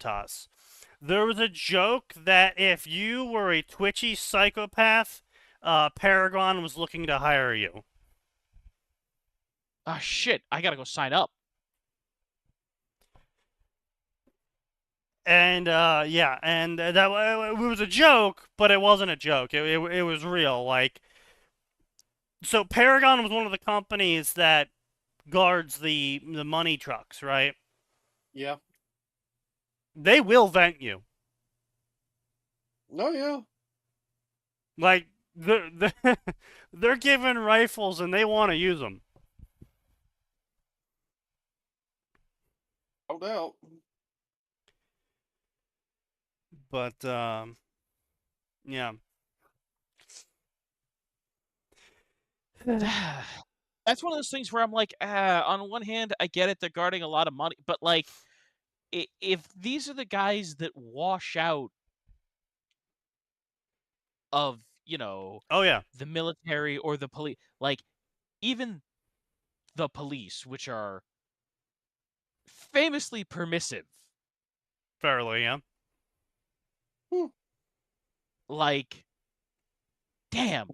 gravitas. There was a joke that if you were a twitchy psychopath, Paragon was looking to hire you. Ah, shit! I gotta go sign up. And yeah, and that it was a joke, but it wasn't a joke. It was real. Like, so Paragon was one of the companies that guards the money trucks, right? Yeah. They will vent you. Oh yeah. Like they're given rifles and they want to use them. No doubt. But yeah. That's one of those things where I'm like, on one hand, I get it, they're guarding a lot of money, but like, if these are the guys that wash out of, Oh yeah. the military or the police, like, even the police, which are famously permissive, Fairly, yeah. like, damn,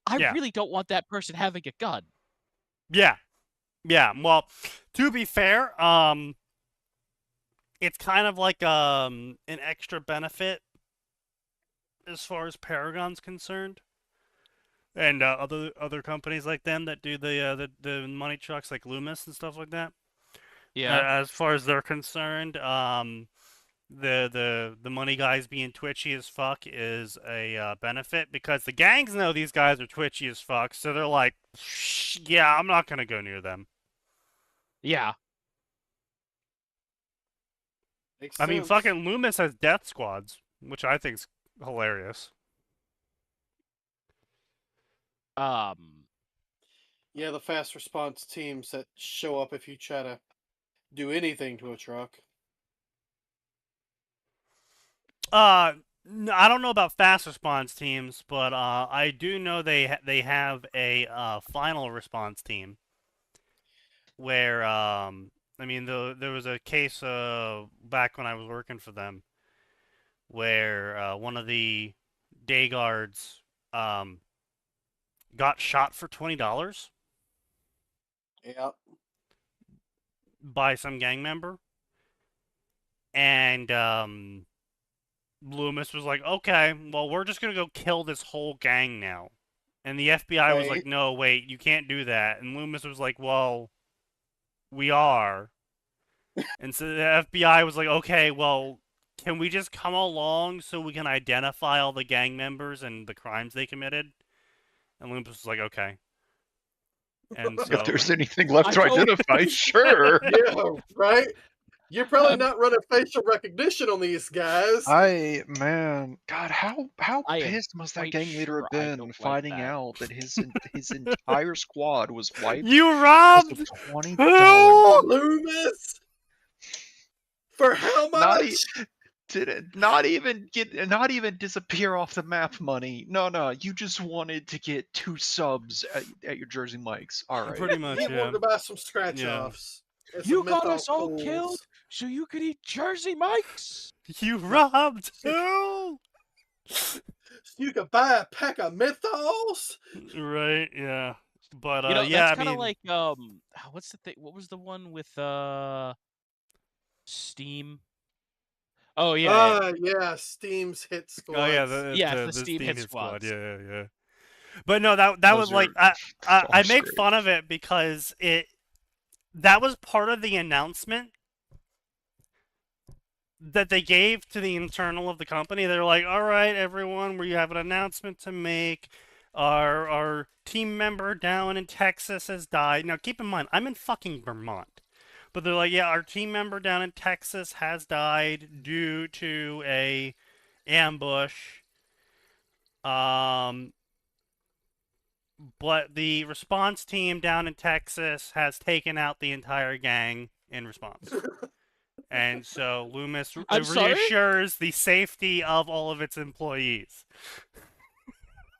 I Yeah. really don't want that person having a gun. Yeah. Yeah. Well, to be fair, it's kind of like an extra benefit as far as Paragon's concerned, and other companies like them that do the money trucks like Loomis and stuff like that. Yeah. As far as they're concerned, the money guys being twitchy as fuck is a benefit because the gangs know these guys are twitchy as fuck, so they're like, yeah, I'm not gonna go near them. Yeah. Makes I mean, sense. fucking Loomis has death squads, which I think's hilarious. Yeah, the fast response teams that show up if you try to do anything to a truck. I don't know about fast response teams, but I do know they have a final response team where I mean there was a case back when I was working for them where one of the day guards got shot for $20 Yeah. by some gang member, and Loomis was like, okay, well, we're just gonna go kill this whole gang now. And the FBI was like, Right. no, wait, you can't do that. And Loomis was like, well, we are. And so the FBI was like, okay, well, can we just come along so we can identify all the gang members and the crimes they committed? And Loomis was like, okay. And so If there's anything left I to hope- identify, sure. Yeah, right? You're probably not running facial recognition on these guys. Man, God, how I am pissed must that quite gang leader sure have I been don't like finding that. out that his entire squad was wiped you because robbed of $20? who? Loomis? For how Not much? Did it not even disappear off the map money? No, you just wanted to get 2 subs at your Jersey Mike's. All right. Pretty much, He yeah. wanted to buy some scratch Yeah. offs. and You some got menthol us all pools. killed so you could eat Jersey Mike's. You robbed who? So you could buy a pack of menthols? Right, yeah. But that's yeah, I kind of mean, like what's the thing? What was the one with Steam? Oh yeah, Yeah, Steam's hit squads. oh yeah, Yeah, the Steam Hit Squad. Squads. Yeah. But no, that Those was like are I false make scrapes. fun of it because that was part of the announcement that they gave to the internal of the company. They're like, all right, everyone, we have an announcement to make. Our team member down in Texas has died. Now, keep in mind, I'm in fucking Vermont. But they're like, yeah, our team member down in Texas has died due to a ambush. But the response team down in Texas has taken out the entire gang in response. And so Loomis I'm sorry? reassures the safety of all of its employees.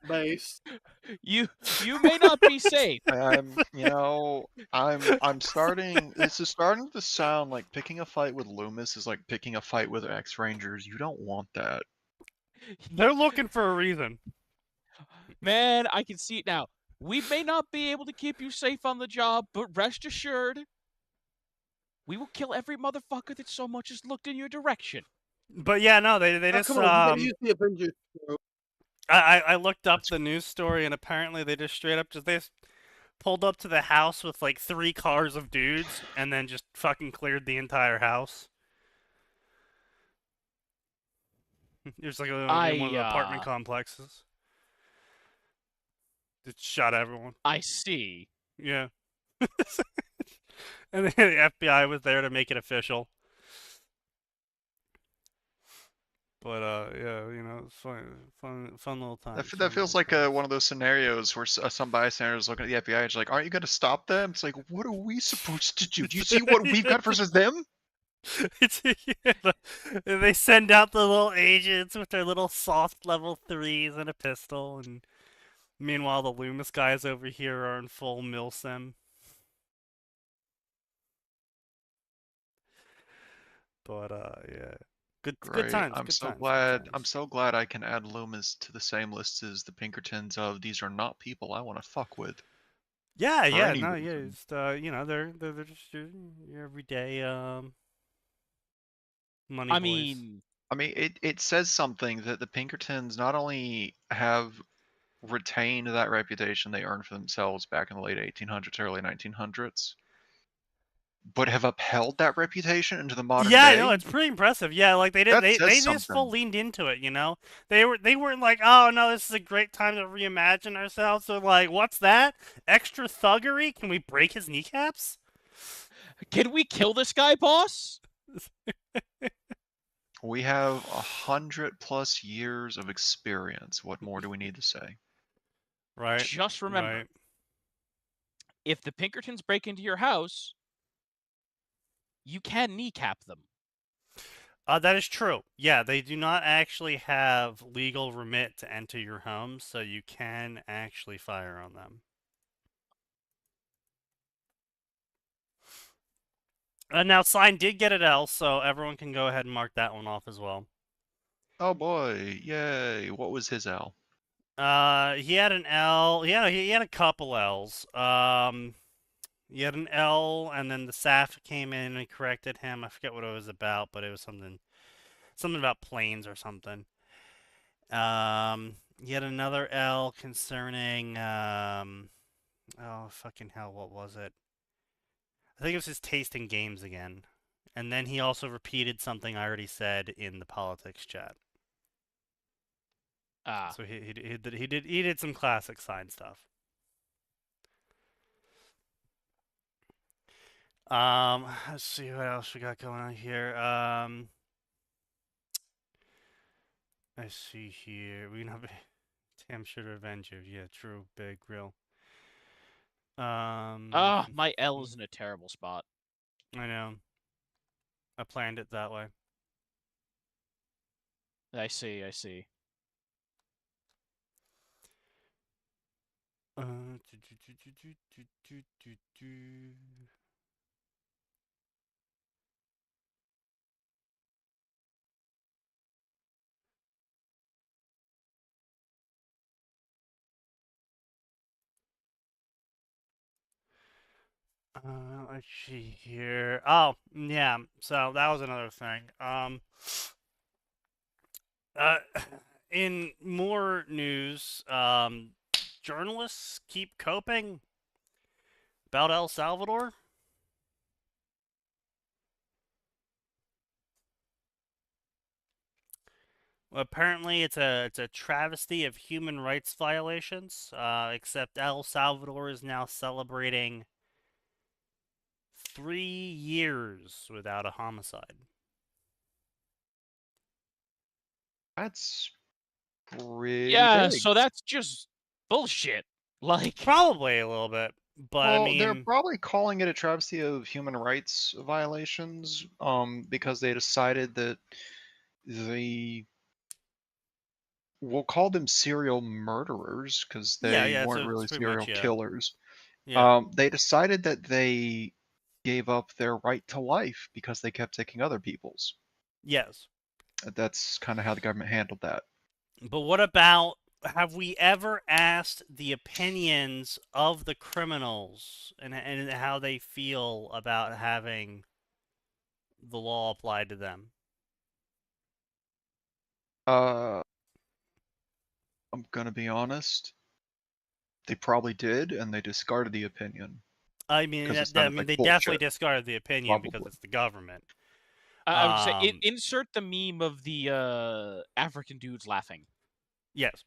Base. You may not be safe. I'm starting. This is starting to sound like picking a fight with Loomis is like picking a fight with X-Rangers. You don't want that. They're looking for a reason. Man, I can see it now. We may not be able to keep you safe on the job, but rest assured, we will kill every motherfucker that so much as looked in your direction. But yeah, no, they Oh, just come on, you gotta use the Avengers. I looked up the news story, and apparently they just straight up pulled up to the house with like 3 cars of dudes, and then just fucking cleared the entire house. There's like in one of the apartment complexes. Just shot everyone. I see. Yeah. And then the FBI was there to make it official. But yeah, you know, it's fun little time. That feels like one of those scenarios where some bystander is looking at the FBI and is like, "Aren't you going to stop them?" It's like, what are we supposed to do? Do you see what we've got versus them? They send out the little agents with their little soft level 3s and a pistol, and meanwhile the Loomis guys over here are in full milsim. But yeah, good times. I'm good so times, glad. good I'm times. so glad I can add Loomis to the same list as the Pinkertons of these are not people I want to fuck with. Yeah, for yeah, any no, yeah. reason. Just you know, they're just your everyday money I boys. mean, it says something that the Pinkertons not only have retained that reputation they earned for themselves back in the late 1800s, early 1900s, but have upheld that reputation into the modern Yeah, day. no, it's pretty impressive. Yeah, like they did, That they says just full something. leaned into it. You know, they weren't like, oh no, this is a great time to reimagine ourselves. They're like, what's that? Extra thuggery? Can we break his kneecaps? can we kill this guy, boss? We have 100+ years of experience. What more do we need to say? Right. Just remember, Right. if the Pinkertons break into your house, you can kneecap them. That is true. Yeah, they do not actually have legal remit to enter your home, so you can actually fire on them. Now, Sign did get an L, so everyone can go ahead and mark that one off as well. Oh boy, yay! What was his L? He had an L. Yeah, he had a couple L's. He had an L, and then the SAF came in and corrected him. I forget what it was about, but it was something about planes or something. He had another L concerning oh fucking hell, what was it? I think it was his taste in games again. And then he also repeated something I already said in the politics chat. So he did some classic Sign stuff. Let's see what else we got going on here. I see here. We know damn should revenge you. Yeah, true, big, real. My L is in a terrible spot. I know. I planned it that way. I see, I see. Let's see here. Oh, yeah. So that was another thing. In more news, journalists keep coping about El Salvador. Well, apparently, it's a travesty of human rights violations. Except El Salvador is now celebrating 3 years without a homicide. That's pretty Yeah, big. so that's just bullshit. Like, Probably a little bit, but Well, I mean, they're probably calling it a travesty of human rights violations, because they decided that the we'll call them serial murderers because Yeah, they yeah, weren't so really it's pretty serial much, yeah. killers. Yeah. They decided that they gave up their right to life because they kept taking other people's. Yes. That's kind of how the government handled that. But what about, have we ever asked the opinions of the criminals and how they feel about having the law applied to them? I'm gonna be honest. They probably did, and they discarded the opinion I mean, because it I sounded mean, like they definitely bullshit. discarded the opinion because Probably. it's the government. I would say Um, insert the meme of the African dudes laughing. Yes.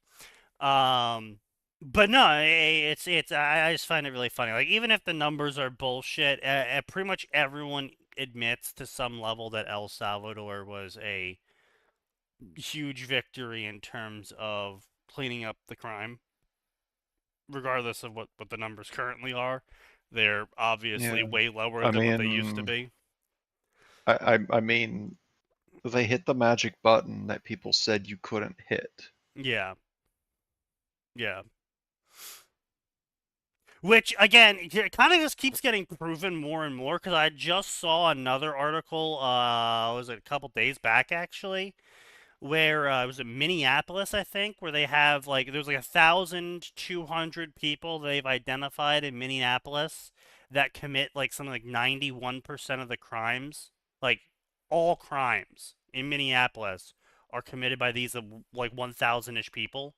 But no, it's I just find it really funny. Like, even if the numbers are bullshit, pretty much everyone admits to some level that El Salvador was a huge victory in terms of cleaning up the crime, regardless of what the numbers currently are. They're obviously Yeah. way lower I than what they used to mean, be. I mean, they hit the magic button that people said you couldn't hit. Yeah. Yeah. Which, again, it kind of just keeps getting proven more and more, because I just saw another article, was it a couple days back, actually, where it was in Minneapolis, I think, where they have, like, there's like 1,200 people they've identified in Minneapolis that commit, like, something like 91% of the crimes. Like, all crimes in Minneapolis are committed by these, like, 1,000-ish people.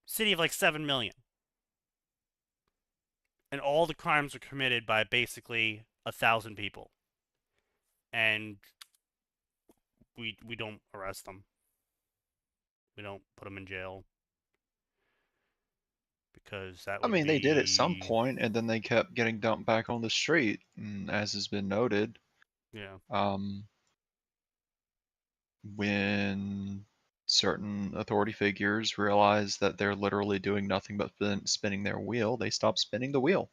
City of, like, 7 million. And all the crimes are committed by basically 1,000 people, and we don't arrest them. We don't put them in jail because that I would mean, they did at some be, point, and then they kept getting dumped back on the street, as has been noted. yeah. When certain authority figures realize that they're literally doing nothing but spinning their wheel, they stop spinning the wheel.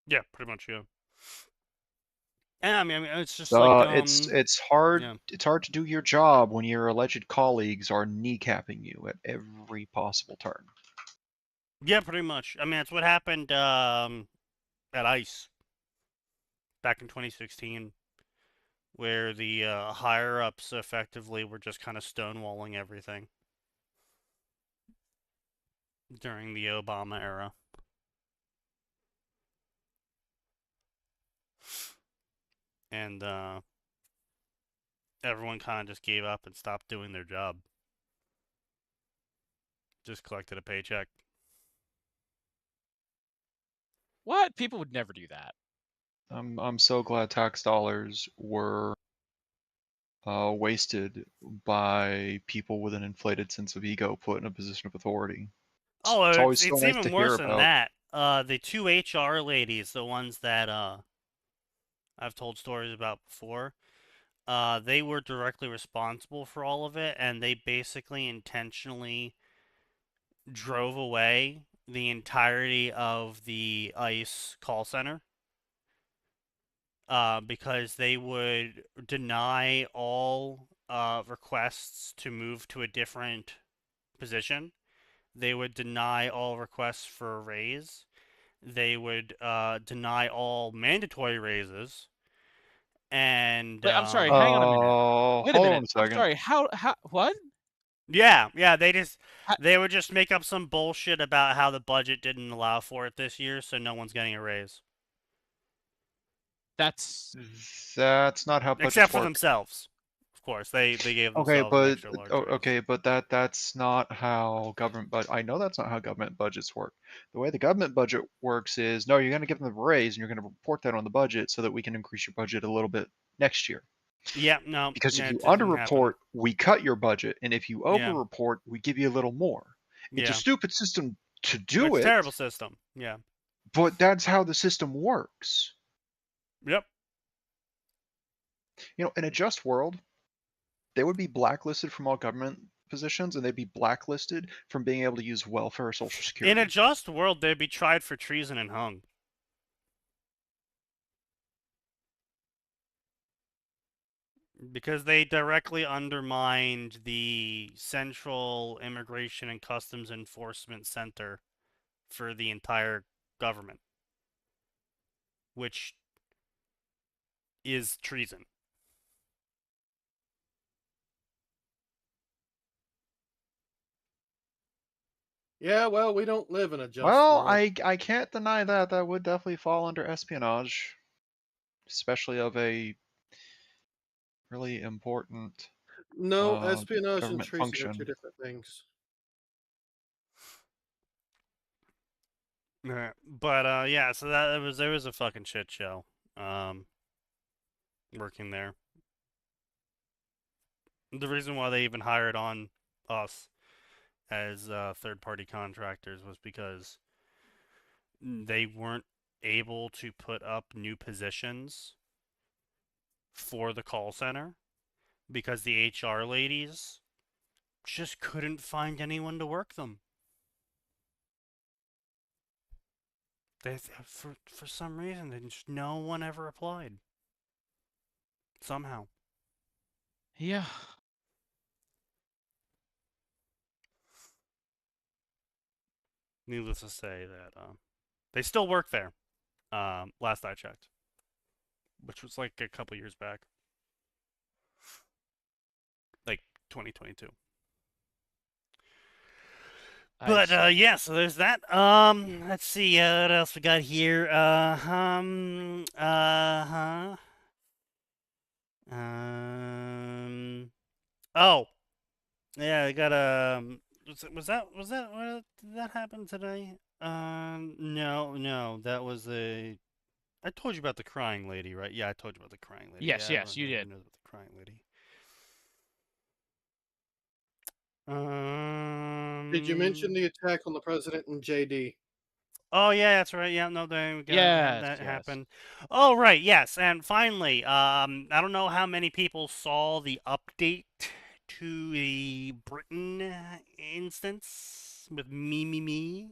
Yeah, pretty much, yeah. And I mean it's just like It's hard. yeah. It's hard to do your job when your alleged colleagues are kneecapping you at every possible turn. Yeah, pretty much. I mean, that's what happened at ICE back in 2016, where the higher ups effectively were just kind of stonewalling everything during the Obama era. And everyone kind of just gave up and stopped doing their job. Just collected a paycheck. What? People would never do that. I'm so glad tax dollars were wasted by people with an inflated sense of ego put in a position of authority. Oh, It's always so it's nice to even hear worse than about. that. The two HR ladies, the ones that I've told stories about before, they were directly responsible for all of it, and they basically intentionally drove away the entirety of the ICE call center. Because they would deny all requests to move to a different position. They would deny all requests for a raise. They would deny all mandatory raises. And Wait, I'm sorry. Hang on a minute. Wait a Hold minute. on a I'm second. sorry. How? What? yeah, Ha- they would just make up some bullshit about how the budget didn't allow for it this year, so no one's getting a raise. That's That's not how budgets Except for work. themselves. Of course, they gave Okay, themselves an but extra large raise. okay, but that's not how government. But I know that's not how government budgets work. The way the government budget works is no, you're going to give them a raise, and you're going to report that on the budget so that we can increase your budget a little bit next year. Yeah, no, Because if you it didn't happen. underreport, we cut your budget, and if you Yeah. overreport, we give you a little more. It's a Yeah. stupid system to do It's a it, terrible system. Yeah. but that's how the system works. Yep. You know, in a just world, they would be blacklisted from all government positions, and they'd be blacklisted from being able to use welfare or social security. In a just world, they'd be tried for treason and hung. Because they directly undermined the Central Immigration and Customs Enforcement Center for the entire government, which is treason. Yeah, well, we don't live in a just Well, world. I can't deny that. That would definitely fall under espionage, especially of a really important No, espionage and government treason are two function. different things. But yeah, so that it was a fucking shit show. Working there. The reason why they even hired on us as third-party contractors was because they weren't able to put up new positions for the call center because the HR ladies just couldn't find anyone to work them. For some reason, just no one ever applied. Somehow. Yeah. Needless to say that they still work there. Last I checked, which was like a couple years back, like 2022. But yeah, so there's that. Let's see what else we got here. Oh, yeah, I got Was that what did that happen today? No, that was a. I told you about the crying lady, right? Yeah, I told you about the crying lady. Yes, Yeah, yes, you did. About the crying lady. Did you mention the attack on the president and JD? Oh yeah, that's right. Yeah, no, then we got Yes, that yes. happen. Oh right, yes, and finally, I don't know how many people saw the update to the Britain instance with me.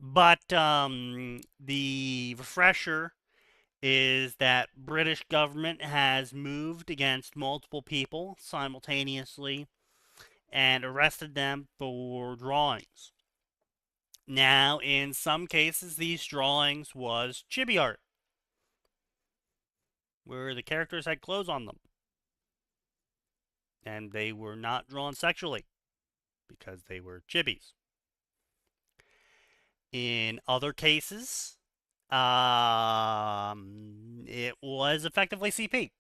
But the refresher is that British government has moved against multiple people simultaneously and arrested them for drawings. Now, in some cases, these drawings was chibi art, where the characters had clothes on them. And they were not drawn sexually, because they were chibis. In other cases, it was effectively CP.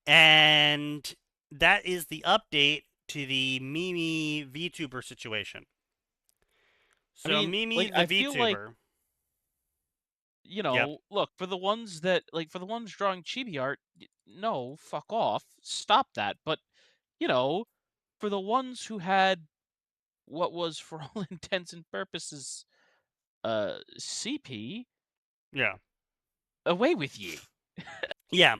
And that is the update to the Mimi VTuber situation. So I mean, Mimi like, the I feel like, VTuber, you yep. know, look, for the ones drawing chibi art, no, fuck off. Stop that. But, you know, for the ones who had what was, for all intents and purposes, CP, Yeah. away with ye. Yeah.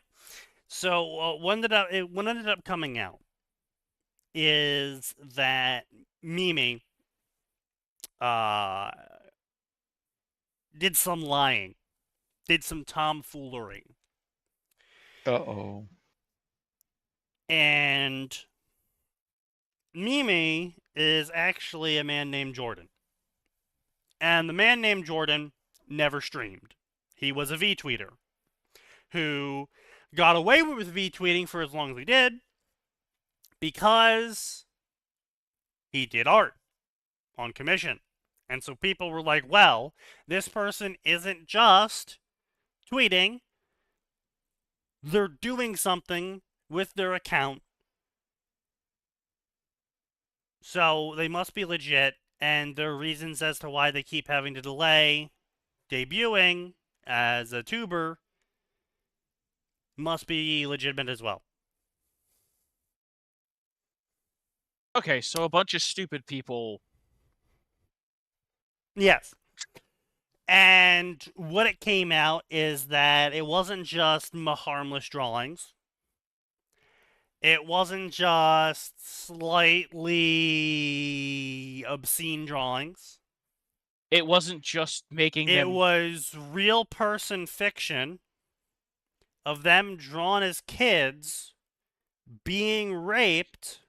So what ended up coming out is that Mimi did some lying, did some tomfoolery, Uh-oh. and Mimi is actually a man named Jordan, and the man named Jordan never streamed. He was a V-tweeter who got away with V-tweeting for as long as he did because he did art on commission. And so people were like, well, this person isn't just tweeting, they're doing something with their account. So they must be legit, and there are reasons as to why they keep having to delay debuting as a tuber must be legitimate as well. Okay, so a bunch of stupid people. Yes. And what it came out is that it wasn't just harmless drawings. It wasn't just slightly obscene drawings. It wasn't just making them. It was real person fiction of them drawn as kids being raped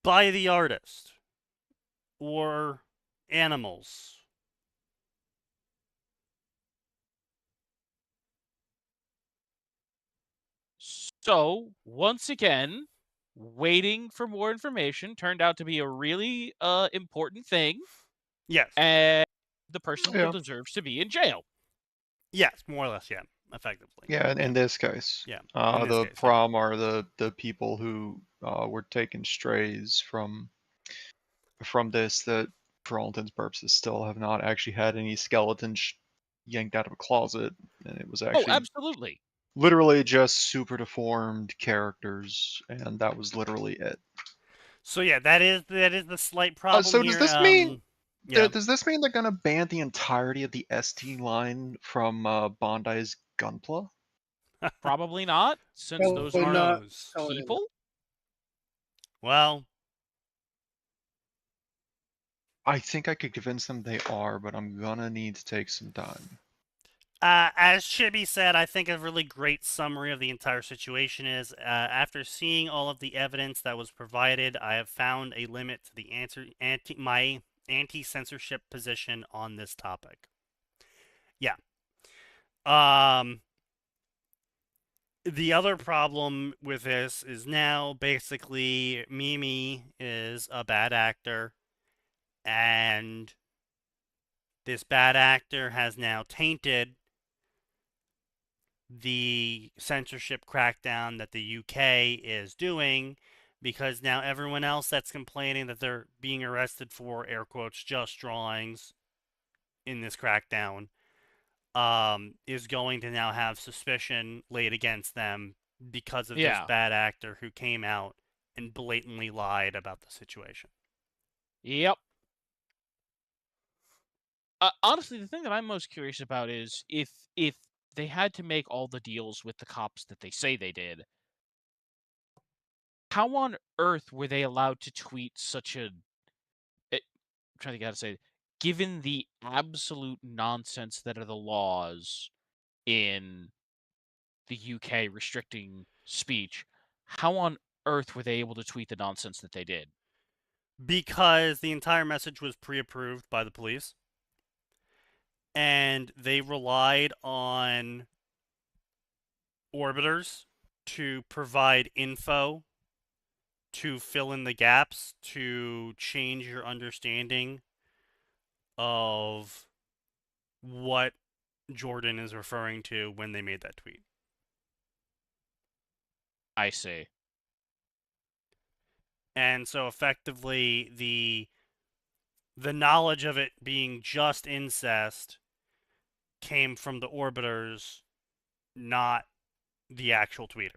by the artist or animals. So, once again, waiting for more information turned out to be a really important thing, Yes. and the person Yeah. deserves to be in jail. Yes, more or less, yeah, effectively. Yeah, in this case. Yeah, Uh, in this the case, yeah. problem are the people who were taken strays from this that, for all intents and purposes, still have not actually had any skeletons yanked out of a closet, and it was Oh, actually absolutely. literally just super deformed characters, and that was literally it. So yeah, that is the slight problem So here. does this mean Yeah. does this mean they're gonna ban the entirety of the ST line from Bondi's Gunpla? Probably not, since Probably those Who aren't not. knows? Telling him people. Well, I think I could convince them they are, but I'm gonna need to take some time. as Chibi said, I think a really great summary of the entire situation is after seeing all of the evidence that was provided, I have found a limit to the my anti-censorship position on this topic. Yeah. The other problem with this is now basically Mimi is a bad actor, and this bad actor has now tainted the censorship crackdown that the UK is doing, because now everyone else that's complaining that they're being arrested for air quotes just drawings in this crackdown is going to now have suspicion laid against them because of this Yeah. bad actor who came out and blatantly lied about the situation. Yep. Honestly, the thing that I'm most curious about is if they had to make all the deals with the cops that they say they did, how on earth were they allowed to tweet such a? I'm trying to think how to say it. Given the absolute nonsense that are the laws in the UK restricting speech, how on earth were they able to tweet the nonsense that they did? Because the entire message was pre-approved by the police, and they relied on orbiters to provide info to fill in the gaps, to change your understanding of what Jordan is referring to when they made that tweet. I see. And so effectively the knowledge of it being just incest came from the orbiters, not the actual tweeter.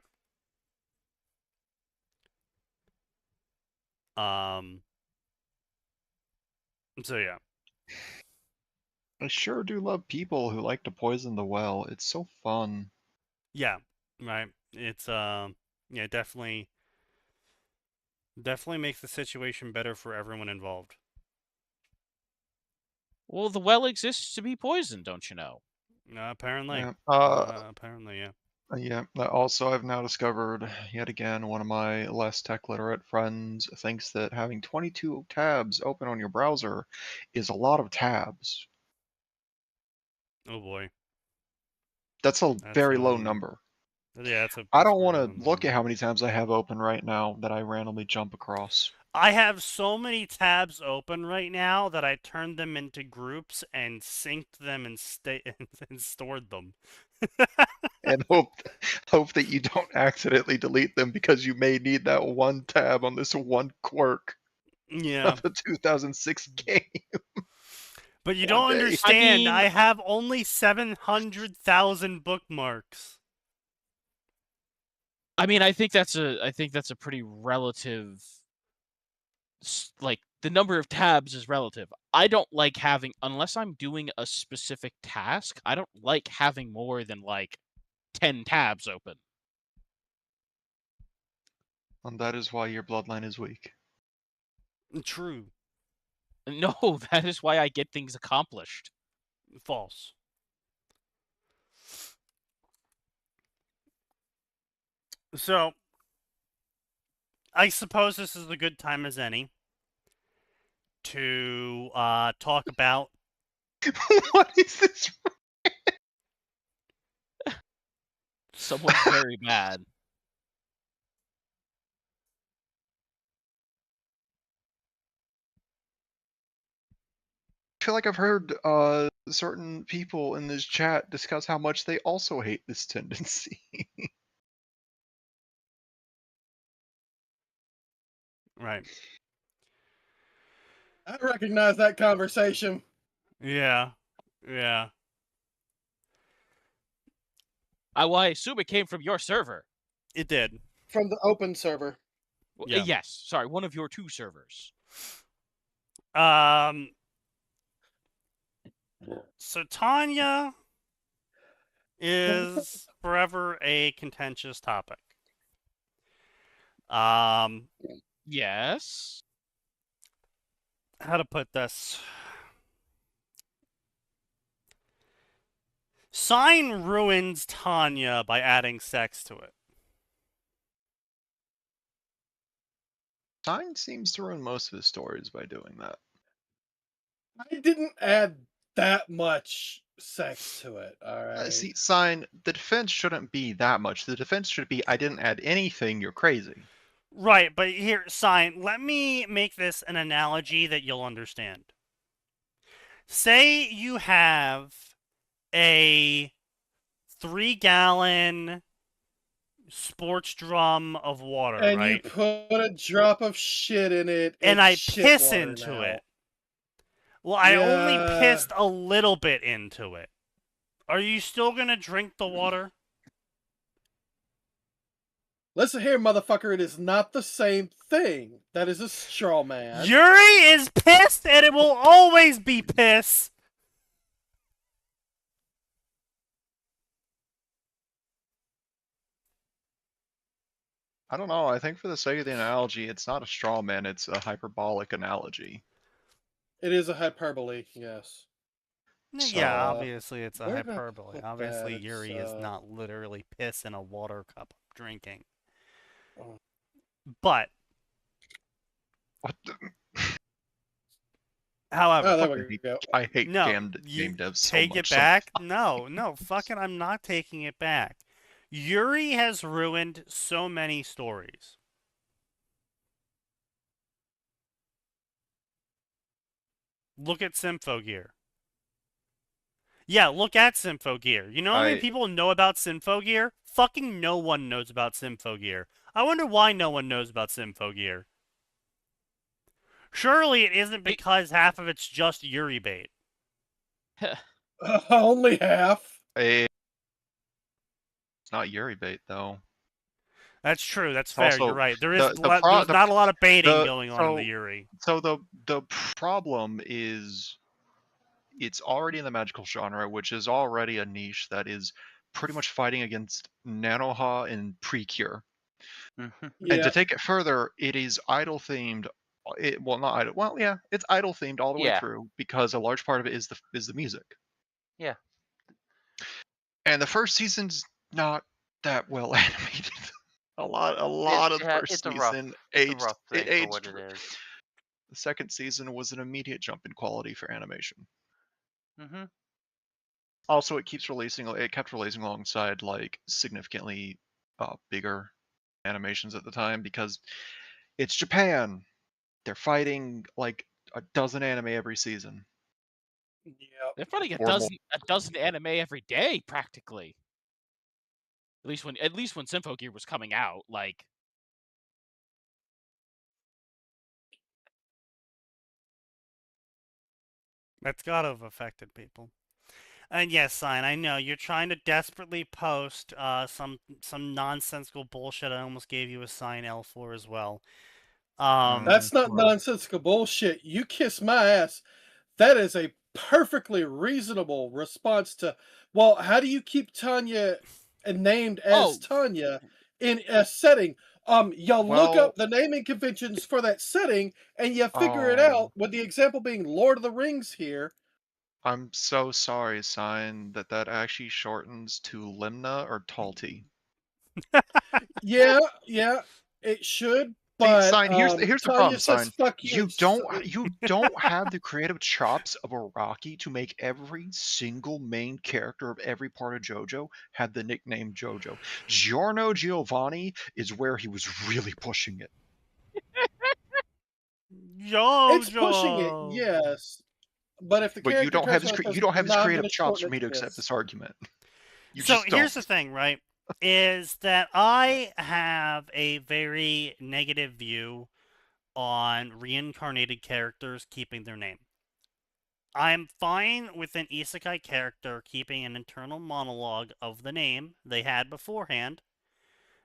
So yeah. I sure do love people who like to poison the well. It's so fun. Yeah, right. It's yeah, definitely makes the situation better for everyone involved. Well, the well exists to be poisoned, don't you know? Apparently. Yeah. Apparently, yeah. Yeah. Also, I've now discovered yet again one of my less tech literate friends thinks that having 22 tabs open on your browser is a lot of tabs. Oh boy. That's a That's very low number. Yeah, that's a I that's don't a very want low to look number. at how many tabs I have open right now that I randomly jump across. I have so many tabs open right now that I turned them into groups and synced them and and stored them. And hope that you don't accidentally delete them because you may need that one tab on this one quirk Yeah. of a 2006 game. But you One don't day. understand. I mean- I have only 700,000 bookmarks. I mean, I think that's a pretty relative. Like, the number of tabs is relative. I don't like having, unless I'm doing a specific task, I don't like having more than like 10 tabs open. And that is why your bloodline is weak. True. No, that is why I get things accomplished. False. So, I suppose this is a good time as any to talk about. What is this? Someone's very mad. I feel like I've heard certain people in this chat discuss how much they also hate this tendency. Right. I recognize that conversation. Yeah. Yeah. Well, I assume it came from your server. It did. From the open server. Well, Yeah. yes, sorry, one of your 2 servers. So Tanya is forever a contentious topic. Yes. How to put this? Sign ruins Tanya by adding sex to it. Sign seems to ruin most of his stories by doing that. I didn't add that much sex to it, alright? See, Sign, the defense shouldn't be that much. The defense should be, I didn't add anything, you're crazy. Right, but here, Sign, let me make this an analogy that you'll understand. Say you have a 3-gallon sports drum of water, And right? you put a drop of shit in it, And it's I shit piss water into now. it. Well, I only Yeah. pissed a little bit into it. Are you still gonna drink the water? Listen here, motherfucker, it is not the same thing. That is a straw man. Yuri is pissed, and it will always be piss. I don't know, I think for the sake of the analogy, it's not a straw man, it's a hyperbolic analogy. It is a hyperbole, yes. Yeah, obviously it's a where did I hyperbole. put Obviously, that? Yuri is not literally piss in a water cup drinking. Oh. But, What the? however, Oh, there we go. I hate no, game you devs so take much. it back. No, fucking, I'm not taking it back. Yuri has ruined so many stories. Look at Symphogear. Yeah, look at Symphogear. You know how many people know about Symphogear? Fucking no one knows about Symphogear. I wonder why no one knows about Symphogear. Surely it isn't because half of it's just Yuri bait. Only half. It's not Yuri bait, though. That's true. That's fair. Also, You're right. There is there's not a lot of baiting going on in the Yuri. So the problem is, it's already in the magical genre, which is already a niche that is pretty much fighting against Nanoha and Precure. Yeah. And to take it further, it is idol themed. Well, not idol. Well, yeah, it's idol themed all the way through because a large part of it is the music. Yeah. And the first season's not that well animated. a lot of the first season aged. It aged. For what it is. The second season was an immediate jump in quality for animation. Mm-hmm. Also, it kept releasing alongside like significantly bigger animations at the time because it's Japan. They're fighting like a dozen anime every season. Yep. They're fighting a dozen anime every day, practically. At least when Symphogear was coming out, like. That's gotta have affected people. And yes, Sign, I know you're trying to desperately post some nonsensical bullshit. I almost gave you a Sign L for as well. That's not nonsensical bullshit. You kiss my ass. That is a perfectly reasonable response to, well, how do you keep Tanya named as Tanya in a setting? You look up the naming conventions for that setting and you figure it out, with the example being Lord of the Rings here. I'm so sorry, Sign, that actually shortens to Limna or Talti. Yeah, it should. But Sign, here's the Tanya problem, says Sign. fuck you. You don't have the creative chops of Araki to make every single main character of every part of JoJo have the nickname JoJo. Giorno Giovanni is where he was really pushing it. It's pushing it, JoJo. yes. But if the But you character don't have comes his out, you don't have his I'm creative gonna chops shorten for me it to to accept this. this argument. You So just here's don't. the thing, right? Is that I have a very negative view on reincarnated characters keeping their name. I'm fine with an isekai character keeping an internal monologue of the name they had beforehand,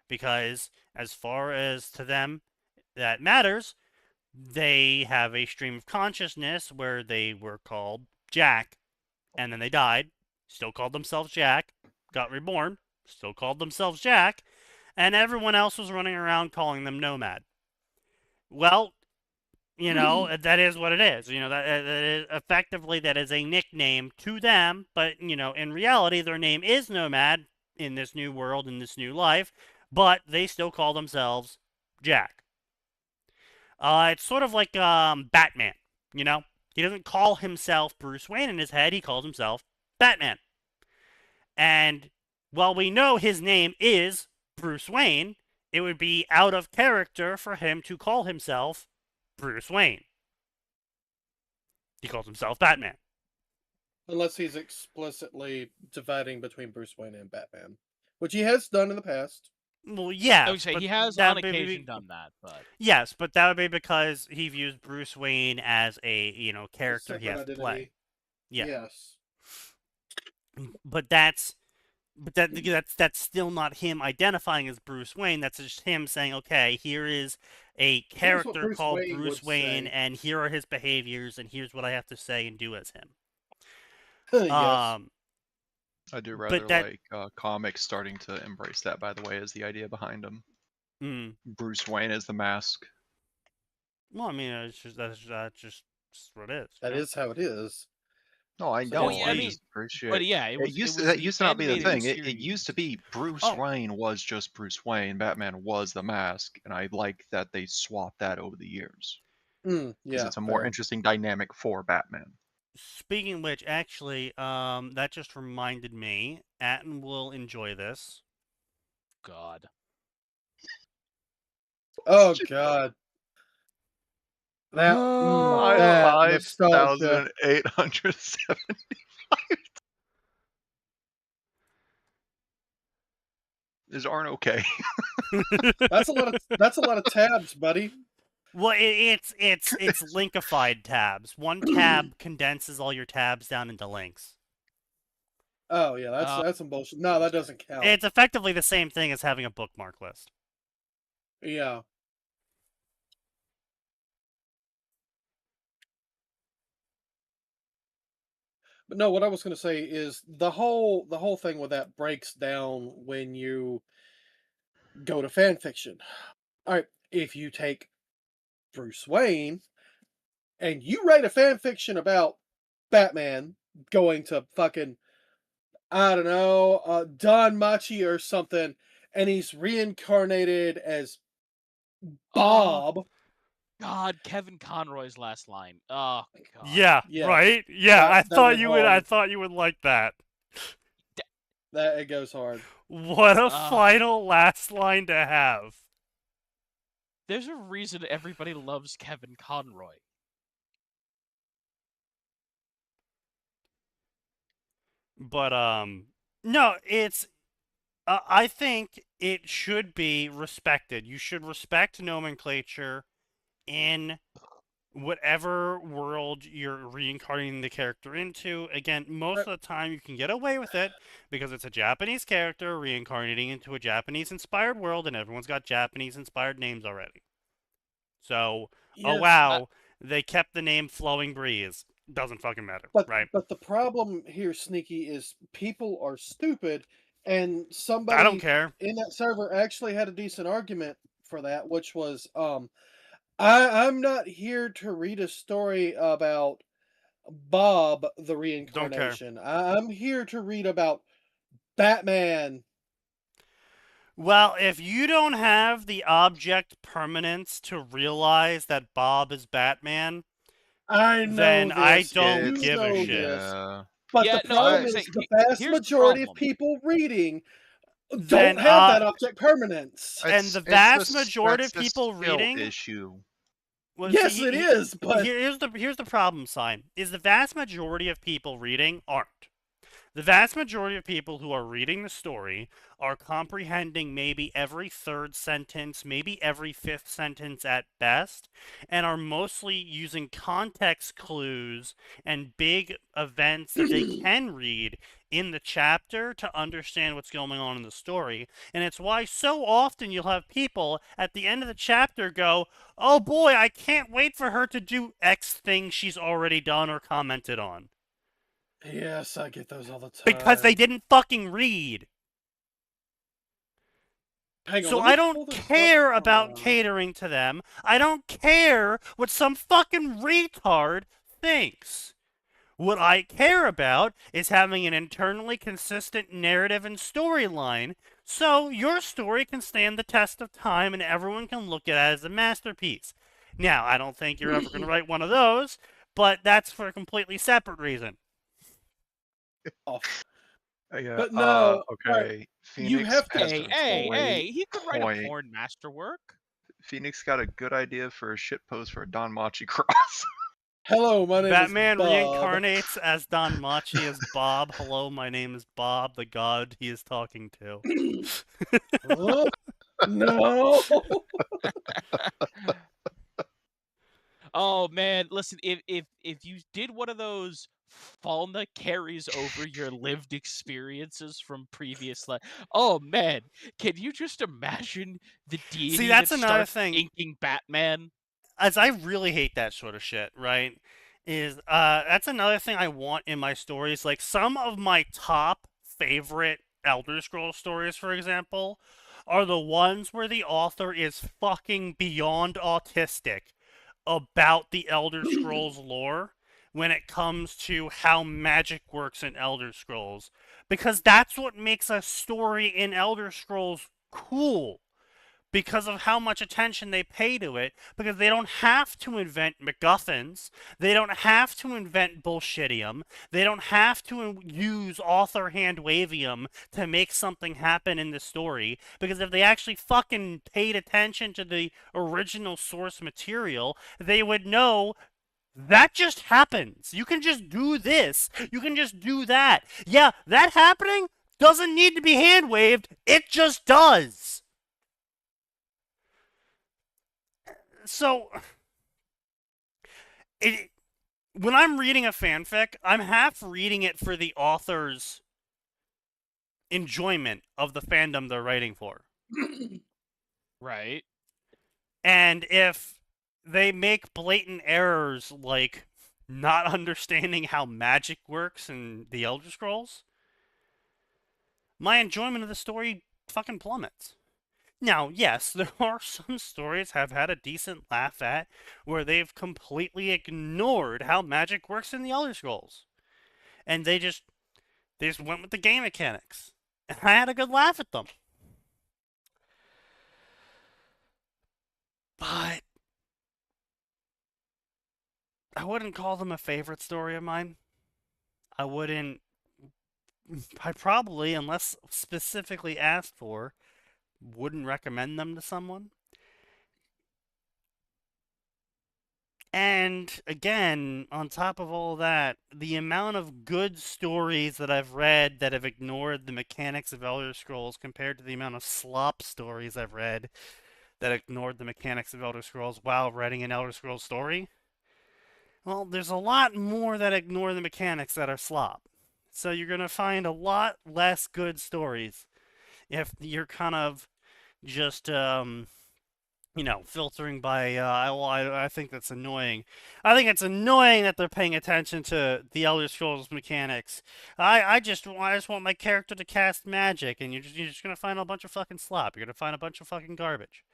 because as far as to them that matters, they have a stream of consciousness where they were called Jack, and then they died, still called themselves Jack, got reborn, still called themselves Jack, and everyone else was running around calling them Nomad. Well, that is what it is. That is effectively that is a nickname to them, but in reality, their name is Nomad in this new world, in this new life, but they still call themselves Jack. It's sort of like Batman. He doesn't call himself Bruce Wayne in his head; he calls himself Batman. And while we know his name is Bruce Wayne, it would be out of character for him to call himself Bruce Wayne. He calls himself Batman. Unless he's explicitly dividing between Bruce Wayne and Batman, which he has done in the past. Well, yeah. I would say he has on occasion done that, but yes, but that would be because he views Bruce Wayne as a character he has to play. Yeah. Yes. But that's still not him identifying as Bruce Wayne. That's just him saying, okay, here is a character called Bruce Wayne, and here are his behaviors, and here's what I have to say and do as him. Yes. I do rather like comics starting to embrace that, by the way, as the idea behind them. Bruce Wayne as the mask. Well, I mean, that's just what it is. That is how it is. No, I know. I appreciate. But yeah, that used to not be the thing. It used to be Bruce Wayne was just Bruce Wayne. Batman was the mask, and I like that they swapped that over the years. Yeah, it's a more interesting dynamic for Batman. Speaking of which, actually, that just reminded me. Atten will enjoy this. God. Oh God. That 5,875. Is Arn okay? That's a lot of tabs, buddy. Well, it's linkified tabs. One tab condenses all your tabs down into links. Oh yeah, that's some bullshit. No, that doesn't count. It's effectively the same thing as having a bookmark list. Yeah. But no, what I was going to say is the whole thing with that breaks down when you go to fan fiction. All right, if you take Bruce Wayne and you write a fan fiction about Batman going to fucking, I don't know, Don Machi or something, and he's reincarnated as Bob. God, Kevin Conroy's last line. Oh God. Yeah, right. Yeah, I thought you would like that. That it goes hard. What a final last line to have. There's a reason everybody loves Kevin Conroy. But no, it's I think it should be respected. You should respect nomenclature in whatever world you're reincarnating the character into. Again, most of the time you can get away with it because it's a Japanese character reincarnating into a Japanese-inspired world, and everyone's got Japanese-inspired names already. So, oh wow, they kept the name Flowing Breeze. Doesn't fucking matter, right? But the problem here, Sneaky, is people are stupid, and somebody I don't care. in that server actually had a decent argument for that, which was I'm not here to read a story about Bob the reincarnation. I'm here to read about Batman. Well, if you don't have the object permanence to realize that Bob is Batman, I know then I this. don't You give a know shit. this. Yeah. But Yeah, the no, problem I'm is saying, the vast here's the majority of problem. people reading Then, don't have that object permanence. And the It's vast the majority of that's the people skill reading. issue. Well, Yes, see, it is, but here's the problem, Sign, is the vast majority of people reading aren't. The vast majority of people who are reading the story are comprehending maybe every third sentence, maybe every fifth sentence at best, and are mostly using context clues and big events that they can read in the chapter to understand what's going on in the story. And it's why so often you'll have people at the end of the chapter go, "Oh boy, I can't wait for her to do X thing she's already done or commented on." yes, I get those all the time. Because they didn't fucking read. Hang on, So let me I pull don't this up. care about catering to them. I don't care what some fucking retard thinks. What I care about is having an internally consistent narrative and storyline, so your story can stand the test of time and everyone can look at it as a masterpiece. Now, I don't think you're ever going to write one of those, but that's for a completely separate reason. Yeah. But no, Okay. alright, Phoenix you have to- has Hey, a hey, great hey, he could write a point. porn masterwork. Phoenix got a good idea for a shit post for a Don Machi cross. Hello, my name Batman is Bob. reincarnates as Don Machi as Bob. Hello, my name is Bob, the god he is talking to. Huh? No. Oh man, listen, if you did one of those Falna carries over your lived experiences from previous oh man, can you just imagine the deity that's that another starts thing. inking Batman? As I really hate that sort of shit, right? Is that's another thing I want in my stories. Like some of my top favorite Elder Scrolls stories, for example, are the ones where the author is fucking beyond autistic about the Elder Scrolls lore when it comes to how magic works in Elder Scrolls. Because that's what makes a story in Elder Scrolls cool. Because of how much attention they pay to it, because they don't have to invent MacGuffins, they don't have to invent bullshitium, they don't have to use author hand-wavium to make something happen in the story, because if they actually fucking paid attention to the original source material, they would know that just happens. You can just do this. You can just do that. Yeah, that happening doesn't need to be hand-waved. It just does. So, when I'm reading a fanfic, I'm half reading it for the author's enjoyment of the fandom they're writing for. Right. And if they make blatant errors like not understanding how magic works in the Elder Scrolls, my enjoyment of the story fucking plummets. Now, yes, there are some stories I've had a decent laugh at where they've completely ignored how magic works in the Elder Scrolls. And they just went with the game mechanics. And I had a good laugh at them. But I wouldn't call them a favorite story of mine. I probably, unless specifically asked for, wouldn't recommend them to someone. And again, on top of all that, the amount of good stories that I've read that have ignored the mechanics of Elder Scrolls compared to the amount of slop stories I've read that ignored the mechanics of Elder Scrolls while writing an Elder Scrolls story, well, there's a lot more that ignore the mechanics that are slop. So you're going to find a lot less good stories if you're kind of just, filtering by, I think that's annoying. I think it's annoying that they're paying attention to the Elder Scrolls mechanics. I just want my character to cast magic, and you're just going to find a bunch of fucking slop. You're going to find a bunch of fucking garbage.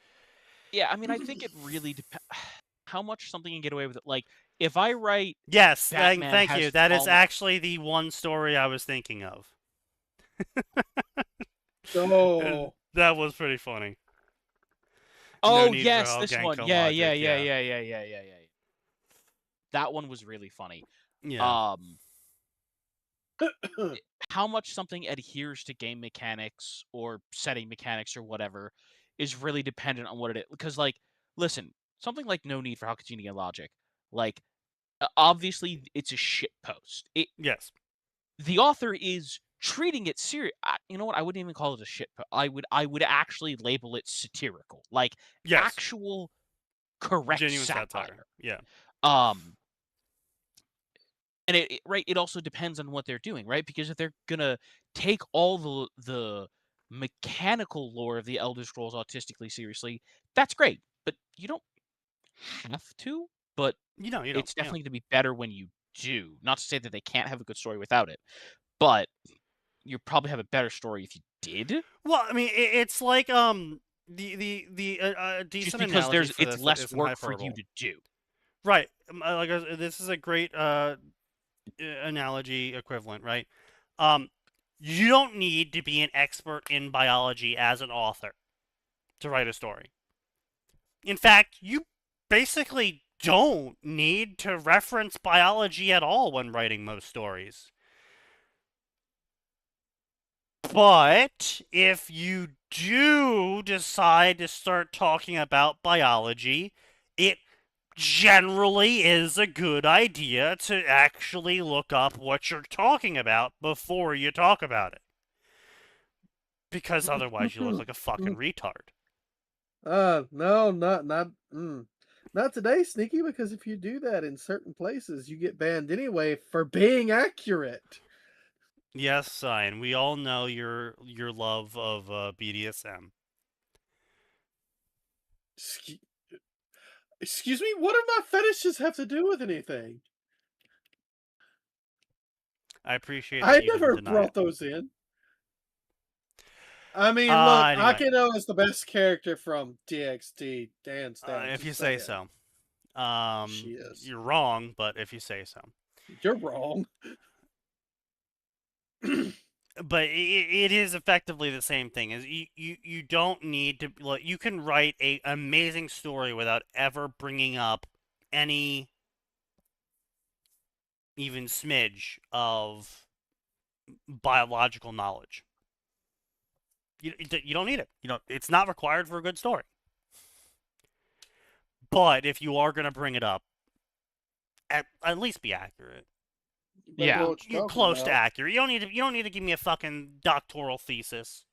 Yeah, I mean, I think it really depends how much something can get away with it. Like, if I write Yes, Batman thank has you. That is fallen- actually the one story I was thinking of. Oh. That was pretty funny. Oh, need for yes, all this one. Genko Yeah, logic, yeah. That one was really funny. Yeah. How much something adheres to game mechanics or setting mechanics or whatever is really dependent on what it is. Because, like, listen, something like No Need for Hakatini and Logic, like, obviously it's a shit post. Yes. The author is treating it serious. You know what? I wouldn't even call it a shit post. I would actually label it satirical, like Yes. actual correct Genuine satire. Yeah. And it also depends on what they're doing, right? Because if they're gonna take all the mechanical lore of the Elder Scrolls autistically seriously, that's great. But you don't have to. But You don't. it's definitely going to be better when you do. Not to say that they can't have a good story without it, but you probably have a better story if you did. Well, I mean, it's like the decent just because analogy for it's this less is work for you hyperbole. to do. Right. This is a great analogy equivalent, right? You don't need to be an expert in biology as an author to write a story. In fact, you basically don't need to reference biology at all when writing most stories. But if you do decide to start talking about biology, it generally is a good idea to actually look up what you're talking about before you talk about it. Because otherwise you look like a fucking retard. No, not today, Sneaky, because if you do that in certain places, you get banned anyway for being accurate. Yes, Cyan, we all know your love of BDSM. Excuse me? What do my fetishes have to do with anything? I appreciate that I you never didn't deny brought it. those in. I mean, look, Anyway. Akino is the best character from DxD, hands down. If you just say saying. so. She is. You're wrong, but if you say so. You're wrong. But it is effectively the same thing. Is you don't need to. You can write an amazing story without ever bringing up any even smidge of biological knowledge. You don't need it. It's not required for a good story. But if you are going to bring it up, at least be accurate. Yeah, You're close to accurate. You don't need to give me a fucking doctoral thesis.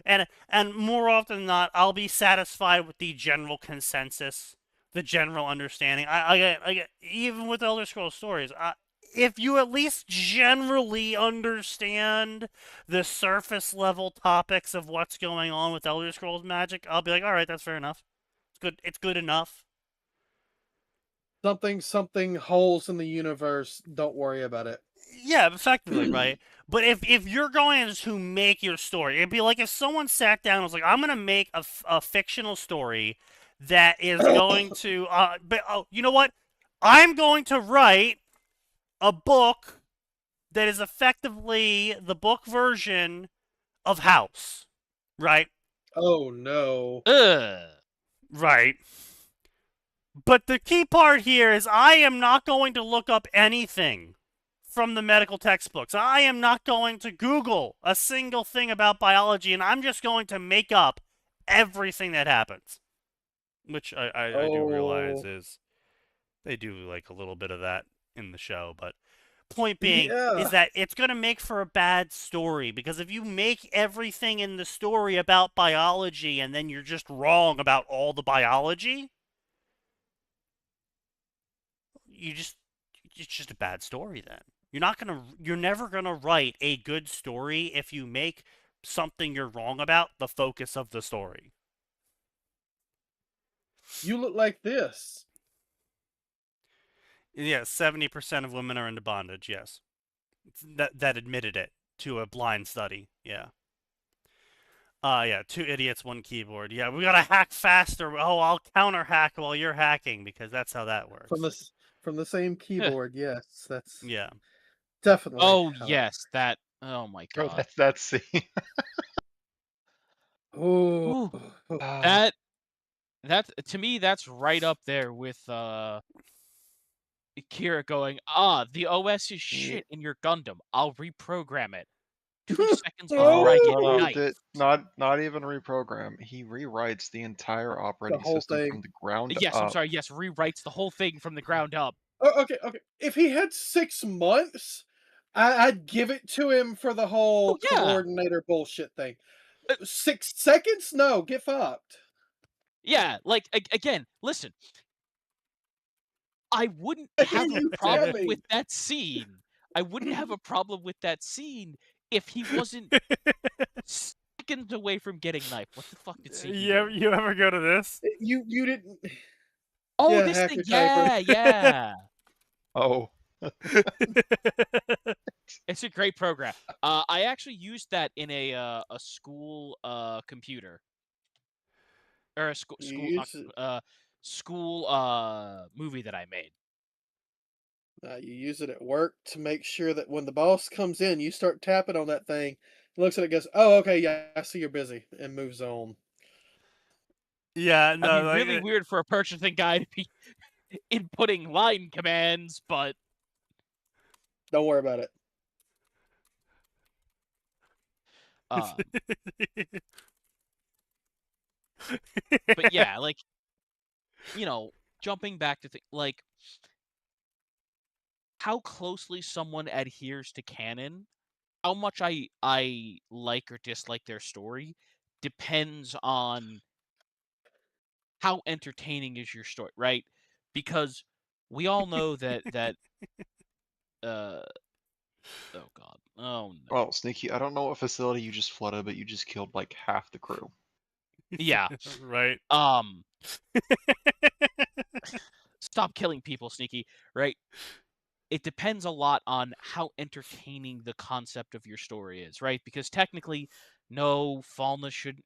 And more often than not, I'll be satisfied with the general consensus, the general understanding. I get even with Elder Scrolls stories. If you at least generally understand the surface level topics of what's going on with Elder Scrolls magic, I'll be like, all right, that's fair enough. It's good. It's good enough. Something holes in the universe. Don't worry about it. Yeah, effectively, right? But if you're going to make your story, it'd be like if someone sat down and was like, I'm going to make a fictional story that is going to, you know what? I'm going to write a book that is effectively the book version of House, right? Oh, no. Right. But the key part here is I am not going to look up anything from the medical textbooks. I am not going to Google a single thing about biology, and I'm just going to make up everything that happens. Which I do realize is they do like a little bit of that in the show, but point being is that it's going to make for a bad story, because if you make everything in the story about biology and then you're just wrong about all the biology, it's just a bad story then. You're never gonna write a good story if you make something you're wrong about the focus of the story. You look like this. Yeah, 70% of women are into bondage. Yes, that admitted it to a blind study. Yeah. Yeah, 2 idiots, 1 keyboard. Yeah, we gotta hack faster. Oh, I'll counter hack while you're hacking, because that's how that works. From the same keyboard. Yes, that's yeah. Definitely. Oh yes, that. Oh my god. That's scene. Ooh. Ooh, that to me, that's right up there with Kira going, the OS is shit in your Gundam. I'll reprogram it. 2 seconds before I get no, knifed. not even reprogram. He rewrites the entire operating whole system thing. from the ground Yes, I'm up. sorry. Yes, rewrites the whole thing from the ground up. Okay. If he had 6 months, I'd give it to him for the whole yeah. coordinator bullshit thing. 6 seconds? No, get fucked. Yeah, like again, listen. I wouldn't have a You problem tell me. with that scene. I wouldn't have a problem with that scene if he wasn't seconds away from getting knifed. What the fuck did Sneaky do? You ever go to this? You didn't. Oh, Yeah, this hack thing. your typer. Yeah. Oh, It's a great program. I actually used that in a school computer. Or a school movie that I made. You use it at work to make sure that when the boss comes in, you start tapping on that thing. He looks at it, goes, "Oh, okay, yeah, I see you're busy," and moves on. Yeah, no, That'd be like, really weird for a purchasing guy to be inputting line commands, but Don't worry about it. but yeah, like, jumping back to like how closely someone adheres to canon, how much I like or dislike their story depends on how entertaining is your story, right? Because we all know that oh god. Oh no. well, Sneaky, I don't know what facility you just flooded, but you just killed like half the crew. Yeah. right. Stop killing people, Sneaky, right? It depends a lot on how entertaining the concept of your story is, right? Because technically, no, Falna should,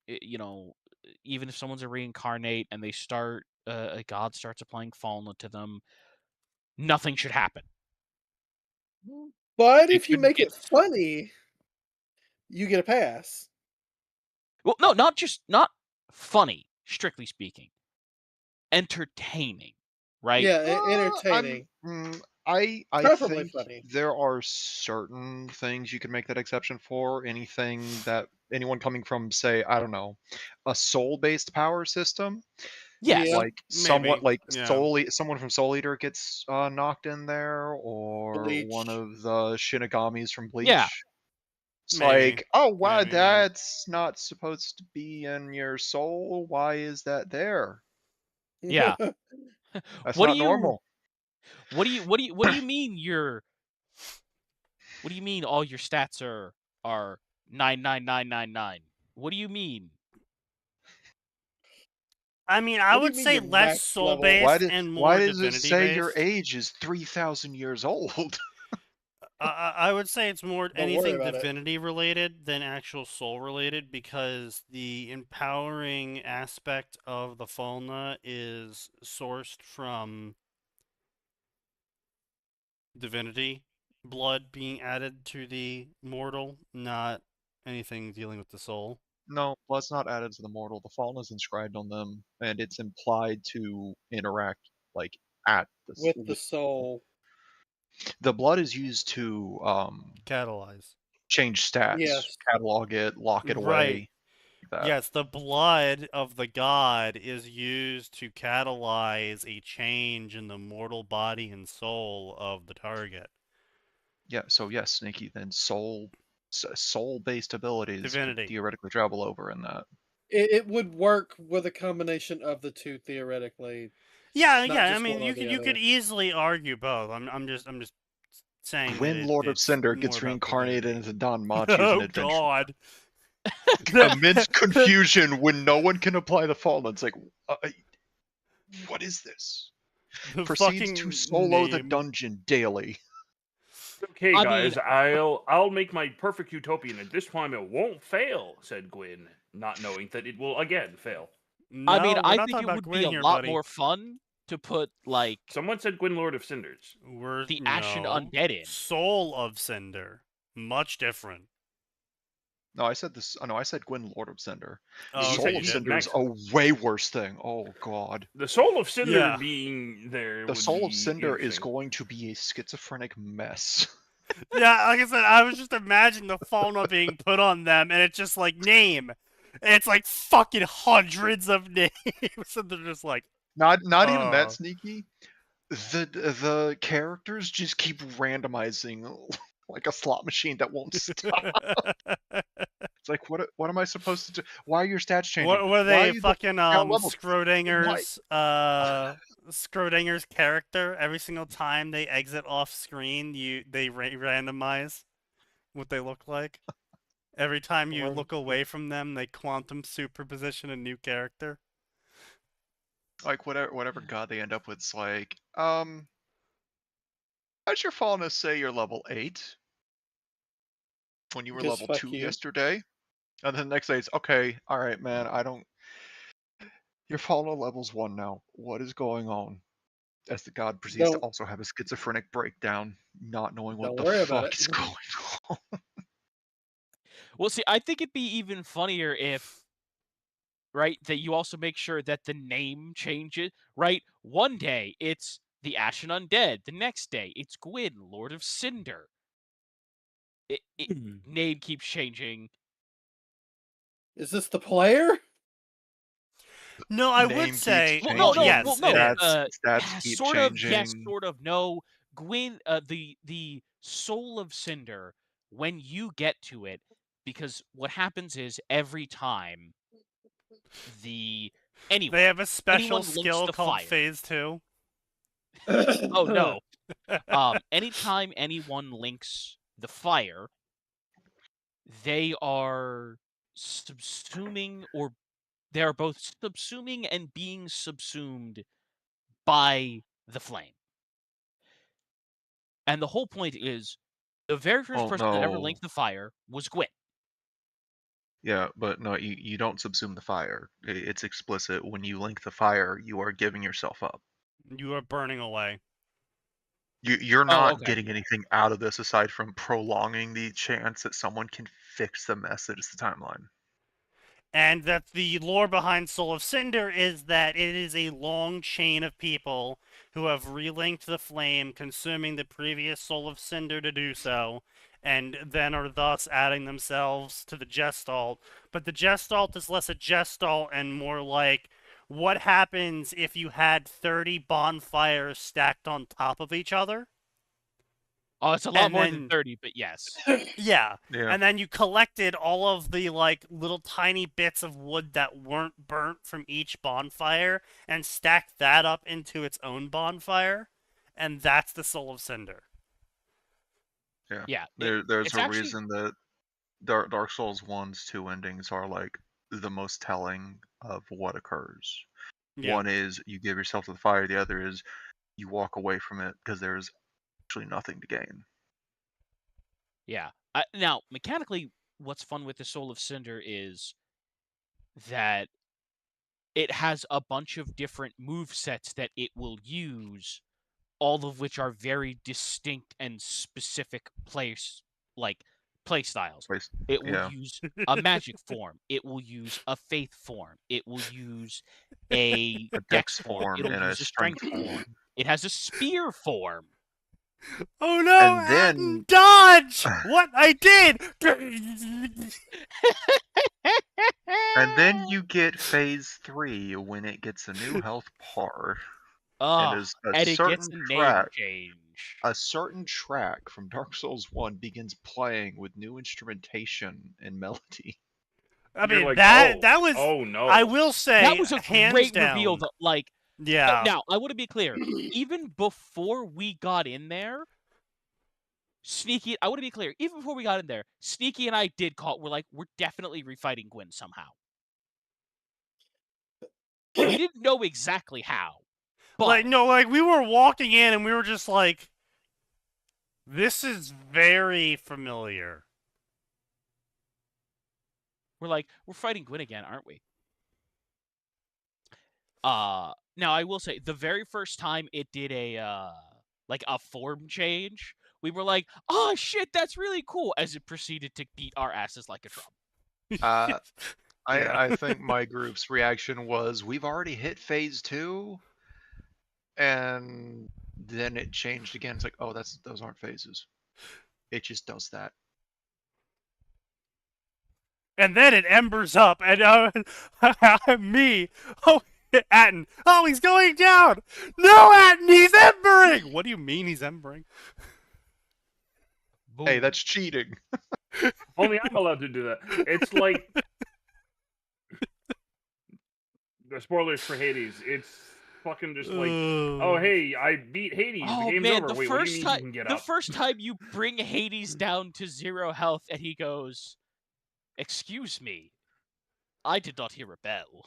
even if someone's a reincarnate and they start, a god starts applying Falna to them, nothing should happen. But They if you shouldn't make get. it funny, you get a pass. Well, no, not funny, strictly speaking. Entertaining, right? Yeah, entertaining. I Preferably think funny. there are certain things you can make that exception for. Anything that anyone coming from, say, I don't know, a soul-based power system, Yes. Yeah. like somewhat Maybe, like yeah. someone from Soul Eater gets knocked in there, or Bleach. one of the Shinigamis from Bleach. Yeah. It's Maybe. like, oh wow, Maybe, yeah. that's not supposed to be in your soul. Why is that there? Yeah. That's What do not you normal. what do you mean what do you mean all your stats are 99999? What do you mean? I mean, I What do you would mean say your less max soul level? based and Why more does it divinity say your based. age is 3,000 years old? I would say it's more Don't worry anything about it. divinity related than actual soul related, because the empowering aspect of the Falna is sourced from divinity blood being added to the mortal, not anything dealing with the soul. No, blood's not added to the mortal. The fallen is inscribed on them, and it's implied to interact like at With the soul. the blood is used to Catalyze. change stats, Yes. catalog it, lock it Right. away. Like that. Yes, the blood of the god is used to catalyze a change in the mortal body and soul of the target. Yeah, so yes, Sneaky, then soul-based abilities could Divinity. theoretically travel over in that. It would work with a combination of the two theoretically. Yeah, Not yeah. I just mean, one or you could the easy argue both. I'm just saying that Gwyn, Lord of it's Cinder, more gets about reincarnated divinity. into Don Machi as an Oh adventure. God! Immense confusion when no one can apply the fallen. It's like, what is this? The Proceeds to fucking solo the name. dungeon daily. Okay, I guys, mean- I'll make my perfect utopian, and this time it won't fail," said Gwyn, not knowing that it will again fail. No, I mean, we're I not think talking it about would be Gwyn a here, lot buddy. more fun to put like Someone said Gwyn, Lord of Cinders. the Ashen Undead in. Soul of Cinder. Much different. No, I said this. Oh, no, I said Gwyn, Lord of Cinder. Oh, you okay, Soul said of you did. Cinder is Max. a way worse thing. Oh God. The Soul of Cinder Yeah. being there The would Soul of be Cinder is interesting. going to be a schizophrenic mess. Yeah, like I said, I was just imagining the fauna being put on them, and it's just like name. And it's like fucking hundreds of names, and they're just like, Not even that sneaky. The characters just keep randomizing like a slot machine that won't stop. It's like, what am I supposed to do? Why are your stats changing? What were Why they are you fucking down levels? Schrodinger's Schrodinger's character? Every single time they exit off screen, they randomize what they look like. Every time you look away from them, they quantum superposition a new character. Like whatever god they end up with, it's like, how's your fauna say you're level 8? When you were Because level fuck 2 you. yesterday? And then the next day it's, okay, alright man, your fauna level's 1 now. What is going on? As the god proceeds to Don't also have a schizophrenic breakdown, not knowing what don't the worry about fuck it. is going on. Well, see, I think it'd be even funnier if, right, that you also make sure that the name changes, right? One day it's the Ashen Undead. The next day it's Gwyn, Lord of Cinder. Name keeps changing. Is this the player? No, I Name would keeps say, Well, well, no, yes, well, no. it is. Stats keep Sort of, yes, changing. sort of, no. Gwyn, the Soul of Cinder, when you get to it, because what happens is every time They anyone have a special links skill the called fire. Phase 2. Oh no. Anytime anyone links the fire, they are subsuming, or they are both subsuming and being subsumed by the flame. And the whole point is, the very first Oh, person that ever no. linked the fire was Gwyn. Yeah, but no, you don't subsume the fire. It's explicit. When you link the fire, you are giving yourself up. You are burning away. You're Oh, not okay. getting anything out of this aside from prolonging the chance that someone can fix the mess that is the timeline. And that the lore behind Soul of Cinder is that it is a long chain of people who have relinked the flame, consuming the previous Soul of Cinder to do so, and then are thus adding themselves to the Gestalt. But the Gestalt is less a Gestalt and more like what happens if you had 30 bonfires stacked on top of each other. Oh, it's a lot And more then- than 30, but yes. Yeah. Yeah. And then you collected all of the like little tiny bits of wood that weren't burnt from each bonfire and stacked that up into its own bonfire, and that's the Soul of Cinder. Yeah. There's it's a actually- reason that Dark Souls 1's 2 endings are like the most telling of what occurs. Yeah. One is you give yourself to the fire, the other is you walk away from it because there's actually nothing to gain. Yeah. Now, mechanically, what's fun with the Soul of Cinder is that it has a bunch of different move sets that it will use, all of which are very distinct and specific play styles. It will Yeah. use a magic form. It will use a faith form. It will use a A dex dex form. form It'll and a use a strength strength form. form. It has a spear form. Oh no! And then- Atten, dodge! What I did! And then you get phase 3 when it gets a new health par. And is it gets certain a name track. change. A certain track from Dark Souls 1 begins playing with new instrumentation and melody. I You're mean like, that was. Oh no! I will say That was a hands great down. reveal. Like, Yeah. now I want to be clear. Even before we got in there, Sneaky. I want to be clear. Even before we got in there, Sneaky and I did call. We're definitely refighting Gwyn somehow. We didn't know exactly how. But Like we were walking in and we were just like, this is very familiar. we're fighting Gwyn again, aren't we? Now I will say the very first time it did a form change, we were like, "Oh shit, that's really cool!" As it proceeded to beat our asses like a drum. I Yeah. think my group's reaction was, we've already hit phase 2, and then it changed again. It's like, oh, those aren't phases. It just does that. And then it embers up, and me, oh, Atten, oh, he's going down! No, Atten, he's embering! What do you mean he's embering? Boom. Hey, that's cheating. Only I'm allowed to do that. It's like the spoilers for Hades. It's fucking just like, oh hey, I beat Hades. Oh the game's man, over. the Wait, what do first you mean you time can get the up? first time you bring Hades down to 0 health and he goes, "Excuse me, I did not hear a bell."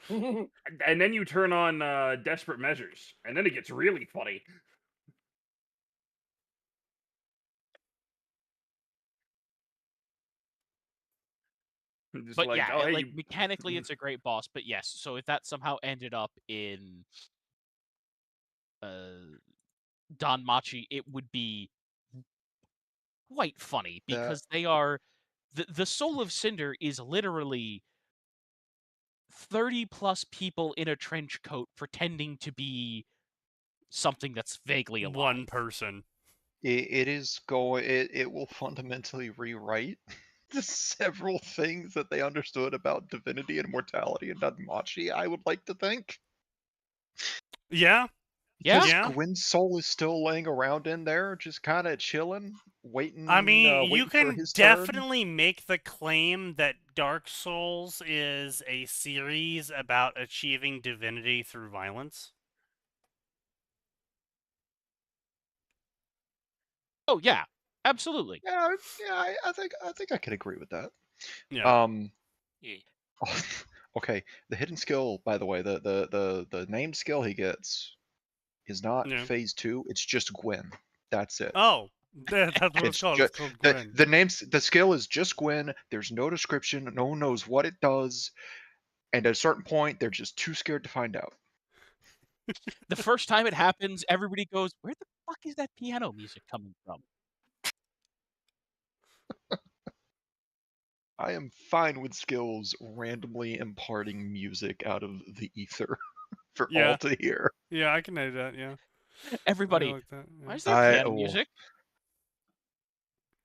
And then you turn on Desperate Measures, and then it gets really funny. Just But like, yeah, oh hey, like mechanically it's a great boss, but yes, so if that somehow ended up in Don Machi, it would be quite funny because they are the Soul of Cinder is literally 30 plus people in a trench coat pretending to be something that's vaguely alive. One person. It will fundamentally rewrite the several things that they understood about divinity and mortality and Danmachi, I would like to think. Yeah? Yeah? Because Yeah? Gwyn's soul is still laying around in there, just kind of chilling, waiting. I mean, you waiting for can his turn. definitely make the claim that Dark Souls is a series about achieving divinity through violence. Oh yeah, absolutely. Yeah, I think I can agree with that. Yeah. Yeah. Okay, the hidden skill, by the way, the named skill he gets is not Yeah. phase 2. It's just Gwyn. That's it. Oh, that's what it's called. It's called Gwyn. The skill is just Gwyn. There's no description. No one knows what it does, and at a certain point, they're just too scared to find out. The first time it happens, everybody goes, "Where the fuck is that piano music coming from?" I am fine with skills randomly imparting music out of the ether for Yeah. all to hear. Yeah, I can edit that, yeah. Everybody, I like that, yeah. why is there piano music?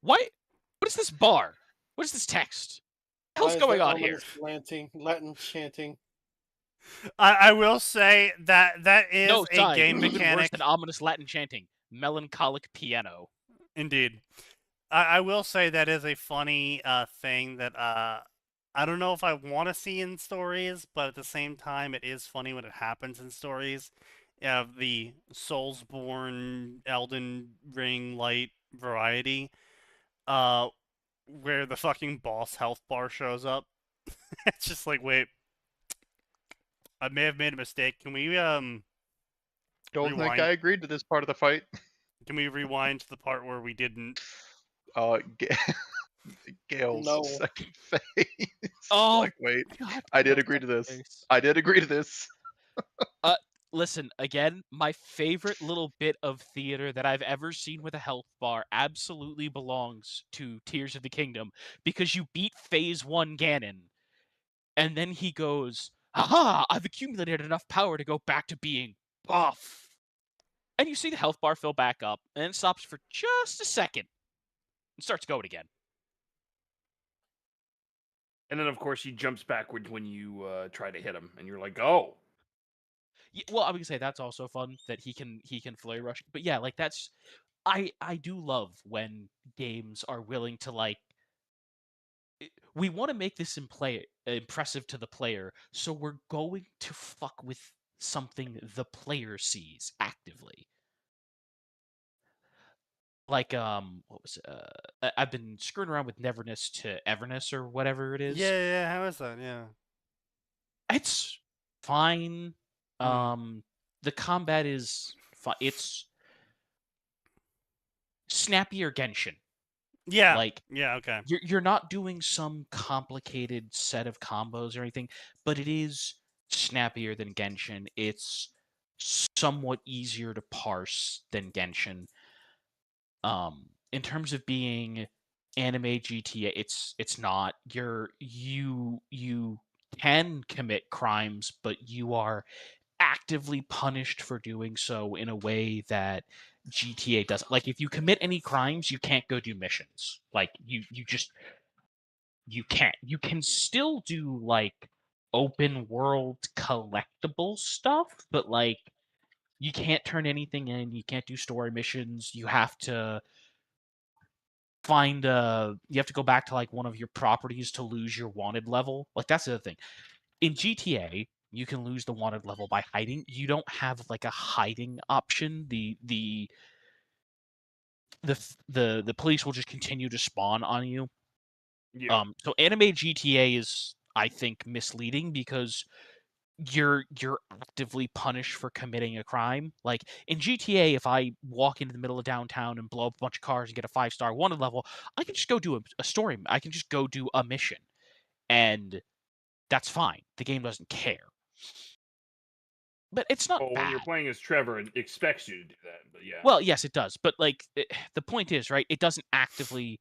Why? What is this bar? What is this text? What the hell's going on here? Latin chanting. I will say that is No, a game even worse mechanic. than ominous Latin chanting. Melancholic piano. Indeed. I will say that is a funny thing that I don't know if I want to see in stories, but at the same time, it is funny when it happens in stories. The Soulsborne, Elden Ring Light variety, where the fucking boss health bar shows up. It's just like, wait, I may have made a mistake. Can we Don't think rewind? I agreed to this part of the fight. Can we rewind to the part where we didn't? Gale's second phase. Oh, like, wait, God, I did Gale's agree to second this. phase. I did agree to this. Listen, again, my favorite little bit of theater that I've ever seen with a health bar absolutely belongs to Tears of the Kingdom, because you beat Phase 1 Ganon, and then he goes, "Aha! I've accumulated enough power to go back to being buff." And you see the health bar fill back up, and then it stops for just a second, and starts going again. And then of course he jumps backwards when you try to hit him, and you're like, oh. Yeah, well, I would say that's also fun that he can flurry rush. But yeah, like that's I do love when games are willing to like we want to make this impressive to the player, so we're going to fuck with something the player sees actively. Like what was I've been screwing around with Neverness to Everness or whatever it is. Yeah. How is that? Yeah. It's fine. The combat is fine. It's snappier Genshin. Yeah. Like, yeah. Okay. you're not doing some complicated set of combos or anything, but it is snappier than Genshin. It's somewhat easier to parse than Genshin. In terms of being anime GTA. It's not. You can commit crimes, but you are actively punished for doing so in a way that GTA doesn't. Like, if you commit any crimes, you can't go do missions. Like, you can't. You can still do like open world collectible stuff, but like you can't turn anything in. You can't do story missions. You have to you have to go back to like one of your properties to lose your wanted level. Like, that's the other thing. In GTA, you can lose the wanted level by hiding. You don't have like a hiding option. The police will just continue to spawn on you. Yeah. So anime GTA is, I think, misleading because you're actively punished for committing a crime. Like in GTA, if I walk into the middle of downtown and blow up a bunch of cars and get a 5-star wanted level, I can just go do a story. I can just go do a mission, and that's fine. The game doesn't care. But it's not Well, bad. when you're playing as Trevor, it expects you to do that. But yeah. Well, yes, it does. But like the point is, right? It doesn't actively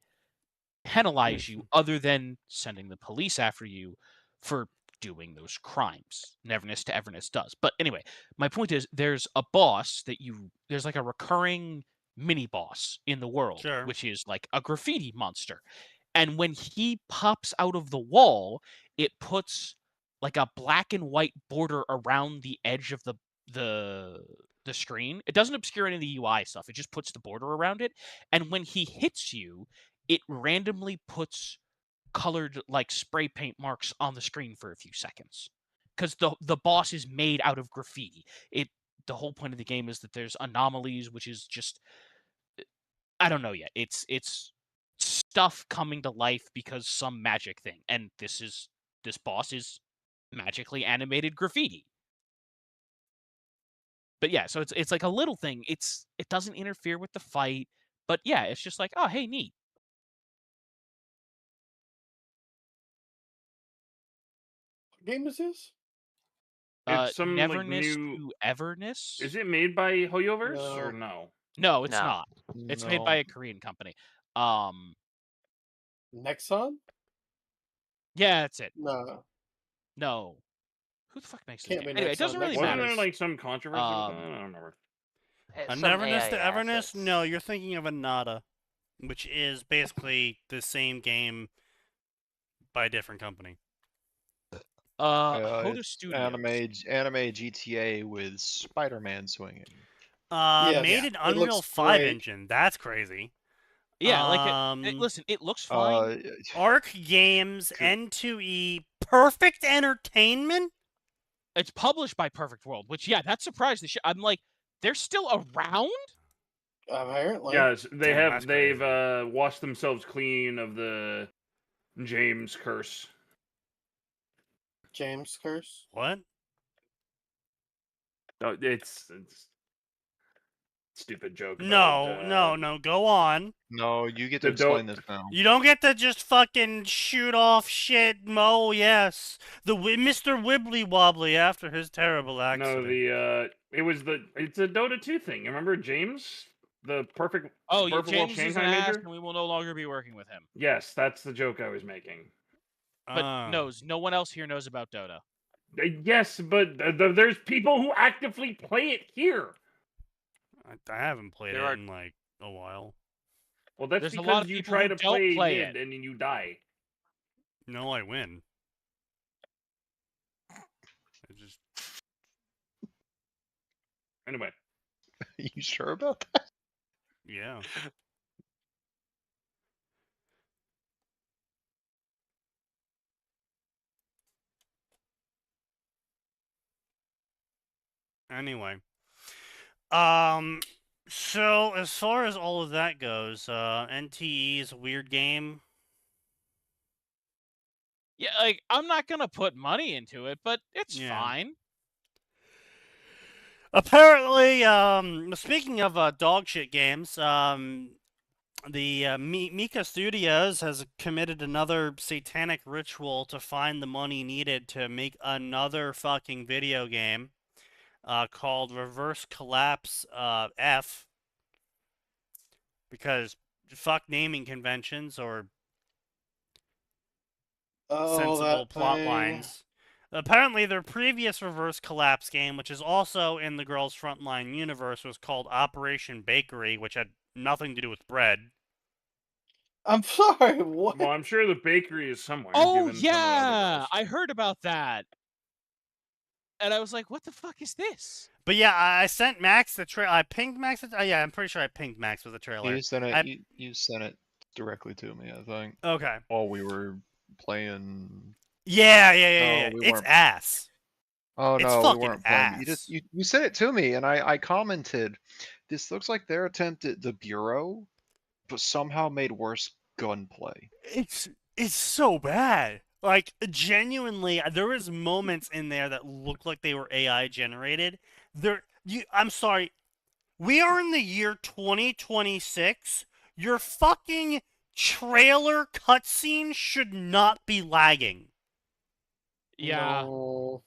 penalize you other than sending the police after you for doing those crimes. Neverness to Everness does. But anyway, my point is there's a boss there's like a recurring mini boss in the world, Sure. which is like a graffiti monster. And when he pops out of the wall, it puts like a black and white border around the edge of the screen. It doesn't obscure any of the UI stuff. It just puts the border around it. And when he hits you, it randomly puts colored like spray paint marks on the screen for a few seconds. Because the boss is made out of graffiti. The whole point of the game is that there's anomalies, which is just I don't know yet. It's stuff coming to life because some magic thing. And this boss is magically animated graffiti. But yeah, so it's like a little thing. It doesn't interfere with the fight, but yeah, it's just like, oh, hey, neat. What game is this? It's some like Neverness new. to Everness. Is it made by Hoyoverse No. or no? No, it's No. not. It's made by a Korean company. Nexon? Yeah, that's it. No. No. Who the fuck makes this Can't game? be Anyway, it Nexon. doesn't really Nexon Wasn't matter. there like some controversy with that? I don't remember. A Some Neverness AI to Everness? assets. No, you're thinking of a Nada, which is basically the same game by a different company. Hoda It's Studios. anime GTA with Spider-Man swinging. Yes, Made in it Unreal looks 5 great. engine. That's crazy. Yeah, like listen, it looks fine. Arc Games, Cool. N2E, Perfect Entertainment? It's published by Perfect World, which yeah, that surprised the shit. I'm like, they're still around? Apparently. Yes, they Damn, have. that's They've crazy. washed themselves clean of the James curse. James Curse. What? No, it's stupid joke. No, about, no, go on. No, you get to The dope- explain this now. You don't get to just fucking shoot off shit. Oh, yes. Mr. Wibbly Wobbly after his terrible accident. No, it's a Dota 2 thing. Remember James, the perfect Oh, Perfect World James is an Shanghai ass, major? and we will no longer be working with him. Yes, that's the joke I was making. But no one else here knows about Dota. Yes, but there's people who actively play it here. I haven't played There it are- in like a while. Well, that's There's a because lot of you people try who to don't play mid and you die. No, I win. I just Anyway, You sure about that? yeah. Anyway. So as far as all of that goes, NTE is a weird game. Yeah, like I'm not gonna put money into it, but it's Yeah. fine. Apparently, speaking of dog shit games, the Mika Studios has committed another satanic ritual to find the money needed to make another fucking video game called Reverse Collapse F. Because fuck naming conventions or Oh, sensible that plot thing. lines. Apparently, their previous Reverse Collapse game, which is also in the Girls Frontline universe, was called Operation Bakery, which had nothing to do with bread. I'm sorry, what? Well, I'm sure the bakery is somewhere. Oh given some of the other yeah, girls. I heard about that, and I was like, "What the fuck is this?" But yeah, I sent Max the trailer. I pinged Max. Yeah, I'm pretty sure I pinged Max with the trailer. You sent it. I- You sent it directly to me, I think, Okay. while we were playing. Yeah. No, we It's weren't. ass. Oh It's no, we fucking weren't playing. ass. You sent it to me, and I commented. This looks like their attempt at the Bureau, but somehow made worse gunplay. It's so bad. Like genuinely, there was moments in there that looked like they were AI generated. I'm sorry. We are in the year 2026. Your fucking trailer cutscene should not be lagging. Yeah. No.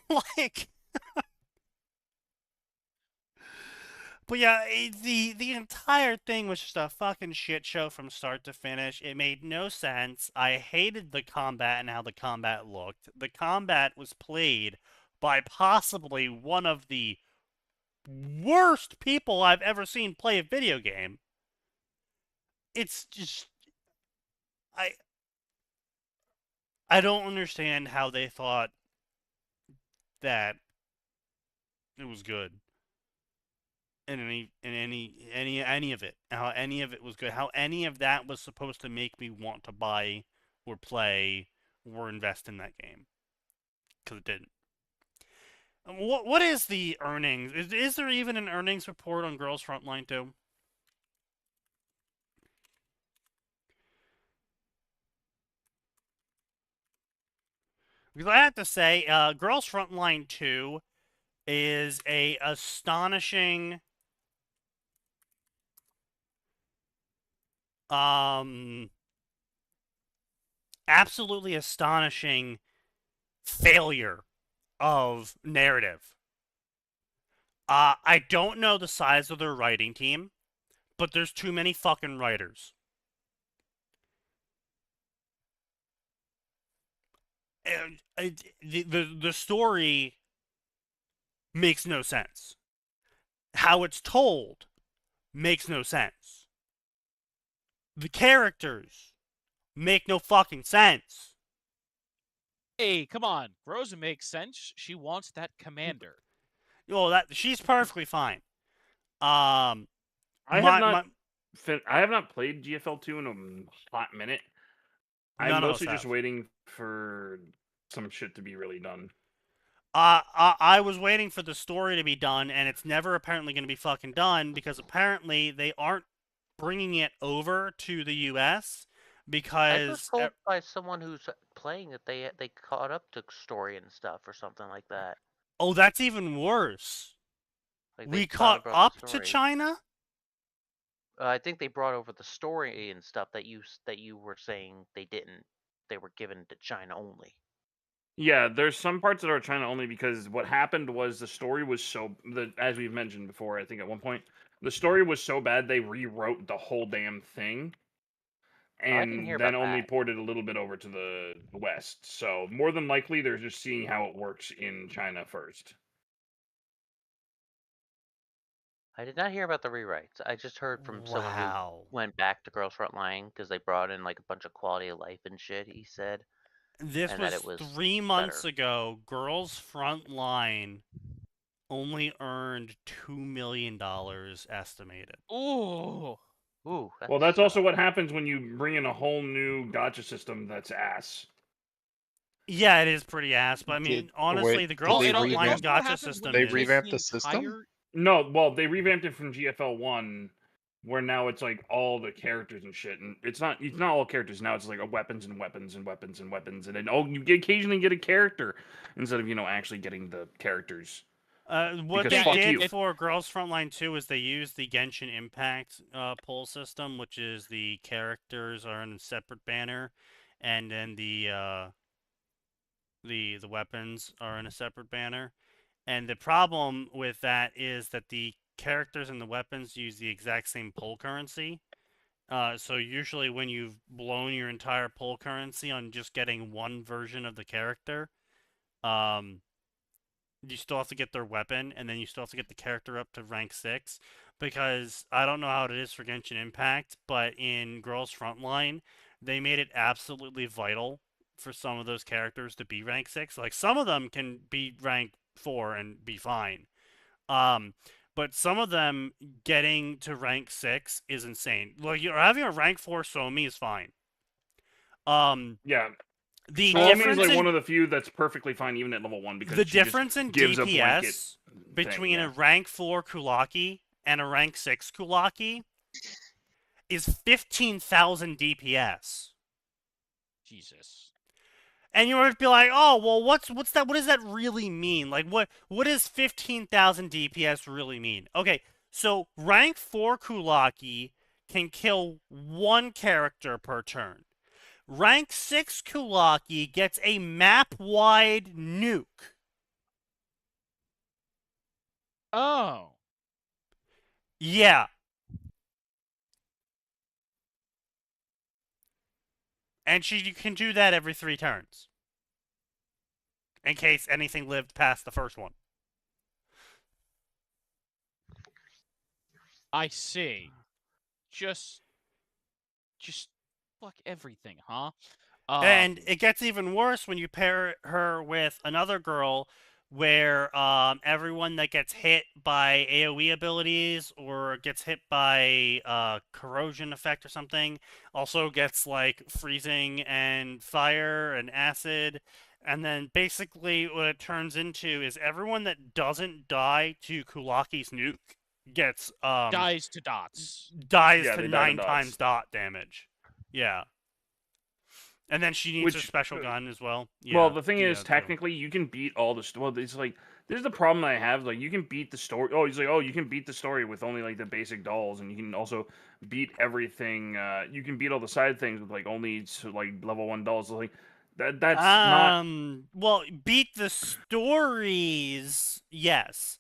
Like, but yeah, the entire thing was just a fucking shit show from start to finish. It made no sense. I hated the combat and how the combat looked. The combat was played by possibly one of the worst people I've ever seen play a video game. It's just I don't understand how they thought that it was good. In any of it, how any of it was good, how any of that was supposed to make me want to buy or play or invest in that game, because it didn't. What is the earnings? Is there even an earnings report on Girls Frontline 2? Because I have to say, Girls Frontline 2 is a astonishing absolutely astonishing failure of narrative. I don't know the size of their writing team, but there's too many fucking writers. And the story makes no sense. How it's told makes no sense. The characters make no fucking sense. Hey, come on. Rosa makes sense. She wants that commander. Well, she's perfectly fine. I have not played GFL2 in a hot minute. I'm mostly just waiting for some shit to be really done. I was waiting for the story to be done, and it's never apparently going to be fucking done, because apparently they aren't bringing it over to the U.S. because I was told by someone who's playing that they caught up to story and stuff or something like that. Oh, that's even worse. Like we caught up to China? I think they brought over the story and stuff that you were saying they didn't. They were given to China only. Yeah, there's some parts that are China only, because what happened was the story was as we've mentioned before, I think at one point, the story was so bad they rewrote the whole damn thing. And then only ported a little bit over to the West. So more than likely, they're just seeing how it works in China first. I did not hear about the rewrites. I just heard from someone who went back to Girls Frontline because they brought in like a bunch of quality of life and shit. He said this was 3 months ago. Girls Frontline only earned $2 million estimated. Ooh. Ooh. Well, that's also what happens when you bring in a whole new gacha system that's ass. Yeah, it is pretty ass, but I mean, honestly, the Girls Frontline gacha system. They revamped the system? No, well, they revamped it from GFL 1, where now it's like all the characters and shit, and it's not all characters now. It's like weapons and weapons and weapons and weapons, and then you occasionally get a character instead of actually getting the characters. What they did for Girls Frontline 2 is they used the Genshin Impact poll system, which is the characters are in a separate banner, and then the weapons are in a separate banner. And the problem with that is that the characters and the weapons use the exact same pull currency. So usually when you've blown your entire pull currency on just getting one version of the character, you still have to get their weapon, and then you still have to get the character up to rank 6. Because I don't know how it is for Genshin Impact, but in Girls Frontline, they made it absolutely vital for some of those characters to be rank 6. Like, some of them can be rank 4 and be fine. But some of them getting to rank 6 is insane. Like, having a rank 4 Somi is fine. Yeah. The Somi is difference like one of the few that's perfectly fine even at level 1 because the she difference just in gives a blanket DPS between thing, yeah. a rank 4 Kulaki and a rank 6 Kulaki is 15,000 DPS. Jesus. And you would be like, oh, well, what's that? What does that really mean? Like, what does 15,000 DPS really mean? Okay, so rank 4 Kulaki can kill one character per turn. Rank 6 Kulaki gets a map-wide nuke. Oh. Yeah. And she can do that every 3 turns. In case anything lived past the first one. I see. Just fuck everything, huh? And it gets even worse when you pair her with another girl where everyone that gets hit by AoE abilities or gets hit by corrosion effect or something also gets like freezing and fire and acid. And then basically what it turns into is everyone that doesn't die to Kulaki's nuke gets dies to dots. Dies Yeah, to they die to 9 dots. times dot damage. Yeah. And then she needs her Which, special gun as well. Yeah, well, the thing yeah, is, too. technically, you can beat all the. Well, it's like this is the problem I have. Like, you can beat the story. Oh, he's like, oh, you can beat the story with only like the basic dolls, and you can also beat everything. You can beat all the side things with like only like level 1 dolls. Like that's not. Well, beat the stories. Yes.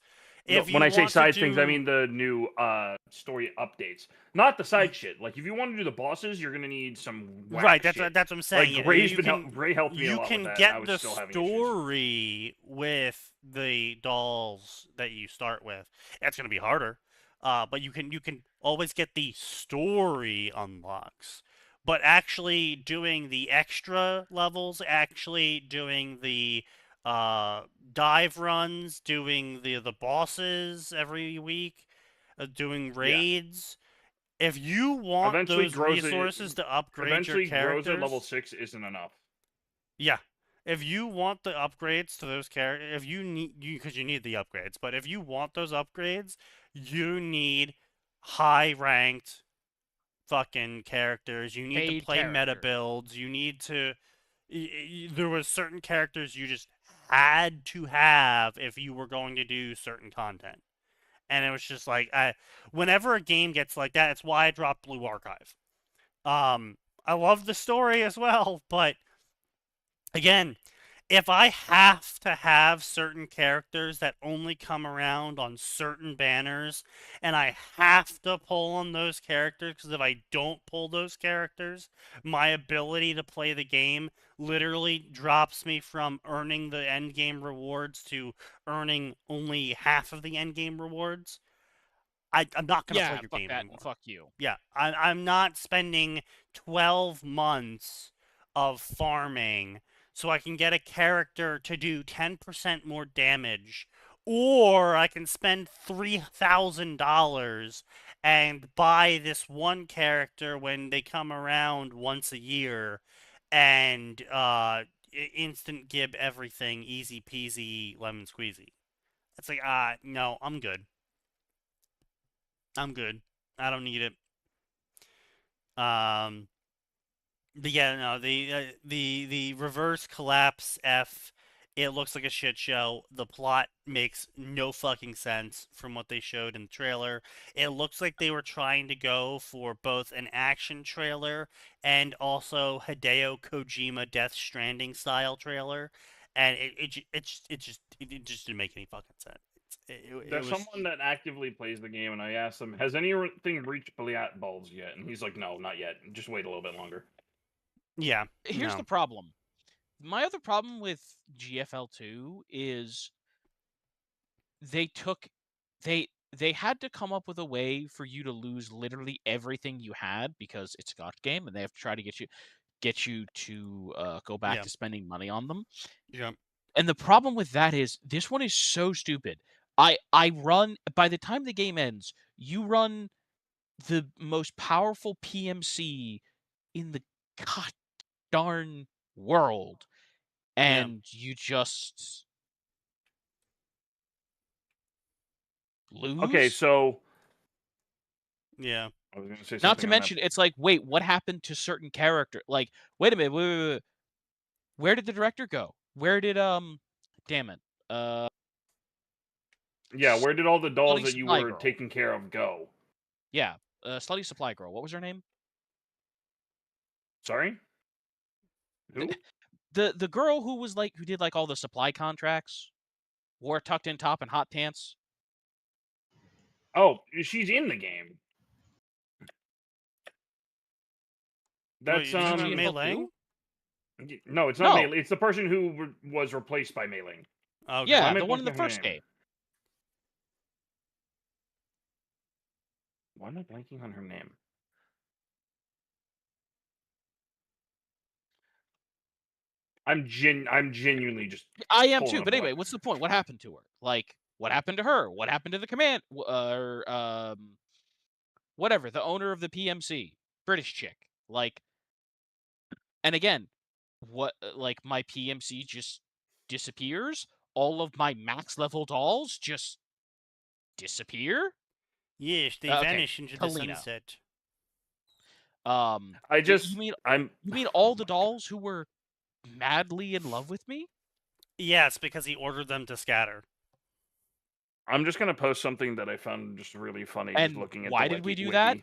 No, If you when I say want side to things, I do- mean the new story updates, not the side shit. Like if you want to do the bosses, you're gonna need some whack right. That's shit. what I'm saying. Like Yeah, Gray helped me a you lot can with that, get and I was the still having issues. story with the dolls that you start with. That's gonna be harder. But you can always get the story unlocks. But actually doing the extra levels, actually doing the dive runs, doing the bosses every week, doing raids. If you want Eventually, those resources to upgrade your characters, level 6 isn't enough. yeah. If you want the upgrades to those characters, if you need because you need the upgrades, but if you want those upgrades, you need high ranked fucking characters. You need Paid to play meta character. builds. You need to. There was certain characters you just had to have if you were going to do certain content, and it was just like whenever a game gets like that, it's why I dropped Blue Archive. I love the story as well, but again, if I have to have certain characters that only come around on certain banners, and I have to pull on those characters, because if I don't pull those characters, my ability to play the game literally drops me from earning the end game rewards to earning only half of the end game rewards. I'm not going to play your fuck game that anymore. and fuck you. Yeah, I'm not spending 12 months of farming so I can get a character to do 10% more damage, or I can spend $3,000 and buy this one character when they come around once a year, and instant gib everything, easy peasy, lemon squeezy. It's like, no, I'm good. I'm good. I don't need it. But yeah, no, the reverse collapse F, it looks like a shit show. The plot makes no fucking sense from what they showed in the trailer. It looks like they were trying to go for both an action trailer and also Hideo Kojima Death Stranding style trailer, and it just didn't make any fucking sense. There's someone that actively plays the game, and I asked them, "Has anything reached Bliat balls yet?" And he's like, "No, not yet. Just wait a little bit longer." Yeah. Here's the problem. My other problem with GFL2 is they had to come up with a way for you to lose literally everything you had because it's a GOT game, and they have to try to get you to go back to spending money on them. Yeah. And the problem with that is this one is so stupid. I run, by the time the game ends, you run the most powerful PMC in the god darn world, and you just lose. Okay, so yeah, I was gonna say something. Not to mention, it's like, wait, what happened to certain character? Like, wait a minute, wait. Where did the director go? Where did damn it, yeah, where did all the dolls Slutty that you Supply were Girl. taking care of go? Yeah, Slutty Supply Girl. What was her name? Sorry, who? The girl who did like all the supply contracts, wore a tucked in top and hot pants. Oh, she's in the game. That's Mei Ling? No, it's not Mei Ling. It's the person who was replaced by Mei Ling. Okay. Yeah, the one in the first game. Why am I blanking on her name? I'm genuinely just. I am too, but anyway, what's the point? What happened to her? Like, what happened to her? What happened to the command? Whatever, the owner of the PMC, British chick. Like, and again, what? Like, my PMC just disappears. All of my max level dolls just disappear. Yes, they vanish into the sunset. You mean all the dolls who were madly in love with me? Yes, because he ordered them to scatter. I'm just gonna post something that I found just really funny. And just looking at why did we do that?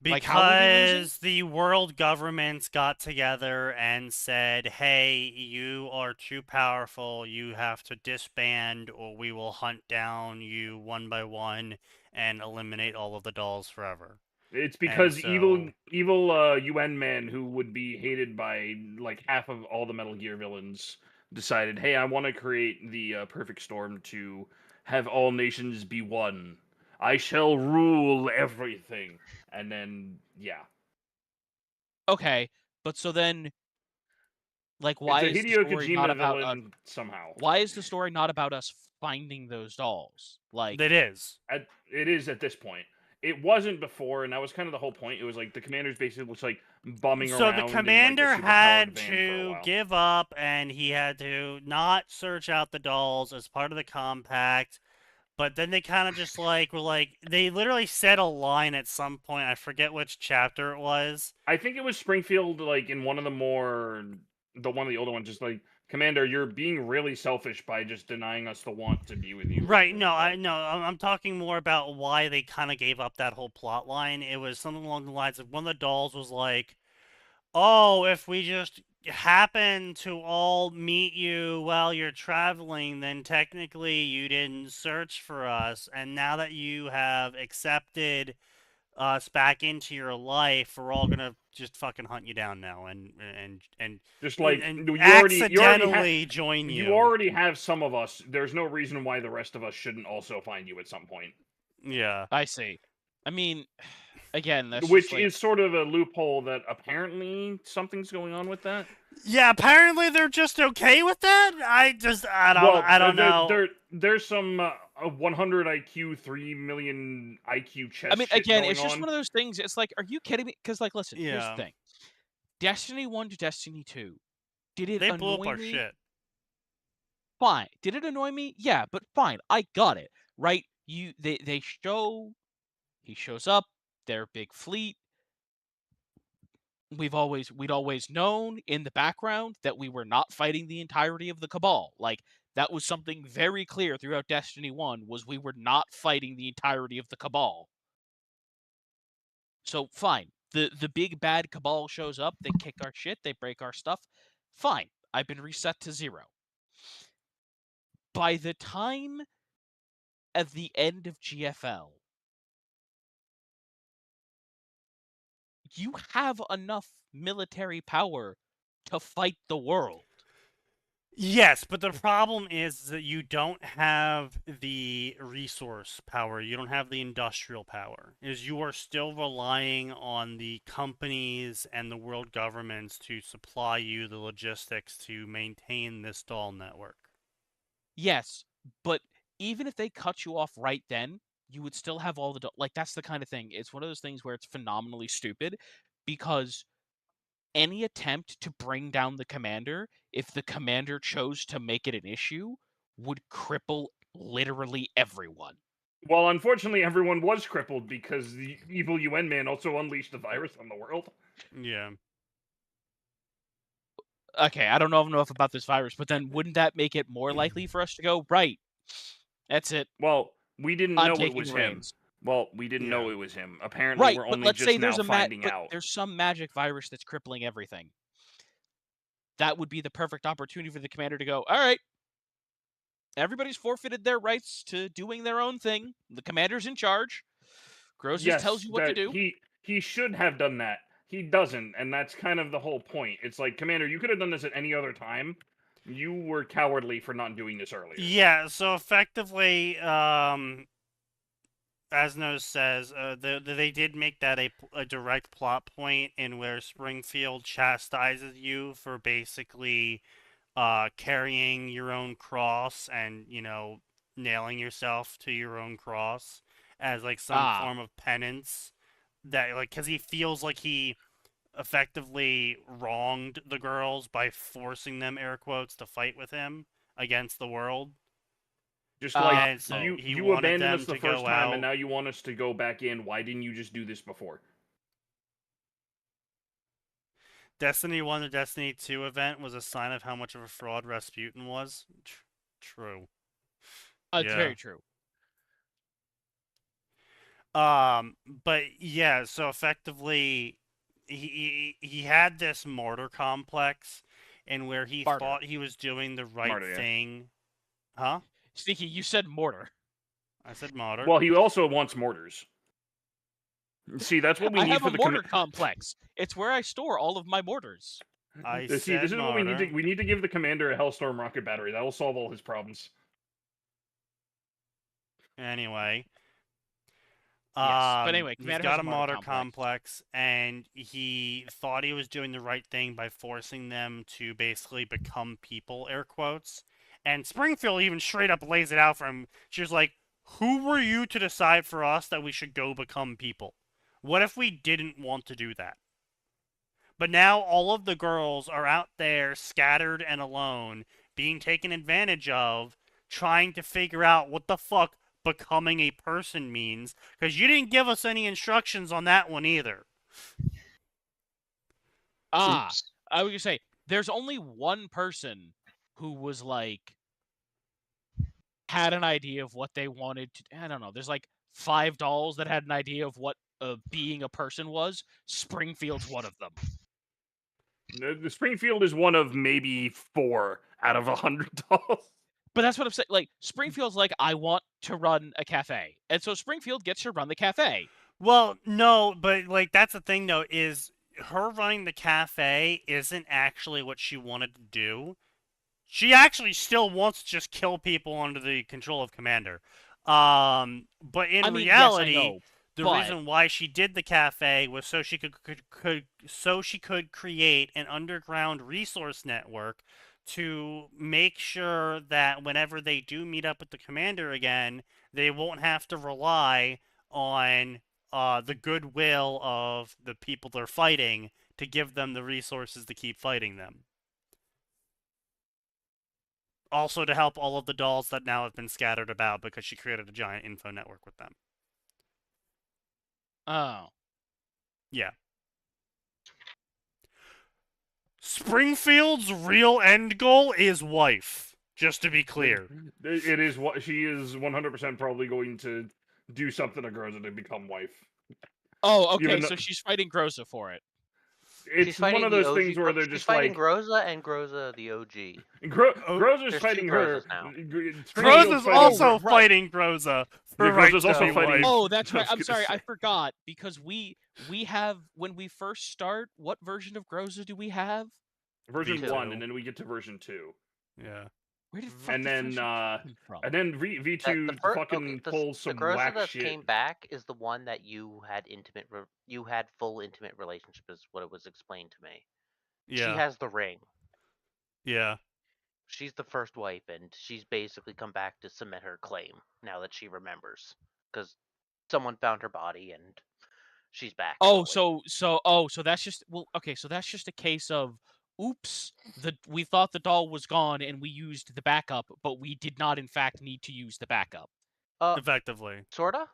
Because the world governments got together and said, "Hey, you are too powerful. You have to disband, or we will hunt down you one by one and eliminate all of the dolls forever." It's because evil UN men who would be hated by like half of all the Metal Gear villains decided, hey, I want to create the perfect storm to have all nations be one. I shall rule everything. And then, yeah. Okay, but so then, like, why is the story not about us? Somehow? Why is the story not about us finding those dolls? Like, it is. It is at this point. It wasn't before, and that was kind of the whole point. It was like the commander's basically was like bumming around. So the commander had to give up, and he had to not search out the dolls as part of the compact. But then they kind of just like were like they literally said a line at some point. I forget which chapter it was. I think it was Springfield, like in one of the older ones, just like, Commander, you're being really selfish by just denying us the want to be with you. Right, I'm talking more about why they kind of gave up that whole plot line. It was something along the lines of one of the dolls was like, oh, if we just happen to all meet you while you're traveling, then technically you didn't search for us. And now that you have accepted us back into your life, we're all gonna just fucking hunt you down now and just like you accidentally join you. You already have some of us. There's no reason why the rest of us shouldn't also find you at some point. Yeah, I see. I mean, again, that's which is sort of a loophole that apparently something's going on with that. Yeah, apparently they're just okay with that. I don't know. There's some 100 IQ, 3 million IQ chess. I mean, again, it's just one of those things. It's like, are you kidding me? Because, like, listen, here's the thing: Destiny 1 to Destiny 2, did it annoy me? They blew up our shit. Fine. Did it annoy me? Yeah, but fine. I got it. Right? He shows up. Their big fleet. We'd always known in the background that we were not fighting the entirety of the Cabal. Like, that was something very clear throughout Destiny 1, was we were not fighting the entirety of the Cabal. So, fine. The big bad Cabal shows up, they kick our shit, they break our stuff. Fine. I've been reset to 0. By the time at the end of GFL, you have enough military power to fight the world. Yes, but the problem is that you don't have the resource power. You don't have the industrial power. You are still relying on the companies and the world governments to supply you the logistics to maintain this doll network. Yes, but even if they cut you off right then, you would still have all the like. That's the kind of thing. It's one of those things where it's phenomenally stupid, because any attempt to bring down the commander, if the commander chose to make it an issue, would cripple literally everyone. Well, unfortunately, everyone was crippled because the evil UN man also unleashed the virus on the world. Yeah. Okay, I don't know enough about this virus, but then wouldn't that make it more likely for us to go, right, that's it? Well, we didn't I'm know it taking was the him. reins. Well, we didn't know Yeah. it was him. Apparently, Right, we're but only let's say just now there's finding out. there's some magic virus that's crippling everything. That would be the perfect opportunity for the commander to go, all right, everybody's forfeited their rights to doing their own thing. The commander's in charge. Gross just tells you what to do. He should have done that. He doesn't, and that's kind of the whole point. It's like, Commander, you could have done this at any other time. You were cowardly for not doing this earlier. Yeah, so effectively, Asno says they did make that a direct plot point in where Springfield chastises you for basically carrying your own cross and, nailing yourself to your own cross as like some form of penance, that like because he feels like he effectively wronged the girls by forcing them, air quotes, to fight with him against the world. Just like so you abandoned us the first time, and now you want us to go back in. Why didn't you just do this before? Destiny 1 to Destiny 2 event was a sign of how much of a fraud Rasputin was. True. It's very true. But yeah, so effectively, he had this martyr complex, and where he thought he was doing the right thing. Huh? Sneaky, you said mortar. I said martyr. Well, he also wants mortars. See, that's what we need for the mortar complex. It's where I store all of my mortars. This is what we need to. We need to give the commander a Hellstorm rocket battery. That will solve all his problems. Anyway. Yes, but anyway, he's got a martyr complex, and he thought he was doing the right thing by forcing them to basically become people, air quotes. And Springfield even straight up lays it out for him. She was like, who were you to decide for us that we should go become people? What if we didn't want to do that? But now all of the girls are out there scattered and alone, being taken advantage of, trying to figure out what the fuck becoming a person means, because you didn't give us any instructions on that one either. I was gonna say, there's only one person who was like, had an idea of what they wanted to. I don't know. There's like 5 dolls that had an idea of what being a person was. Springfield's one of them. The Springfield is one of maybe 4 out of 100 dolls. But that's what I'm saying. Like, Springfield's like, I want to run a cafe. And so Springfield gets to run the cafe. Well, no, but, like, that's the thing, though, is her running the cafe isn't actually what she wanted to do. She actually still wants to just kill people under the control of Commander. But in reality, the reason why she did the cafe was so she could create an underground resource network to make sure that whenever they do meet up with the commander again, they won't have to rely on the goodwill of the people they're fighting to give them the resources to keep fighting them. Also to help all of the dolls that now have been scattered about because she created a giant info network with them. Oh. Yeah. Springfield's real end goal is wife, just to be clear. It is what she is 100% probably going to do something to Groza to become wife. Oh, okay, so she's fighting Groza for it. It's one of those things where they're she's just fighting like Groza and Groza the OG. Groza's There's fighting two her. Grozas now. Groza's also right. fighting Groza. For Groza's also fighting. Oh, that's right. I was I'm gonna sorry, I say. forgot because we have when we first start. What version of Groza do we have? Version V2. 1, and then we get to version 2. Yeah. Where did fuck And did then version 2 come from? and then V2 fucking pulls some the Groza whack that shit. came back is the one that you had full intimate relationship, is what it was explained to me. Yeah. She has the ring. Yeah. She's the first wife, and she's basically come back to cement her claim now that she remembers, because someone found her body and she's back. Oh, fully. so that's just okay. So that's just a case of oops. We thought the doll was gone and we used the backup, but we did not in fact need to use the backup. Effectively. Sorta.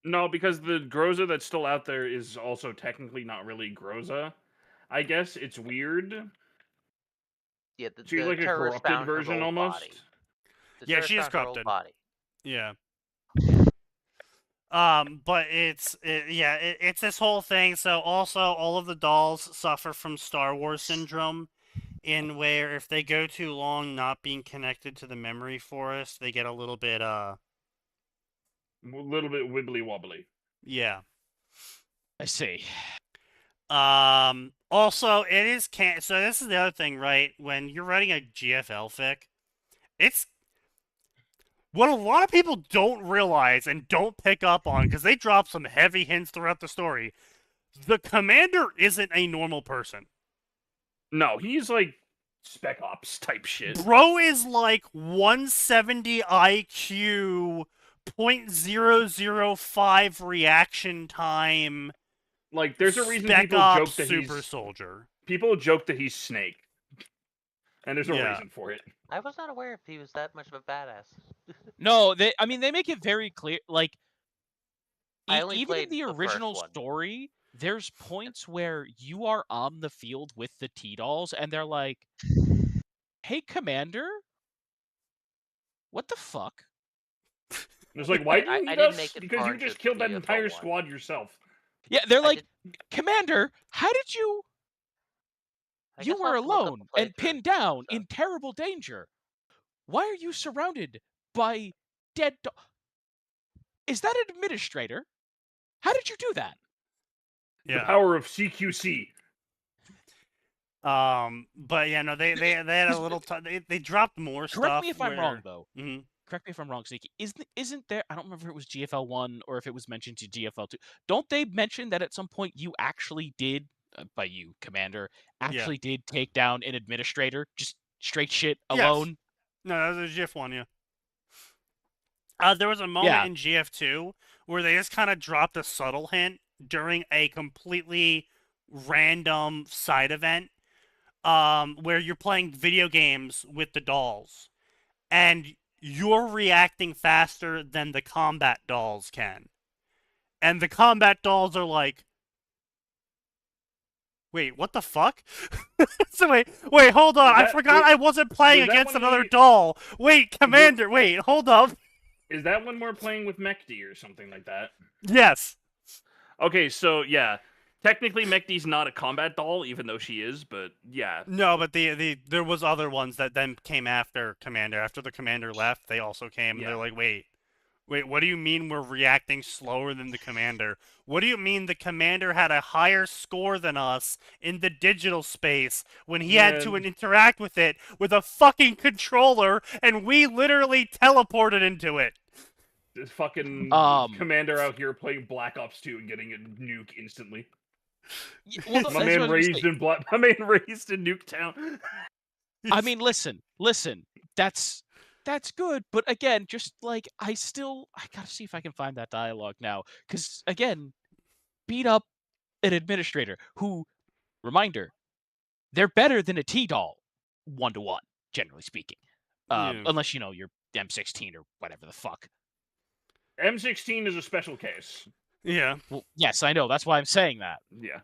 No, because the Groza that's still out there is also technically not really Groza. I guess it's weird. Yeah, She's the like a terrorist corrupted found her version old almost. body. The Yeah, terrorist she is found her old corrupted. body. Yeah. But it's this whole thing. So also, all of the dolls suffer from Star Wars syndrome, in where if they go too long not being connected to the memory forest, they get a little bit wibbly wobbly. Yeah. I see. Also, it is so this is the other thing, right? When you're writing a GFL fic, it's what a lot of people don't realize and don't pick up on, because they drop some heavy hints throughout the story. The commander isn't a normal person. No, he's like Spec Ops type shit. Bro is like 170 IQ, 0.005 reaction time. Like, there's a reason Spec people Ops joke that super he's soldier. People joke that he's Snake, and there's a Yeah. reason for it. I was not aware if he was that much of a badass. No, they make it very clear. Like, I only even in played the the first original one. story, there's points where you are on the field with the T-Dolls, and they're like, "Hey, Commander, what the fuck?" It's like, why do you I need didn't us? make it Because far you into just killed that GFL entire one. squad yourself. Yeah, they're I like, did- "Commander, how did you? I You guess I'll were have to look up alone the and playthrough, pinned down so. in terrible danger. Why are you surrounded by dead Is that an administrator? How did you do that?" The power of CQC. But yeah, no, they had a little. They dropped more stuff. Correct me if I'm wrong, though. Mm-hmm. Correct me if I'm wrong, Sneaky. Isn't there? I don't remember if it was GFL 1 or if it was mentioned to GFL 2. Don't they mention that at some point you actually did, by you, Commander, actually did take down an administrator, just straight shit alone? Yes. No, that was a GF 1, yeah. There was a moment in GF 2 where they just kind of dropped a subtle hint during a completely random side event, where you're playing video games with the dolls, and you're reacting faster than the combat dolls can. And the combat dolls are like, wait, what the fuck? So wait, hold on. I forgot I wasn't playing against another doll. Wait, Commander, wait, hold up. Is that when we're playing with Mechty or something like that? Yes. Okay, so yeah. Technically, Mechty's not a combat doll, even though she is, but yeah. No, but there was other ones that then came after Commander. After the Commander left, they also came, and they're like, wait, what do you mean we're reacting slower than the Commander? What do you mean the Commander had a higher score than us in the digital space when he had to interact with it with a fucking controller, and we literally teleported into it? This fucking Commander out here playing Black Ops 2 and getting a nuke instantly. Well, my man raised in Nuketown. I mean, listen. That's good, but again, just like I gotta see if I can find that dialogue now, because again, beat up an administrator who, reminder, they're better than a T-doll 1-to-1, generally speaking, unless you're M16 or whatever the fuck. M16 is a special case. Yeah. Well, yes, I know. That's why I'm saying that. Yeah.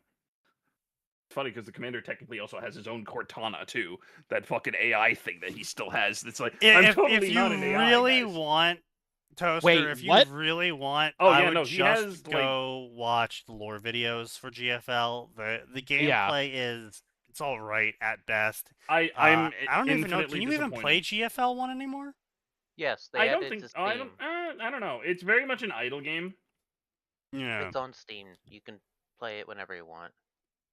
It's funny because the Commander technically also has his own Cortana too. That fucking AI thing that he still has. It's like, I'm totally if not an you AI, really guys. want Toaster, Wait, if you what? really want, Oh, I yeah, would no, he just has, like- go watch the lore videos for GFL. The Yeah. gameplay it's all right at best. I'm I don't even know. infinitely Can you even play disappointed. GFL 1 anymore? Yes, they I added don't it think. to Oh, Steam. I don't know. It's very much an idle game. Yeah. It's on Steam. You can play it whenever you want.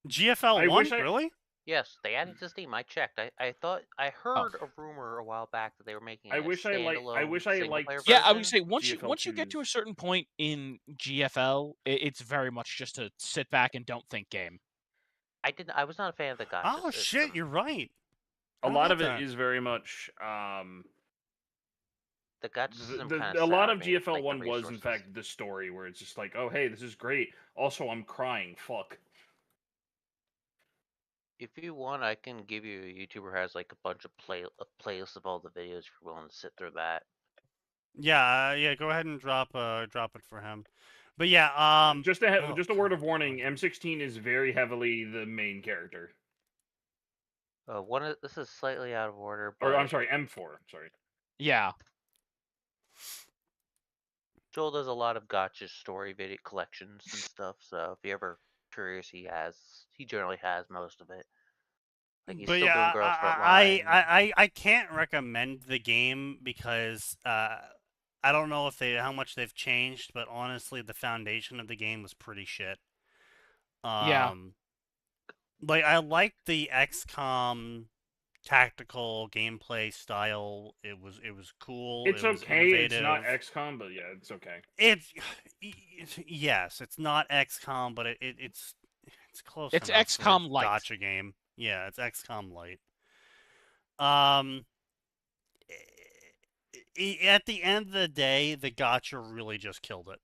GFL I 1? wish I- Really? Yes, they added it to Steam. I checked. I thought I heard a rumor a while back that they were making I a wish I standalone liked single-player Yeah, I version. would say once you GFL get to a 2's. certain point in GFL, it's very much just a sit back and don't think game. I was not a fan of the gotcha Oh shit, system. you're right. A How lot about of it that? is very much. The gotcha system kind A of lot of soured me, GFL like the 1 was, in resources. fact, the story where it's just like, oh, hey, this is great. Also, I'm crying. Fuck. If you want, I can give you a YouTuber who has like a bunch of playlists of all the videos if you're willing to sit through that. Yeah, yeah. Go ahead and drop it for him. But yeah, Just a word of God, warning: God. M16 is very heavily the main character. This is slightly out of order, Or but I'm sorry, M4. Sorry. Yeah. Joel does a lot of gotcha story video collections and stuff. So if you're ever curious, he generally has most of it. Like he's But still yeah, doing Girls Frontline. I can't recommend the game because I don't know if how much they've changed, but honestly, the foundation of the game was pretty shit. Yeah. Like I liked the XCOM tactical gameplay style. It was cool. It's it was okay. innovative. It's not XCOM, but yeah, it's okay. Yes, it's not XCOM, but it's close. It's enough for a XCOM Lite. gotcha game. Yeah, it's XCOM Lite. At the end of the day, the gotcha really just killed it.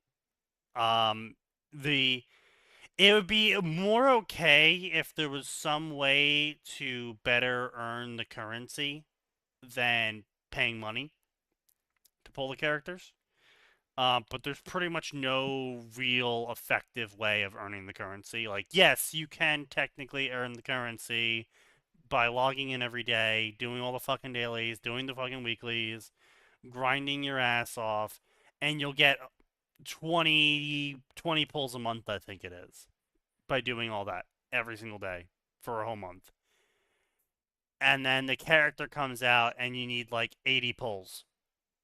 It would be more okay if there was some way to better earn the currency than paying money to pull the characters. But there's pretty much no real effective way of earning the currency. Like, yes, you can technically earn the currency by logging in every day, doing all the fucking dailies, doing the fucking weeklies, grinding your ass off, and you'll get 20 pulls a month, I think it is, by doing all that every single day for a whole month. And then the character comes out and you need like 80 pulls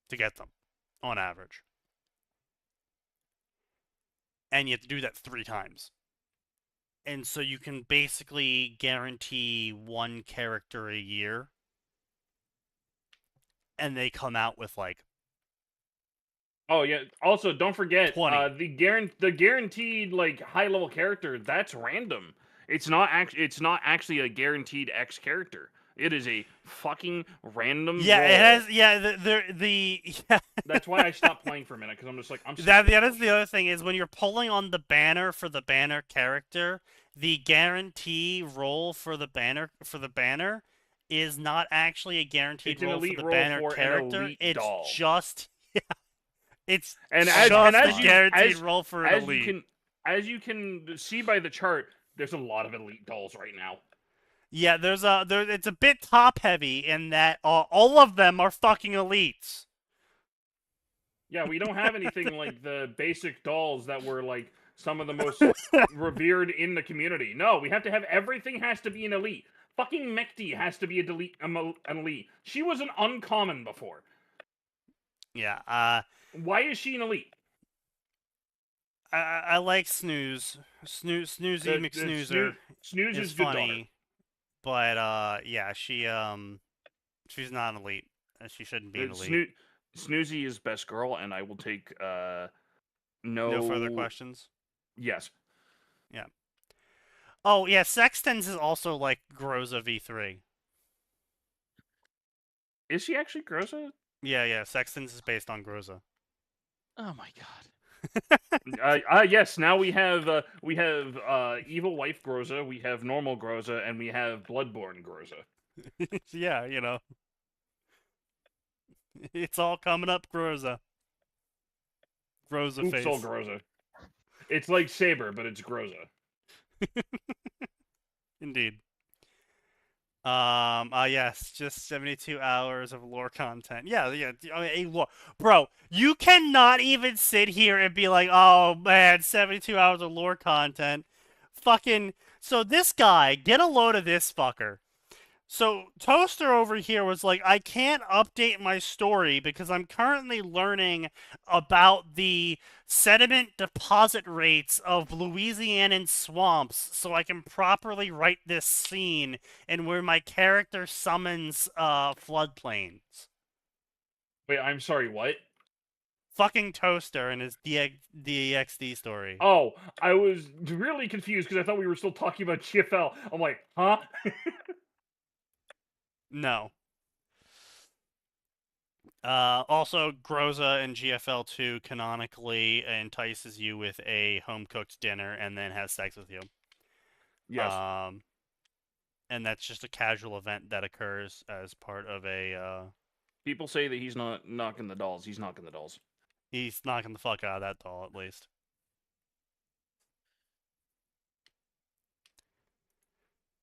to get them on average. And you have to do that 3 times. And so you can basically guarantee one character a year. And they come out with like Oh yeah. Also, don't forget 20. the guaranteed like high level character. That's random. It's not actually a guaranteed X character. It is a fucking random. Yeah, roll. it has. Yeah, the yeah. That's why I stopped playing for a minute because I'm just like I'm. That is the other thing is when you're pulling on the banner for the banner character, the guarantee roll for the banner is not actually a guaranteed It's an roll for elite the roll banner for an character. elite It's doll. just it's And just as a you- guaranteed as- roll for an elite. As you can see by the chart, there's a lot of elite dolls right now. Yeah, it's a bit top heavy in that all of them are fucking elites. Yeah, we don't have anything like the basic dolls that were like some of the most revered in the community. No, we have to have everything has to be an elite. Fucking Mekti has to be an elite. She was an uncommon before. Yeah, Why is she an elite? I like Snoozy McSnoozer. Snooze is is good funny, but yeah, she's not an elite. She shouldn't be an elite. Snoozy is best girl, and I will take No further questions. Yes. Yeah. Oh yeah, Sextons is also like Groza V3. Is she actually Groza? Yeah, Sextons is based on Groza. Oh my god. Yes. Now we have evil wife Groza, we have normal Groza, and we have bloodborne Groza. Yeah, it's all coming up, Groza. Groza Oops, face. all Groza. It's like Saber, but it's Groza. Indeed. Yes, just 72 hours of lore content. Yeah. I mean, hey, look, bro, you cannot even sit here and be like, oh man, 72 hours of lore content. Fucking. So this guy, get a load of this fucker. So Toaster over here was like, I can't update my story because I'm currently learning about the sediment deposit rates of Louisianan swamps so I can properly write this scene and where my character summons floodplains. Wait, I'm sorry, what? Fucking Toaster and his DXD story. Oh, I was really confused because I thought we were still talking about GFL. I'm like, huh? No. Also, Groza in GFL2 canonically entices you with a home-cooked dinner and then has sex with you. Yes. And that's just a casual event that occurs as part of a, People say that he's not knocking the dolls. He's knocking the dolls. He's knocking the fuck out of that doll, at least.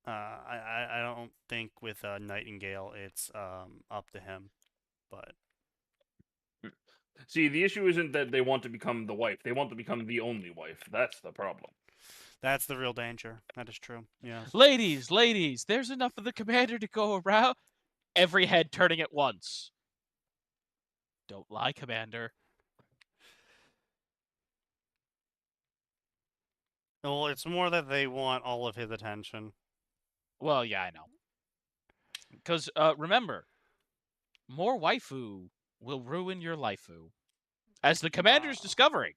I don't think with Nightingale it's up to him, but... See, the issue isn't that they want to become the wife. They want to become the only wife. That's the problem. That's the real danger. That is true. Yes. Ladies, there's enough of the commander to go around. Every head turning at once. Don't lie, Commander. Well, it's more that they want all of his attention. Well, yeah, I know. Because, remember, more waifu will ruin your lifeu. As the commander's discovering.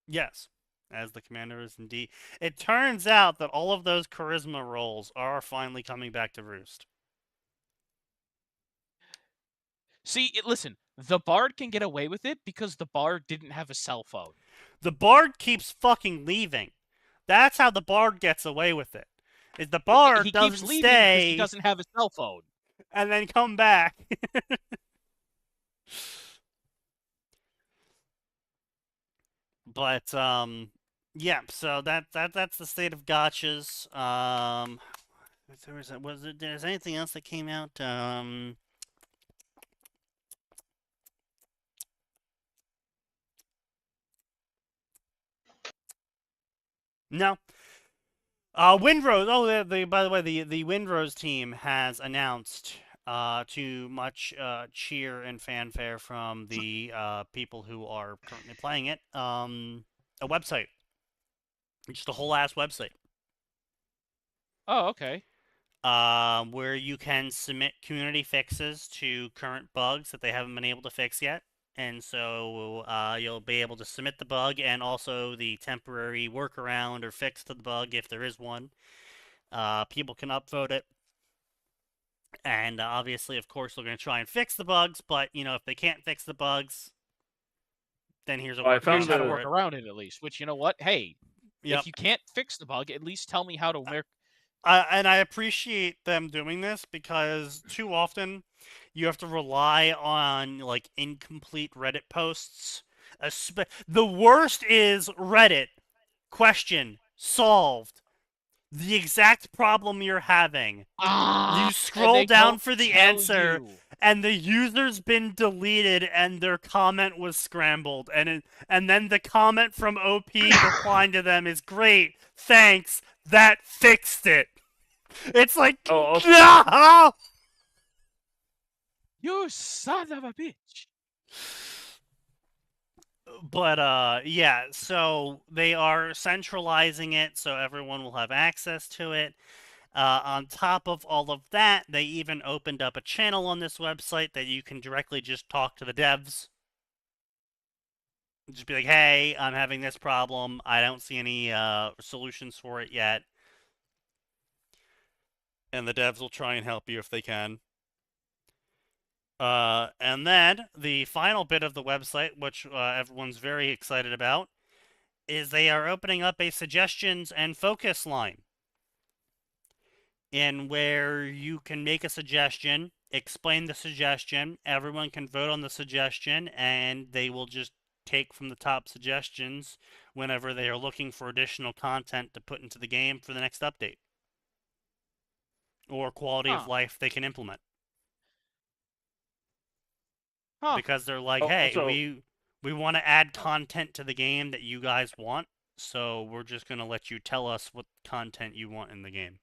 Yes, as the commander is indeed. It turns out that all of those charisma rolls are finally coming back to roost. See, listen, the bard can get away with it because the bard didn't have a cell phone. The bard keeps fucking leaving. That's how the bard gets away with it. Is the bard he doesn't keeps leaving stay because he doesn't have a cell phone. And then come back. But yeah, so that's the state of gotchas. There's anything else that came out? No. Windrose. Oh, by the way, the Windrose team has announced, to much cheer and fanfare from the people who are currently playing it, a website. Just a whole ass website. Oh, okay. Where you can submit community fixes to current bugs that they haven't been able to fix yet. And so you'll be able to submit the bug and also the temporary workaround or fix to the bug if there is one. People can upvote it. And obviously, of course, they're going to try and fix the bugs. But, you know, if they can't fix the bugs, then here's a I found Here's how to the- work around it, at least. Which, you know what? Hey, Yep. if you can't fix the bug, at least tell me how to work. And I appreciate them doing this because too often you have to rely on like incomplete Reddit posts. The worst is Reddit question solved. The exact problem you're having. You scroll down for the answer, and the user's been deleted, and their comment was scrambled, and then the comment from OP replying to them is great, thanks, that fixed it. It's like, no! You son of a bitch. But yeah, so they are centralizing it so everyone will have access to it. On top of all of that, they even opened up a channel on this website that you can directly just talk to the devs. Just be like, hey, I'm having this problem. I don't see any solutions for it yet. And the devs will try and help you if they can. And then the final bit of the website, which everyone's very excited about, is they are opening up a suggestions and focus line. In where you can make a suggestion, explain the suggestion, everyone can vote on the suggestion, and they will just take from the top suggestions whenever they are looking for additional content to put into the game for the next update. or quality of life they can implement. Because they're like, hey, we want to add content to the game that you guys want, so we're just going to let you tell us what content you want in the game.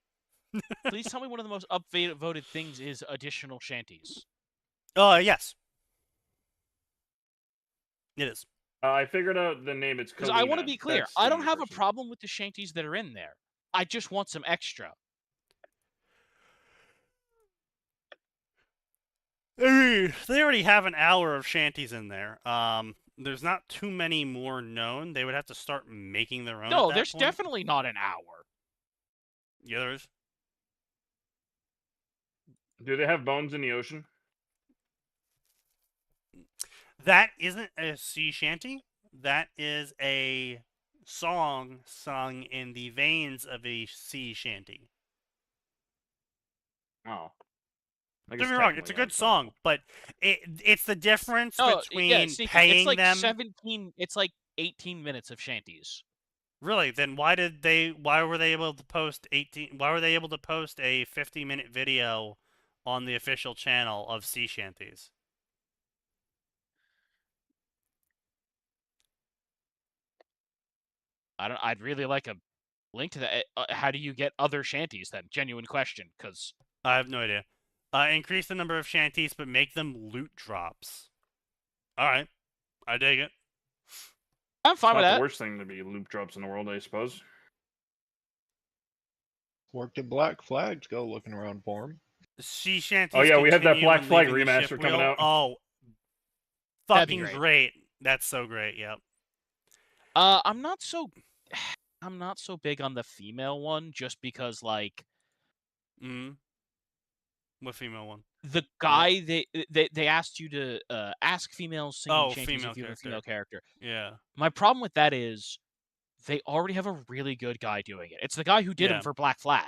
Please tell me one of the most upvoted things is additional shanties. Yes. It is. I figured out the name. It's because I want to be clear. I don't have a problem with the shanties that are in there. I just want some extra. I mean, they already have an hour of shanties in there. There's not too many more known. They would have to start making their own. No, there's definitely not an hour. Yeah, there is. Do they have bones in the ocean? That isn't a sea shanty. That is a song sung in the veins of a sea shanty. Oh. Don't get me wrong, it's a good song, but it's the difference between Sneaky, paying it's like them. 17. It's like 18 minutes of shanties. Really? Then why were they able to post 18? Why were they able to post a 50-minute video on the official channel of sea shanties? I'd really like a link to that. How do you get other shanties then? Genuine question, because I have no idea. Increase the number of shanties, but make them loot drops. All right, I dig it. I'm fine with Not that. the worst thing to be loot drops in the world, I suppose. Worked at Black Flags. Go looking around for him. Sea shanties. Oh yeah, we have that continue Black when Flag leaving the remaster ship coming wheel. out. Oh, That'd be fucking great. great! That's so great. Yep. I'm not so big on the female one, just because like. What female one? The guy they asked you to ask females singing shanties female if you have a female character. Yeah. My problem with that is they already have a really good guy doing it. It's the guy who did him for Black Flag.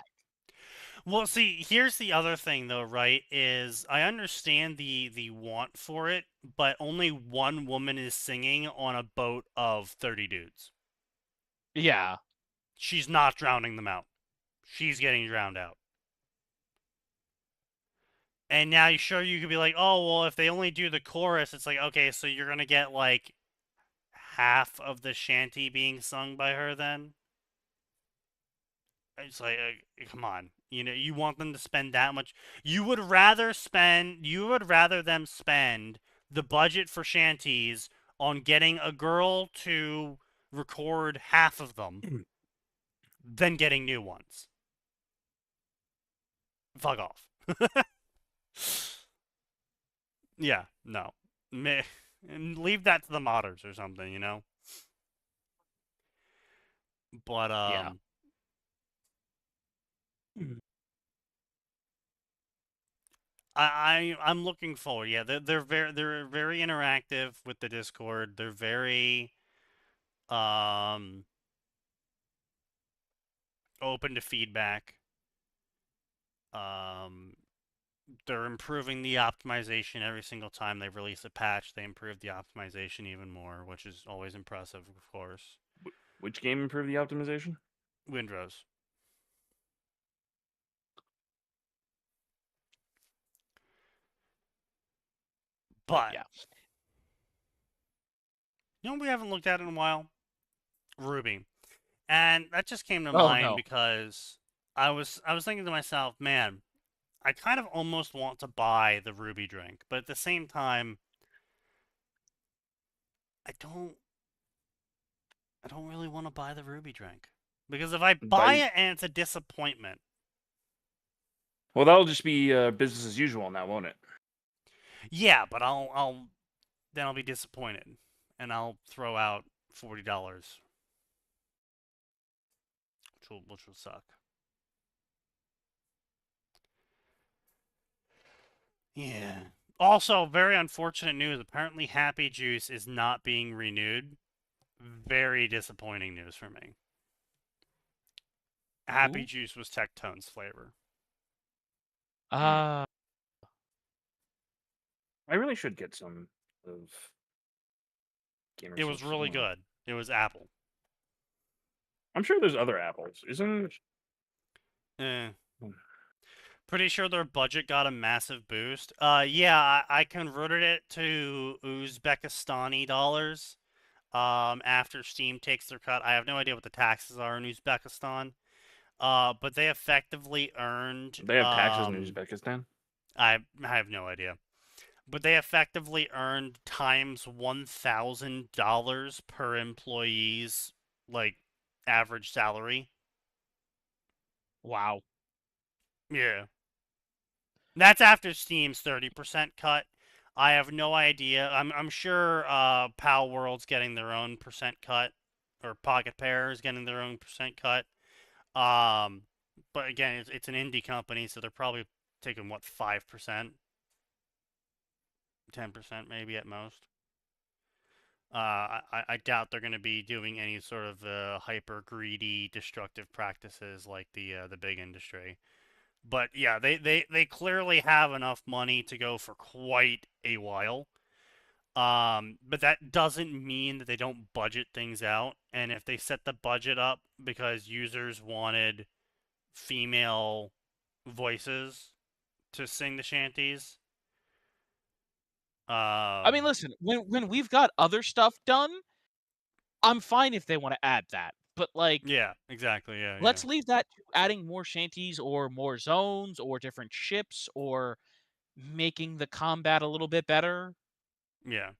Well, see, here's the other thing, though, right? Is I understand the want for it, but only one woman is singing on a boat of 30 dudes. Yeah. She's not drowning them out. She's getting drowned out. And now you could be like, oh, well, if they only do the chorus, it's like, okay, so you're going to get, like, half of the shanty being sung by her then? It's like, come on. You know, you want them to spend that much. You would rather them spend the budget for shanties on getting a girl to record half of them than getting new ones. Fuck off. Yeah, no. Leave that to the modders or something, you know? But, yeah. I'm looking forward. Yeah, they're very interactive with the Discord. They're very open to feedback. They're improving the optimization every single time they release a patch. They improve the optimization even more, which is always impressive, of course. Which game improved the optimization? Windrose. But yeah. You know what we haven't looked at in a while? Ruby. And that just came to mind because I was thinking to myself, man, I kind of almost want to buy the Ruby drink, but at the same time, I don't really want to buy the Ruby drink. Because if I buy it and it's a disappointment. Well, that'll just be business as usual now, won't it? Yeah, but I'll be disappointed, and I'll throw out $40, which will suck. Yeah. Also, very unfortunate news. Apparently, Happy Juice is not being renewed. Very disappointing news for me. Happy Juice was Tectone's flavor. I really should get some of. It was really good. It was apple. I'm sure there's other apples, isn't it? Pretty sure their budget got a massive boost. Yeah, I converted it to Uzbekistani dollars. After Steam takes their cut, I have no idea what the taxes are in Uzbekistan. But they effectively earned. They have taxes in Uzbekistan. I have no idea. But they effectively earned times $1,000 per employee's average salary. Wow. Yeah. That's after Steam's 30% cut. I have no idea. I'm sure Pal World's getting their own percent cut, or Pocket Pair is getting their own percent cut. But again, it's an indie company, so they're probably taking 5%, 10% maybe at most. I doubt they're going to be doing any sort of hyper greedy, destructive practices like the big industry. But yeah, they clearly have enough money to go for quite a while. But that doesn't mean that they don't budget things out. And if they set the budget up because users wanted female voices to sing the shanties. I mean, listen, when we've got other stuff done, I'm fine if they want to add that. But yeah, exactly. Yeah, let's leave that to adding more shanties or more zones or different ships or making the combat a little bit better. Yeah.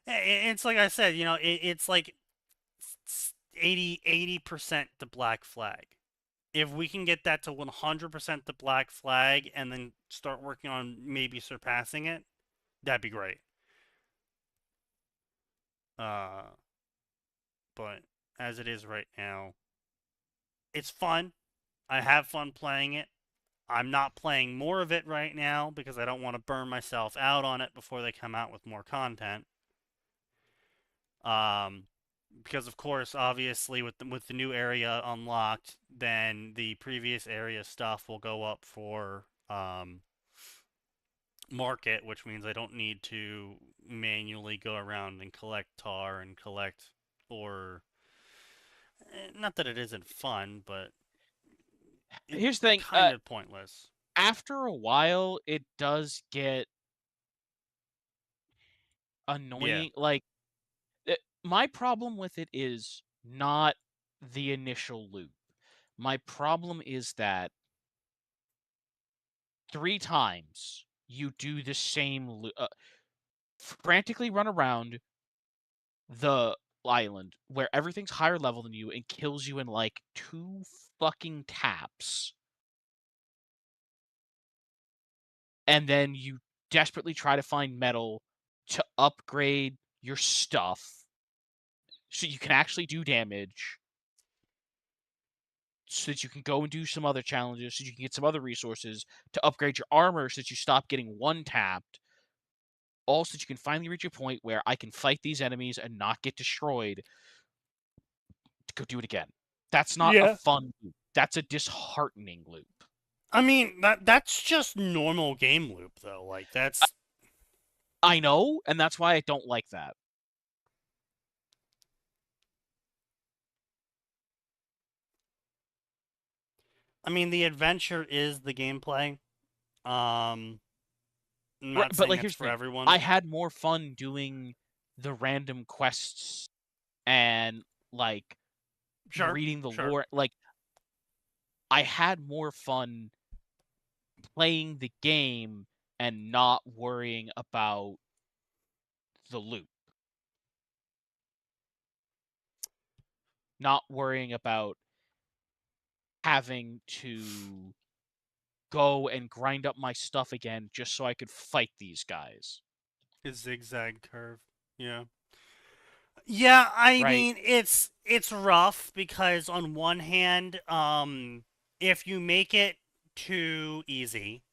It's like I said, it's like 80% the Black Flag. If we can get that to 100% the Black Flag and then start working on maybe surpassing it, that'd be great. But as it is right now, it's fun. I have fun playing it. I'm not playing more of it right now because I don't want to burn myself out on it before they come out with more content. Because of course, obviously, with the new area unlocked, then the previous area stuff will go up for market, which means I don't need to manually go around and collect tar and collect ore. Not that it isn't fun, but here's the thing, kind of pointless. After a while, it does get annoying. Yeah. My problem with it is not the initial loop. My problem is that 3 times you do the same loop, frantically run around the island where everything's higher level than you and kills you in 2 fucking taps. And then you desperately try to find metal to upgrade your stuff so you can actually do damage, so that you can go and do some other challenges, so you can get some other resources to upgrade your armor so that you stop getting one-tapped, all so that you can finally reach a point where I can fight these enemies and not get destroyed to go do it again. That's not a fun loop. That's a disheartening loop. I mean, that's just normal game loop, though. That's... I know, and that's why I don't like that. I mean, the adventure is the gameplay. I'm not But saying here's it's for the thing. everyone. I had more fun doing the random quests and reading the lore. I had more fun playing the game and not worrying about the loop. Not worrying about having to go and grind up my stuff again just so I could fight these guys. His zigzag curve. Yeah. Yeah, I Right. mean, it's rough because on one hand, if you make it too easy,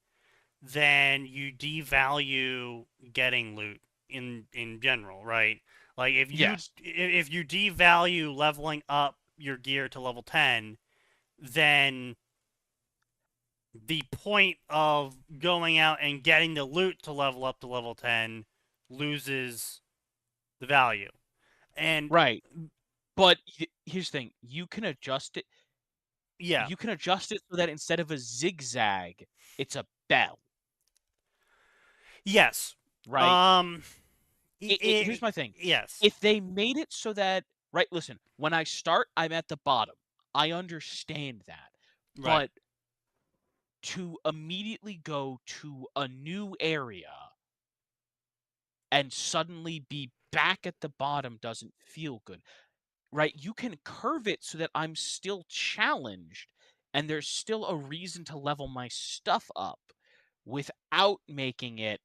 then you devalue getting loot in general, right? Like if you if you devalue leveling up your gear to level 10, then the point of going out and getting the loot to level up to level 10 loses the value. And right. But here's the thing, you can adjust it. Yeah. You can adjust it so that instead of a zigzag, it's a bell, Yes. right? It, Here's my thing. yes. If they made it so that, right, listen, when I start, I'm at the bottom. I understand that. Right. But to immediately go to a new area and suddenly be back at the bottom doesn't feel good, right? You can curve it so that I'm still challenged and there's still a reason to level my stuff up without making it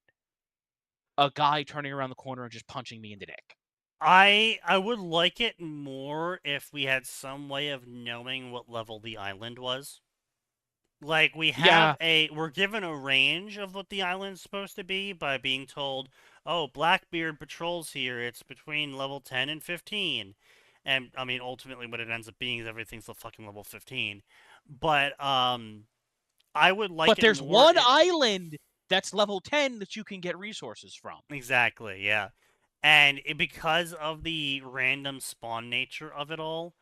a guy turning around the corner and just punching me in the dick. I would like it more if we had some way of knowing what level the island was. Like we have we're given a range of what the island's supposed to be by being told, "Oh, Blackbeard patrols here. It's between level 10 and 15." And I mean, ultimately what it ends up being is everything's the fucking level 15. But I would like But it there's more one island that's level 10 that you can get resources from. Exactly, yeah. And because of the random spawn nature of it all,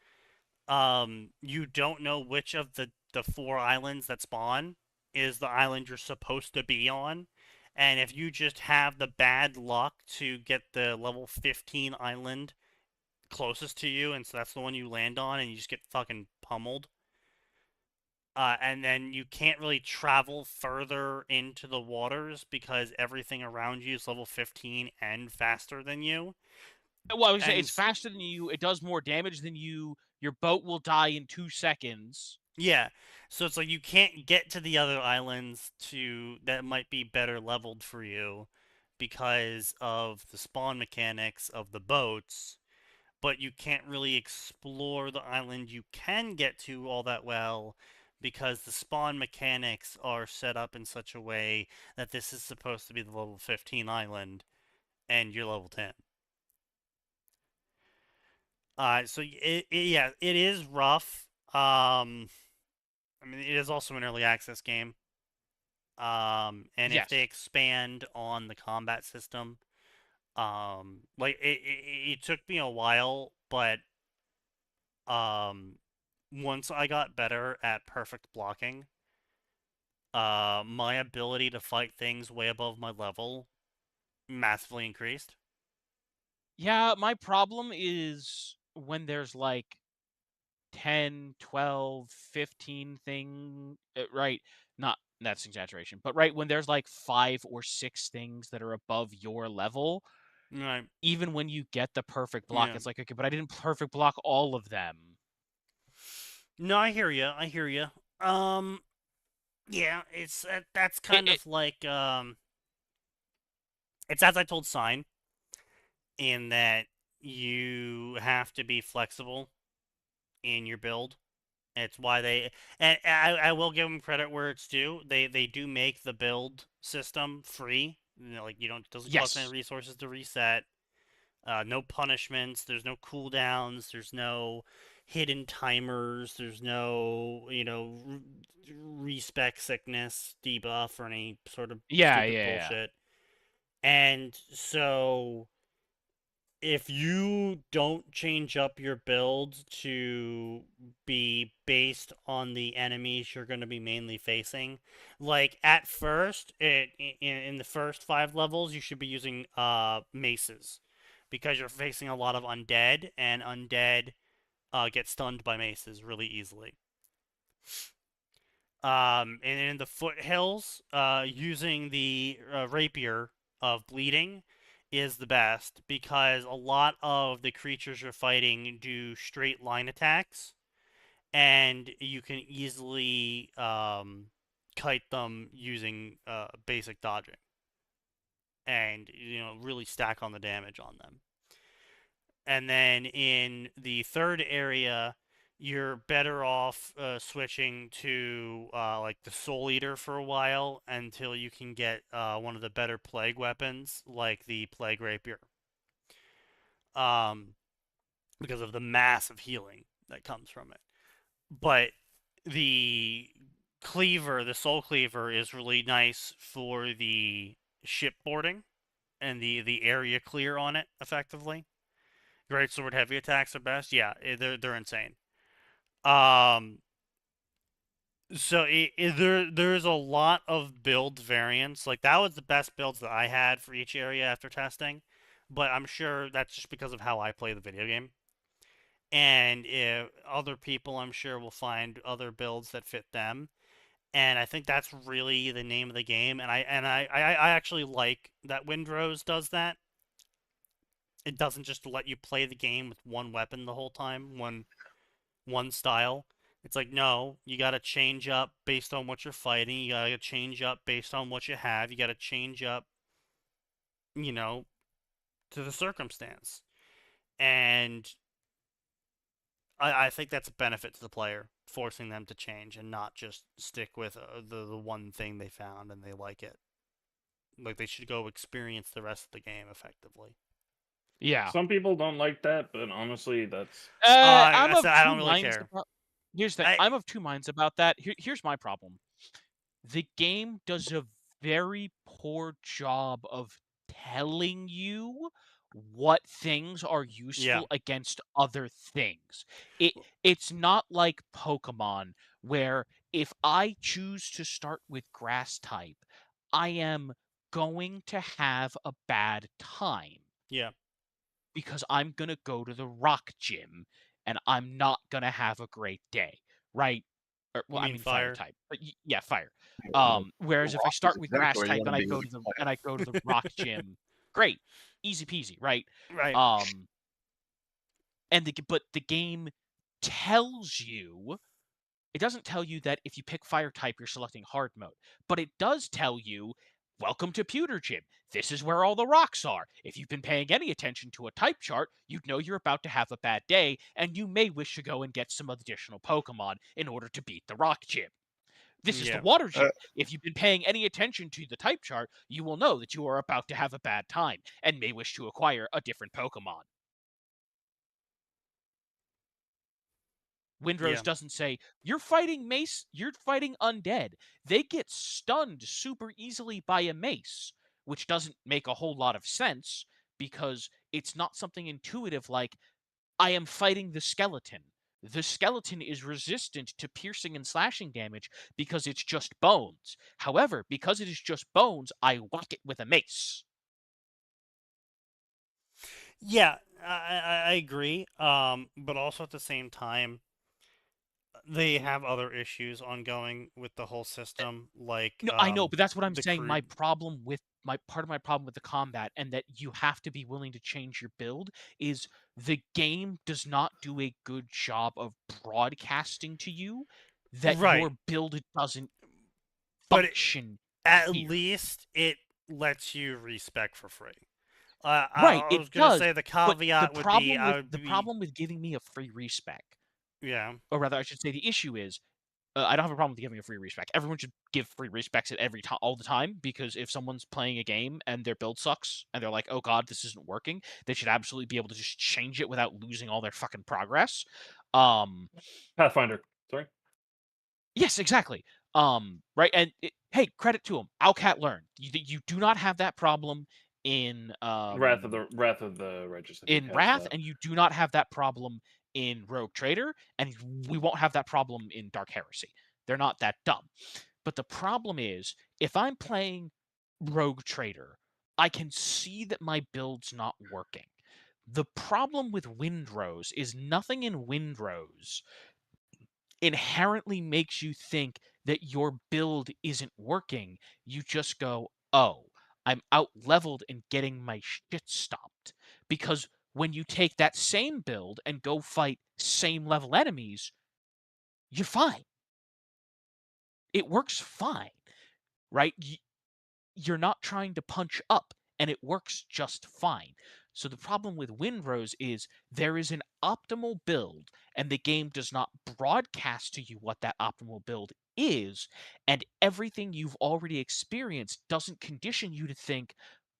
you don't know which of the 4 islands that spawn is the island you're supposed to be on. And if you just have the bad luck to get the level 15 island closest to you, and so that's the one you land on, and you just get fucking pummeled. And then you can't really travel further into the waters because everything around you is level 15 and faster than you. Well, I would say And it's faster than you, it does more damage than you, your boat will die in 2 seconds. yeah, so it's like you can't get to the other islands that might be better leveled for you because of the spawn mechanics of the boats, but you can't really explore the island you can get to all that well because the spawn mechanics are set up in such a way that this is supposed to be the level 15 island and you're level 10. So yeah, it is rough. I mean, it is also an early access game. And if Yes. they expand on the combat system, like it took me a while, but once I got better at perfect blocking, my ability to fight things way above my level massively increased. Yeah, my problem is when there's like 10, 12, 15 right, not that's exaggeration, but right when there's like 5 or 6 things that are above your level, Right. even when you get the perfect block, Yeah. it's like, okay, but I didn't perfect block all of them. No, I hear you. I hear you. Yeah, it's that's kind of like it's as I told Sign, in that you have to be flexible in your build. It's why and I will give them credit where it's due. They do make the build system free. You know, like it doesn't cost any Yes. resources to reset. No punishments. There's no cooldowns. There's no hidden timers. There's no respec sickness debuff or any sort of stupid Yeah. bullshit. And so if you don't change up your build to be based on the enemies you're going to be mainly facing, like at first, in the first 5 levels, you should be using maces because you're facing a lot of undead, and undead get stunned by maces really easily. And in the foothills, using the rapier of bleeding is the best because a lot of the creatures you're fighting do straight line attacks, and you can easily kite them using basic dodging, and really stack on the damage on them. And then in the third area, you're better off switching to like the Soul Eater for a while until you can get one of the better plague weapons, like the Plague Rapier, because of the massive healing that comes from it. But the Cleaver, the Soul Cleaver, is really nice for the shipboarding and the area clear on it effectively. Great sword heavy attacks are best. Yeah, they're insane. So there's a lot of build variants. Like that was the best builds that I had for each area after testing, but I'm sure that's just because of how I play the video game. And if other people, I'm sure, will find other builds that fit them. And I think that's really the name of the game. And I actually like that Windrose does that. It doesn't just let you play the game with one weapon the whole time, one style. It's like, no, you got to change up based on what you're fighting. You got to change up based on what you have. You got to change up, you know, to the circumstance. And I think that's a benefit to the player, forcing them to change and not just stick with the one thing they found and they like it. Like, they should go experience the rest of the game effectively. Yeah. Some people don't like that, but honestly, that's. I'm I of said I two don't really minds care. about. Here's the thing. I'm of two minds about that. Here's my problem. The game does a very poor job of telling you what things are useful against other things. It's not like Pokemon, where if I choose to start with grass type, I am going to have a bad time. Yeah. Because I'm going to go to the rock gym and I'm not going to have a great day, right? Or, well, I mean fire type. But yeah, fire. Whereas if I start with grass type and I go to the rock gym, great. Easy peasy, right? Right. But the game tells you, it doesn't tell you that if you pick fire type you're selecting hard mode, but it does tell you, welcome to Pewter Gym. This is where all the rocks are. If you've been paying any attention to a type chart, you'd know you're about to have a bad day, and you may wish to go and get some additional Pokemon in order to beat the rock gym. This is the water gym. If you've been paying any attention to the type chart, you will know that you are about to have a bad time, and may wish to acquire a different Pokemon. Windrose doesn't say, you're fighting mace, you're fighting undead. They get stunned super easily by a mace, which doesn't make a whole lot of sense because it's not something intuitive like, I am fighting the skeleton. The skeleton is resistant to piercing and slashing damage because it's just bones. However, because it is just bones, I whack it with a mace. Yeah, I agree. But also at the same time, they have other issues ongoing with the whole system, like no, I know, but that's what I'm saying. part of my problem with the combat, and that you have to be willing to change your build, is the game does not do a good job of broadcasting to you that your build doesn't function. At least it lets you respec for free. Right, I was going to say the caveat would be the problem with giving me a free respec. Yeah. Or rather, I should say the issue is, I don't have a problem with giving a free respec. Everyone should give free respecs at every time, all the time, because if someone's playing a game and their build sucks and they're like, "Oh God, this isn't working," they should absolutely be able to just change it without losing all their fucking progress. Pathfinder, sorry. Yes, exactly. Right, and hey, credit to them. Owlcat learned. You do not have that problem in Wrath of the Righteous. In Wrath, and you do not have that problem in Rogue Trader, and we won't have that problem in Dark Heresy. They're not that dumb. But the problem is, if I'm playing Rogue Trader, I can see that my build's not working. The problem with Windrose is nothing in Windrose inherently makes you think that your build isn't working. You just go, oh, I'm out leveled and getting my shit stomped. Because when you take that same build and go fight same level enemies, you're fine. It works fine, right? You're not trying to punch up, and it works just fine. So the problem with Windrose is there is an optimal build, and the game does not broadcast to you what that optimal build is, and everything you've already experienced doesn't condition you to think,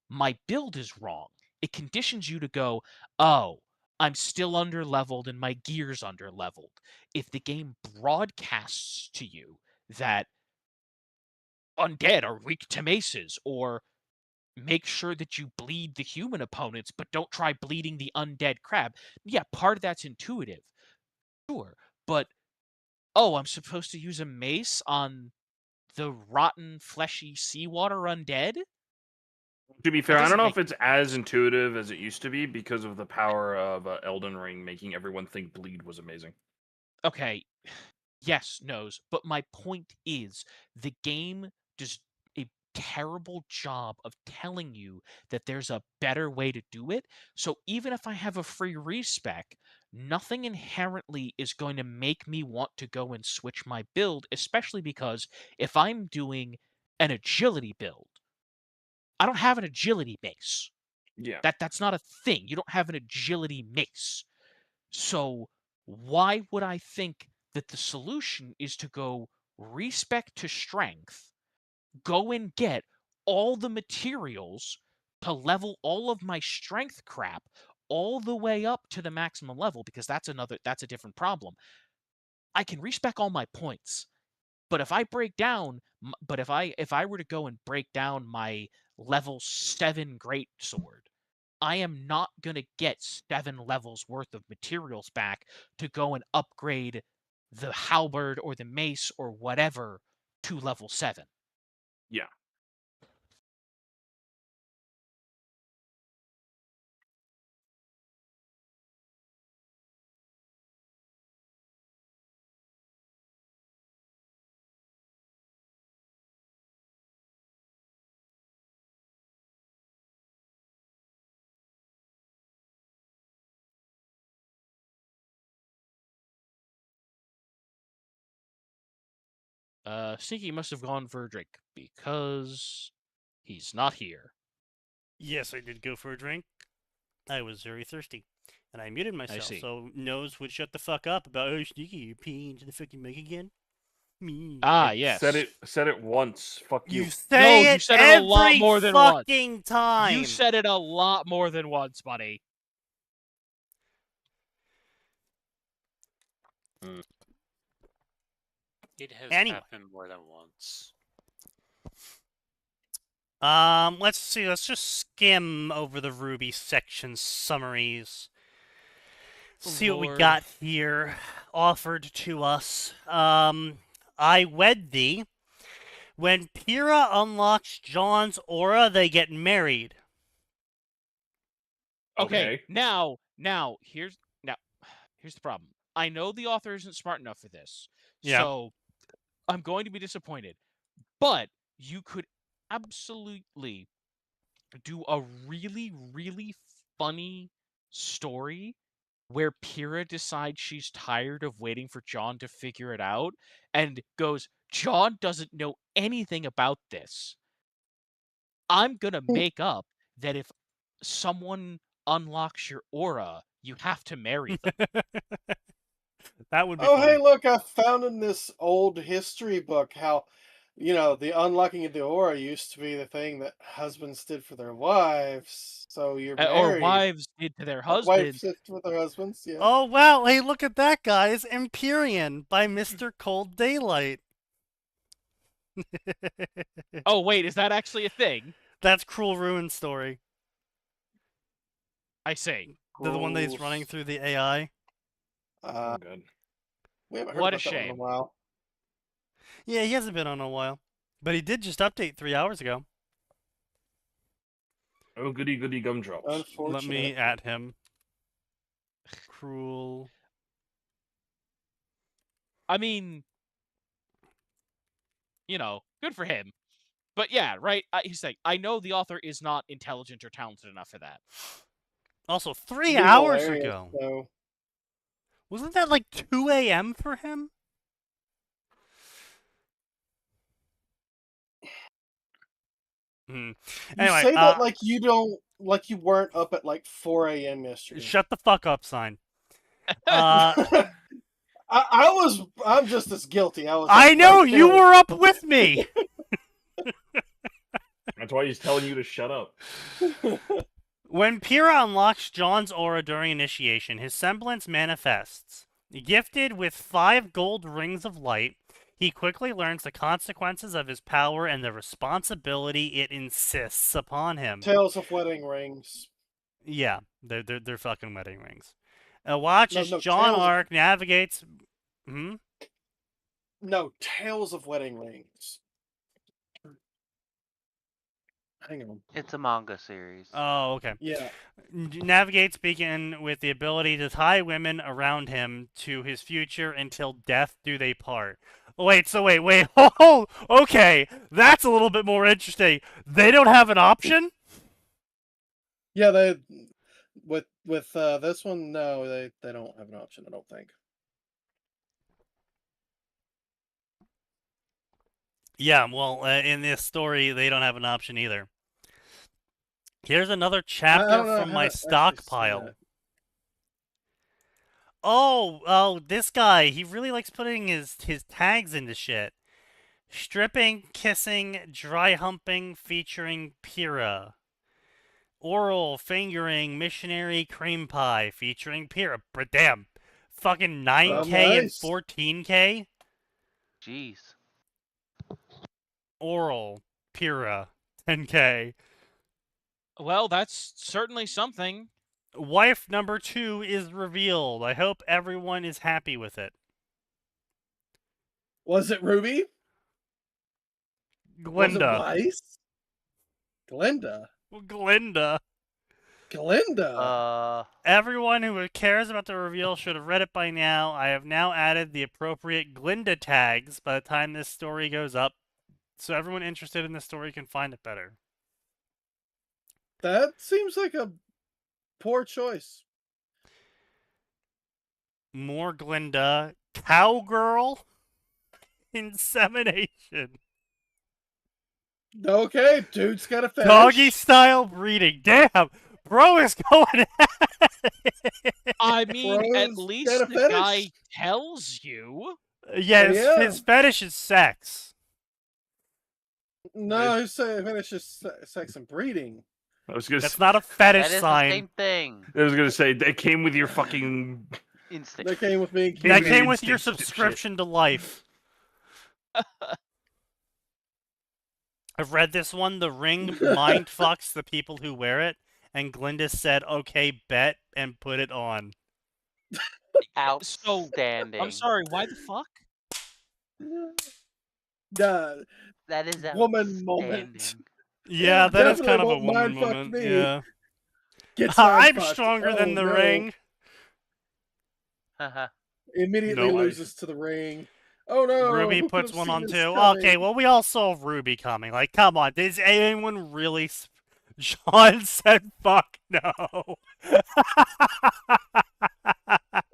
my build is wrong. It conditions you to go, oh, I'm still under-leveled and my gear's under-leveled. If the game broadcasts to you that undead are weak to maces, or make sure that you bleed the human opponents, but don't try bleeding the undead crab. Yeah, part of that's intuitive. Sure. But oh, I'm supposed to use a mace on the rotten, fleshy seawater undead? To be fair, I don't doesn't know make if it's as intuitive as it used to be because of the power of Elden Ring making everyone think bleed was amazing. Okay, yes, knows, but my point is the game does a terrible job of telling you that there's a better way to do it. So even if I have a free respec, nothing inherently is going to make me want to go and switch my build, especially because if I'm doing an agility build, I don't have an agility mace. Yeah. That's not a thing. You don't have an agility mace. So why would I think that the solution is to go respec to strength, go and get all the materials to level all of my strength crap all the way up to the maximum level, because that's a different problem. I can respec all my points, but if I break down, but if I were to go and break down my level 7 great sword, I am not going to get 7 levels worth of materials back to go and upgrade the halberd or the mace or whatever to level 7. Yeah. Sneaky must have gone for a drink because he's not here. Yes, I did go for a drink. I was very thirsty. And I muted myself, see. so Nose would shut the fuck up about, oh, Sneaky, you're peeing into the fucking mic again? Me. Ah, yes. Said it once. Fuck you. You say you it said it a lot every more than once. fucking time! You said it a lot more than once, buddy. It has Anyway. happened more than once. Let's see. Let's just skim over the Ruby section summaries. See what we Lord. got here offered to us. I wed thee. When Pyrrha unlocks John's aura, they get married. Okay. Now here's the problem. I know the author isn't smart enough for this. Yeah. So I'm going to be disappointed. But you could absolutely do a really, really funny story where Pyrrha decides she's tired of waiting for John to figure it out and goes, John doesn't know anything about this. I'm going to make up that if someone unlocks your aura, you have to marry them. That would be Oh, funny. hey, look, I found in this old history book how, the unlocking of the aura used to be the thing that husbands did for their wives. So you're Or married. wives did to their Wives husbands. did for their husbands, yeah. Oh, wow. Hey, look at that, guys. Empyrean by Mr. Cold Daylight. Oh, wait, is that actually a thing? That's Cruel Ruin's story. I see. The one that he's running through the AI. Uh, Good. we haven't heard What a about that one in a shame. while. Yeah, he hasn't been on in a while. But he did just update 3 hours ago. Oh, goody goody gumdrops. Unfortunate. Let me at him. Cruel. I mean, good for him. But yeah, right? He's like, I know the author is not intelligent or talented enough for that. Also, 3 It'd be hours hilarious, ago. though. Wasn't that like 2 a.m. for him? You Anyway, say that like you weren't up at like 4 a.m. yesterday. Shut the fuck up, sign. I'm just as guilty. I know, you were up with me! That's why he's telling you to shut up. When Pyrrha unlocks John's aura during initiation, his semblance manifests. Gifted with 5 gold rings of light, he quickly learns the consequences of his power and the responsibility it insists upon him. Tales of Wedding Rings. Yeah, they're fucking wedding rings. Watch as No, John Tales of- Arc navigates. No, Tales of Wedding Rings. Hang on. It's a manga series. Oh, okay. Yeah. Navigates begin with the ability to tie women around him to his future until death do they part. Wait. Oh, okay. That's a little bit more interesting. They don't have an option? Yeah, they with this one, no, they don't have an option, I don't think. Yeah, well, in this story, they don't have an option either. Here's another I chapter don't know from how my to actually see stockpile. that. Oh, this guy, he really likes putting his tags into shit. Stripping, kissing, dry humping, featuring Pyrrha. Oral, fingering, missionary, cream pie, featuring Pyrrha. But damn, fucking 9K and nice. 14K? Jeez. Oral, Pyrrha, 10K. Well, that's certainly something. Wife number 2 is revealed. I hope everyone is happy with it. Was it Ruby? Glinda. Was it Weiss? Glinda. Everyone who cares about the reveal should have read it by now. I have now added the appropriate Glinda tags by the time this story goes up, so everyone interested in the story can find it better. That seems like a poor choice. More Glinda. Cowgirl. Insemination. Okay, dude's got a fetish. Doggy style breeding. Damn, bro is going I mean, at Bro's least got a the guy fetish. tells you. Yeah, Yeah. his fetish is sex. No, who said fetish is sex and breeding? I was gonna. That's not a fetish That is sign. the same thing. I was gonna say that came with your fucking. Instinct. That came with me. That the came with your instinct shit. subscription to life. I've read this one. The ring mind fucks the people who wear it, and Glinda said, "Okay, bet," and put it on. Outstanding. I'm sorry, why the fuck? The That is woman moment. outstanding. Yeah, that is Definitely kind of a won't woman mind fuck moment. me. Yeah. Gets I'm mind-fucked. stronger than Oh, the no. ring. Haha. Immediately No, loses to the ring. Oh no! Ruby who could puts have one seen on this two. coming? Okay, well, we all saw Ruby coming. Like, come on. Does anyone really... John said, fuck no.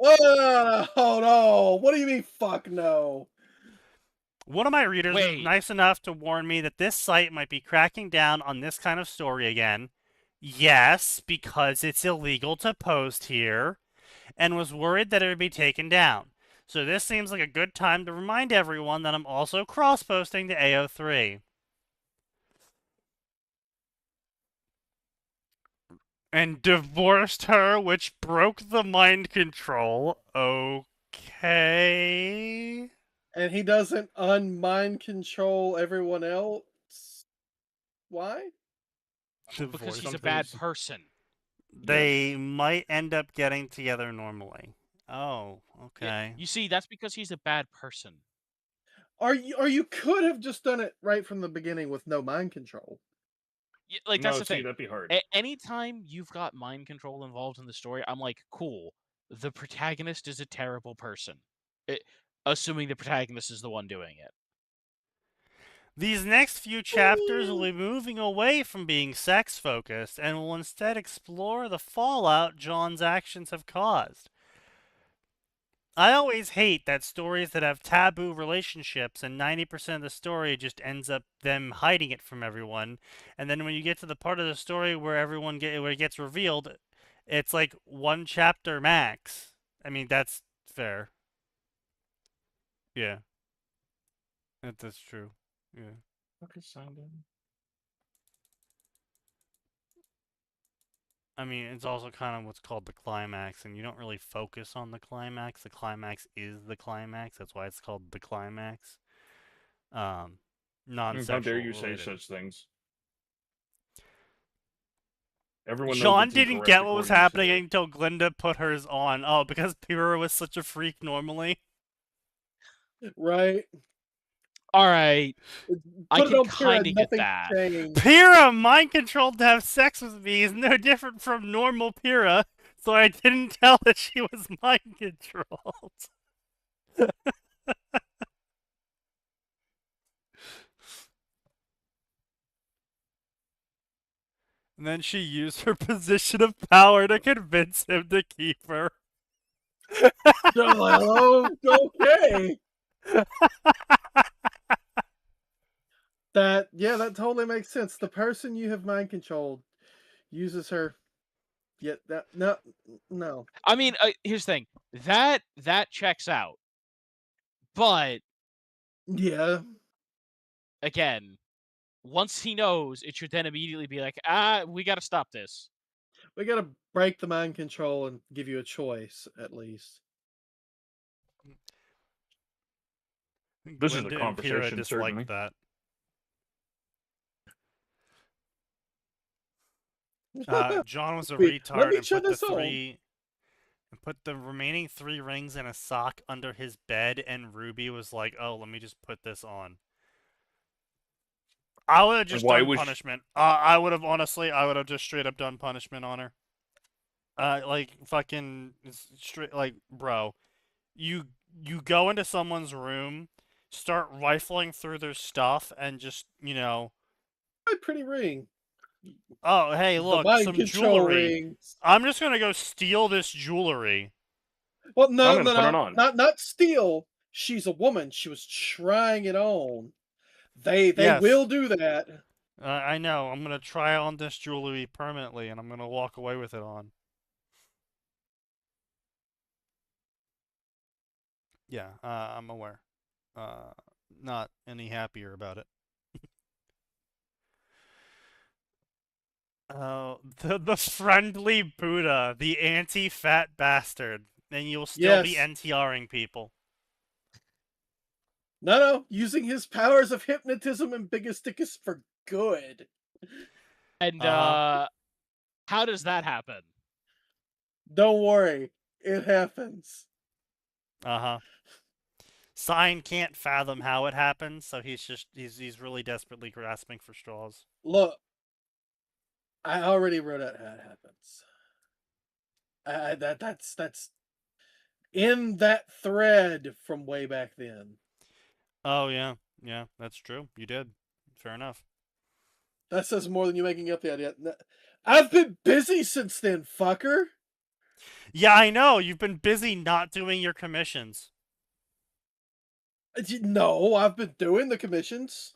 Oh no! What do you mean, fuck no? One of my readers was Wait. nice enough to warn me that this site might be cracking down on this kind of story again. Yes, because it's illegal to post here, and was worried that it would be taken down. So this seems like a good time to remind everyone that I'm also cross-posting to AO3. And divorced her, which broke the mind control. Okay. And he doesn't unmind control everyone else. Why? Because he's a Something's- bad person. They might end up getting together normally. Oh, Yeah, okay. you see, that's because he's a bad person. Or you could have just done it right from the beginning with no mind control. Yeah, like, no, that's the see, thing. that'd be hard. Anytime you've got mind control involved in the story, I'm like, cool. The protagonist is a terrible person. Assuming the protagonist is the one doing it. These next few chapters will be moving away from being sex-focused and will instead explore the fallout John's actions have caused. I always hate that stories that have taboo relationships and 90% of the story just ends up them hiding it from everyone. And then when you get to the part of the story where where it gets revealed, it's like one chapter max. I mean, that's fair. Yeah. That's true. Yeah. Okay, signed in. I mean, it's also kind of what's called the climax, and you don't really focus on the climax. The climax is the climax. That's why it's called the climax. Non-sexual How dare you say related. such things? Everyone knows John it's didn't incorrect get what was before you say happening it. until Glinda put hers on. Oh, because Pyrrha was such a freak normally. Right. All right, I Put it can on Pyrrha, kind of get nothing that. changed. Pyrrha mind controlled to have sex with me is no different from normal Pyrrha, so I didn't tell that she was mind controlled. And then she used her position of power to convince him to keep her. Oh, okay. That totally makes sense. The person you have mind controlled uses her. Yet no. I mean, here's the thing. That checks out. But Yeah. again, once he knows, it should then immediately be like, we got to stop this. We gotta break the mind control and give you a choice, at least. This is a Glinda and Pyrrha conversation, disliked certainly. that. John was a Wait, let retard me and turn put the this on. put the remaining 3 rings in a sock under his bed, and Ruby was like, "Oh, let me just put this on." I would have just why done was punishment. I would have just straight up done punishment on her. Like fucking straight, like, bro, you go into someone's room, start rifling through their stuff, and just, My pretty ring. oh, hey, The look, mind some control jewelry. rings. I'm just gonna go steal this jewelry. Well, no, I'm gonna put it on. not steal. She's a woman. She was trying it on. They Yes. will do that. I know. I'm gonna try on this jewelry permanently, and I'm gonna walk away with it on. Yeah, I'm aware. Not any happier about it. Oh, the friendly Buddha, the anti-fat bastard, and you'll still be Yes. NTRing people. No, using his powers of hypnotism and biggest for good. And Uh-huh. how does that happen? Don't worry, it happens. Uh-huh. Sign can't fathom how it happens, so he's really desperately grasping for straws. Look, I already wrote out how it happens. That's in that thread from way back then. Oh yeah, that's true. You did. Fair enough. That says more than you making up the idea. I've been busy since then, fucker. Yeah, I know. You've been busy not doing your commissions. No, I've been doing the commissions.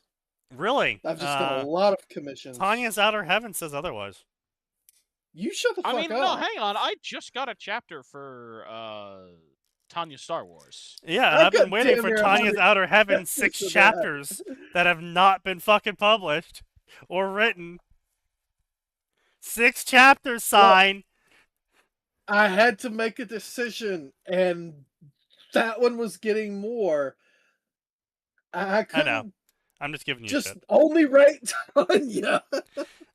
Really? I've just done a lot of commissions. Tanya's Outer Heaven says otherwise. You shut the fuck up. No, hang on. I just got a chapter for Tanya Star Wars. Yeah, and I've been waiting for Tanya's 100 Outer Heaven 6 chapters of that. chapters that have not been fucking published or written. 6 chapters, Sign. I had to make a decision, and that one was getting more. I couldn't. I know. I'm just giving you just shit. only rate Tanya.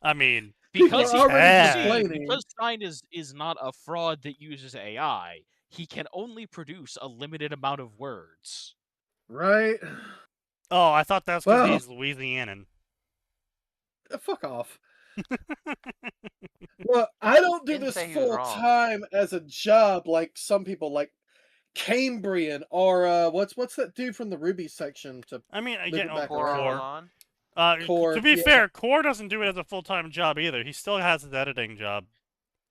I mean, Because People are already complaining. Because Sign is not a fraud that uses AI, he can only produce a limited amount of words. Right? Oh, I thought that's because he's Louisianan. Fuck off. Well, I don't do Didn't this say he was full wrong. time as a job like some people, like Cambrian or what's that dude from the Ruby section? I mean, loop again, it back Core. around. To be yeah. fair, Core doesn't do it as a full-time job either. He still has his editing job.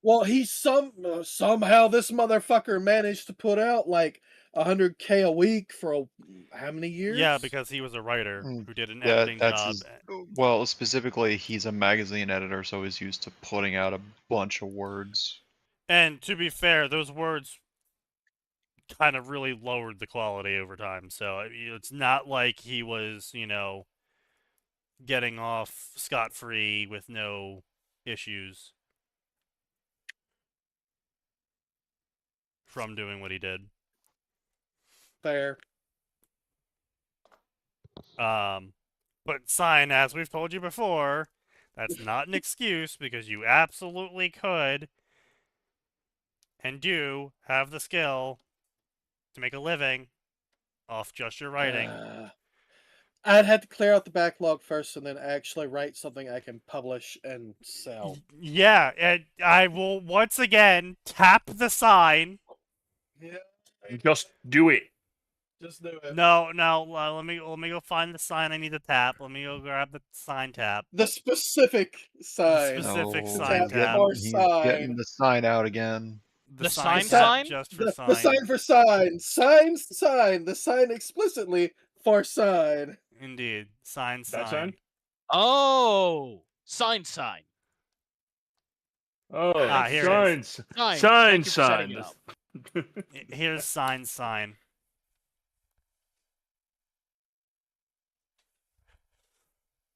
Well, he's somehow this motherfucker managed to put out like 100K a week for how many years? Yeah, because he was a writer who did an Yeah, editing that's job. his, well, specifically, he's a magazine editor, so he's used to putting out a bunch of words. And to be fair, those words kind of really lowered the quality over time. So it's not like he was, getting off scot-free with no issues from doing what he did. Fair. But Sign, as we've told you before, that's not an excuse, because you absolutely could and do have the skill to make a living off just your writing. I'd have to clear out the backlog first and then actually write something I can publish and sell. Yeah, and I will once again tap the sign. Yeah, Just do it. just do it. No, let me go find the sign I need to tap. Let me go grab the sign tap. The specific sign. Specific No, sign he's tab. he's Sign. getting the sign out again. The sign tab sign? just for The sign. sign for sign. Sign. The sign explicitly for sign. Indeed, sign. That sign? Oh, sign. Oh, here it is. signs. Thank you for setting it Sign. up. Here's sign.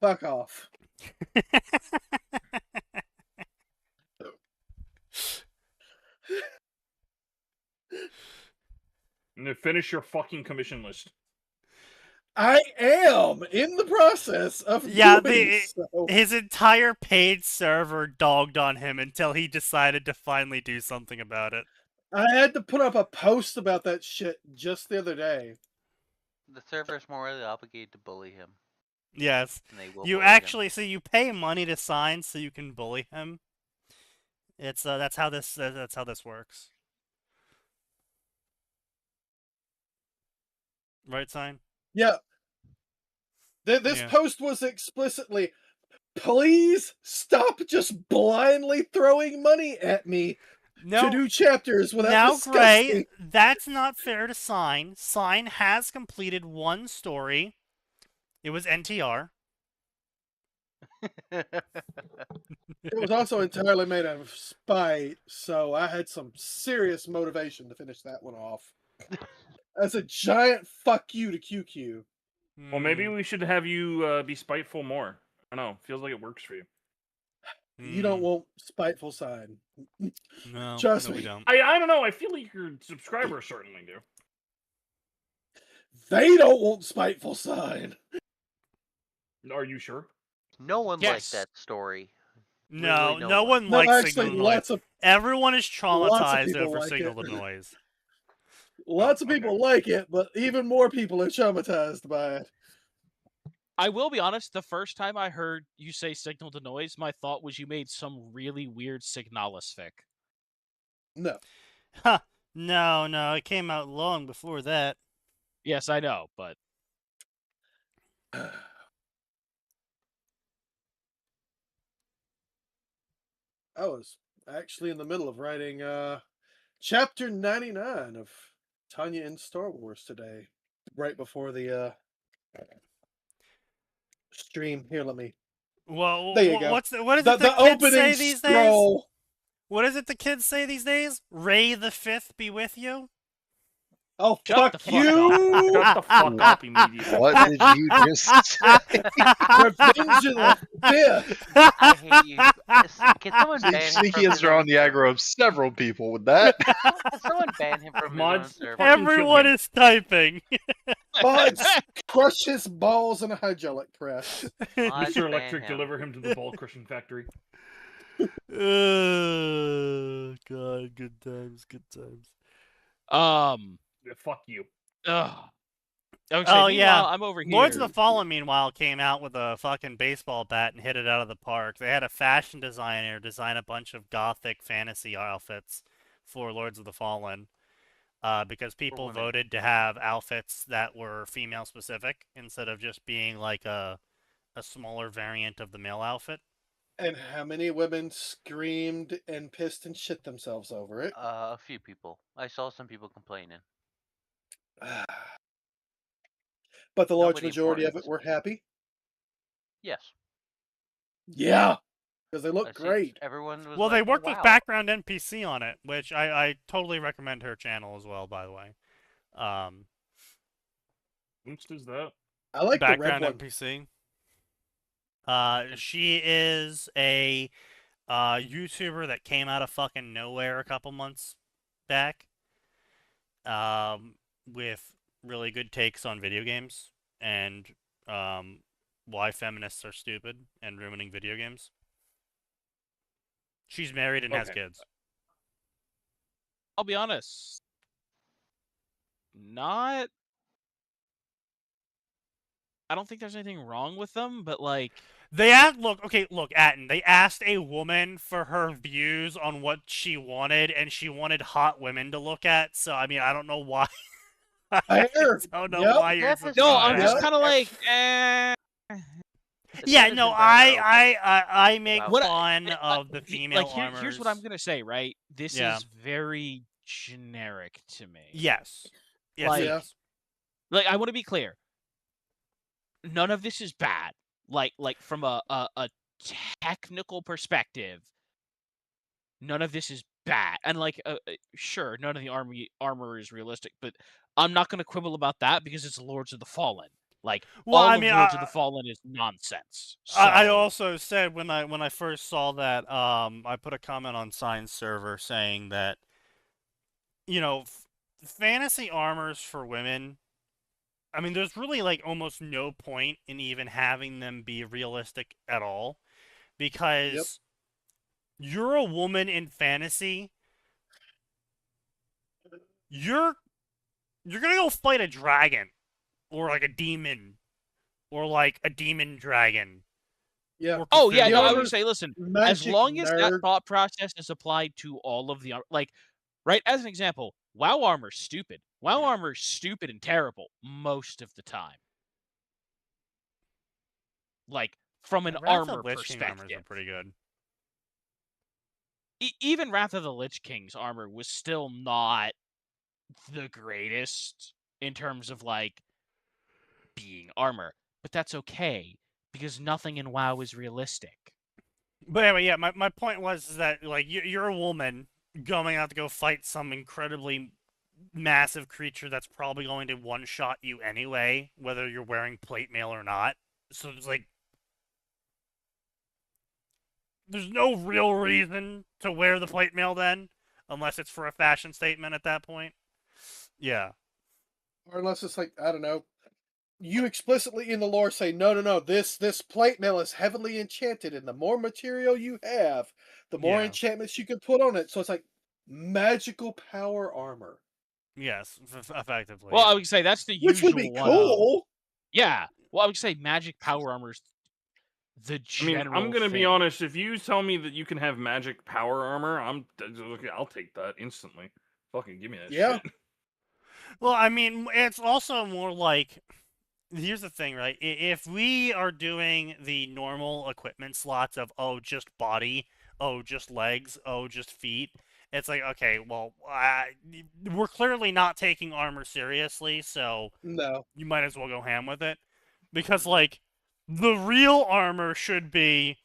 Fuck off. And then finish your fucking commission list. I am in the process of doing so. His entire paid server dogged on him until he decided to finally do something about it. I had to put up a post about that shit just the other day. The server is morally obligated to bully him. Yes. And they will You bully actually, so you pay money to sign so you can bully him. It's that's how this works. Right, sign? Yeah. This Yeah. post was explicitly, please stop just blindly throwing money at me to do chapters without now, discussing. Gray, that's not fair to Sign. Sign has completed one story. It was NTR. It was also entirely made out of spite, so I had some serious motivation to finish that one off. As a giant fuck you to QQ. Well, maybe we should have you be spiteful more. I don't know. Feels like it works for you. You don't want spiteful sign. No, Trust no, me. we don't. I don't know. I feel like your subscribers certainly do. They don't want spiteful sign. Are you sure? No one Yes. liked that story. No, Really, no one No, likes actually, Signal the Noise. lots Everyone is of traumatized people over like Signal it. the Noise. Lots of people like it, but even more people are traumatized by it. I will be honest, the first time I heard you say signal to noise, my thought was you made some really weird Signalis fic. No. Huh. No, it came out long before that. Yes, I know, but I was actually in the middle of writing chapter 99 of Tanya in Star Wars today, right before the stream. Here, let me. Well, There you go. what is The it the kids opening say these days? scroll. What is it the kids say these days? Ray the Fifth be with you? Oh, Shut the fuck fuck you! Shut the fuck up immediately. What did you just say? Revenge of the Fifth. I hate you. Can someone ban him Sneaky from has his drawn own the server? aggro of several people with that. Can someone ban him from his own Mods, server? fucking kill Everyone him. is typing. Buds, crush his balls in a hydraulic press. Mods, Mr. ban Electric, him. deliver him to the ball crushing factory. God, good times. Yeah, fuck you. ugh. Okay, Oh, meanwhile, yeah. I'm over here. Lords of the Fallen, meanwhile, came out with a fucking baseball bat and hit it out of the park. They had a fashion designer design a bunch of gothic fantasy outfits for Lords of the Fallen because people women. voted to have outfits that were female specific instead of just being like a smaller variant of the male outfit. And how many women screamed and pissed and shit themselves over it? A few people. I saw some people complaining. But the large Nobody majority of important it were happy. Yes. Yeah, because they look I see great. everyone was Well, they like, worked oh, with wow. Background NPC on it, which I totally recommend her channel as well, by the way. Which is that? I like the red Background one. NPC. She is a YouTuber that came out of fucking nowhere a couple months back. With really good takes on video games and why feminists are stupid and ruining video games. She's married and has Okay. kids. I'll be honest. Not I don't think there's anything wrong with them, but like They asked, look, Atten. They asked a woman for her views on what she wanted, and she wanted hot women to look at. So I mean, I don't know why. I Fair. don't know Yep. why you're That's a no, surprised. I'm just Yeah. kind of like, eh. Yeah, Dennis no, and Brown are open. I make What fun of the female Here's what I'm armors. gonna say, right? This Yeah. is very generic to me. Yes. Yes, Like- it Yeah. is. Like, I want to be clear. None of this is bad. Like from a technical perspective, none of this is bad. And like, sure, none of the armor is realistic, but I'm not gonna quibble about that because it's Lords of the Fallen. Like, Well, all I of mean, Lords of the Fallen is nonsense. I So- also said when I first saw that, I put a comment on Science Server saying that, fantasy armors for women. I mean, there's really like almost no point in even having them be realistic at all, because you're a woman in fantasy. You're gonna go fight a dragon, or like a demon, or like a demon dragon. Yeah. or Oh yeah, Cthulhu. no, I would armor's say, listen, as Magic long as that nerd. thought process is applied to all of the like, right? As an example, WoW armor's stupid. WoW armor's stupid and terrible most of the time. Like from an Wrath of armor Lich King armors perspective. are pretty good. Even Wrath of the Lich King's armor was still not the greatest in terms of like being armor, but that's okay because nothing in WoW is realistic. But anyway, yeah, my point was is that like you're a woman going out to go fight some incredibly massive creature that's probably going to one-shot you anyway, whether you're wearing plate mail or not. So it's like there's no real reason to wear the plate mail then, unless it's for a fashion statement at that point. Yeah. Or unless it's like, I don't know, you explicitly in the lore say, no, this plate mail is heavily enchanted, and the more material you have, the more Yeah. enchantments you can put on it. So it's like magical power armor. Yes, effectively. Well, I yeah. would say that's the Which usual would be one. cool. Yeah. Well, I would say magic power armor's the I mean, general I'm gonna be thing. honest. If you tell me that you can have magic power armor, I'll take that instantly. Fucking give me that Yeah. shit. Well, I mean, it's also more like, here's the thing, right? If we are doing the normal equipment slots of, just body, just legs, just feet, it's like, okay, well, we're clearly not taking armor seriously, so No. you might as well go ham with it. Because, like, the real armor should be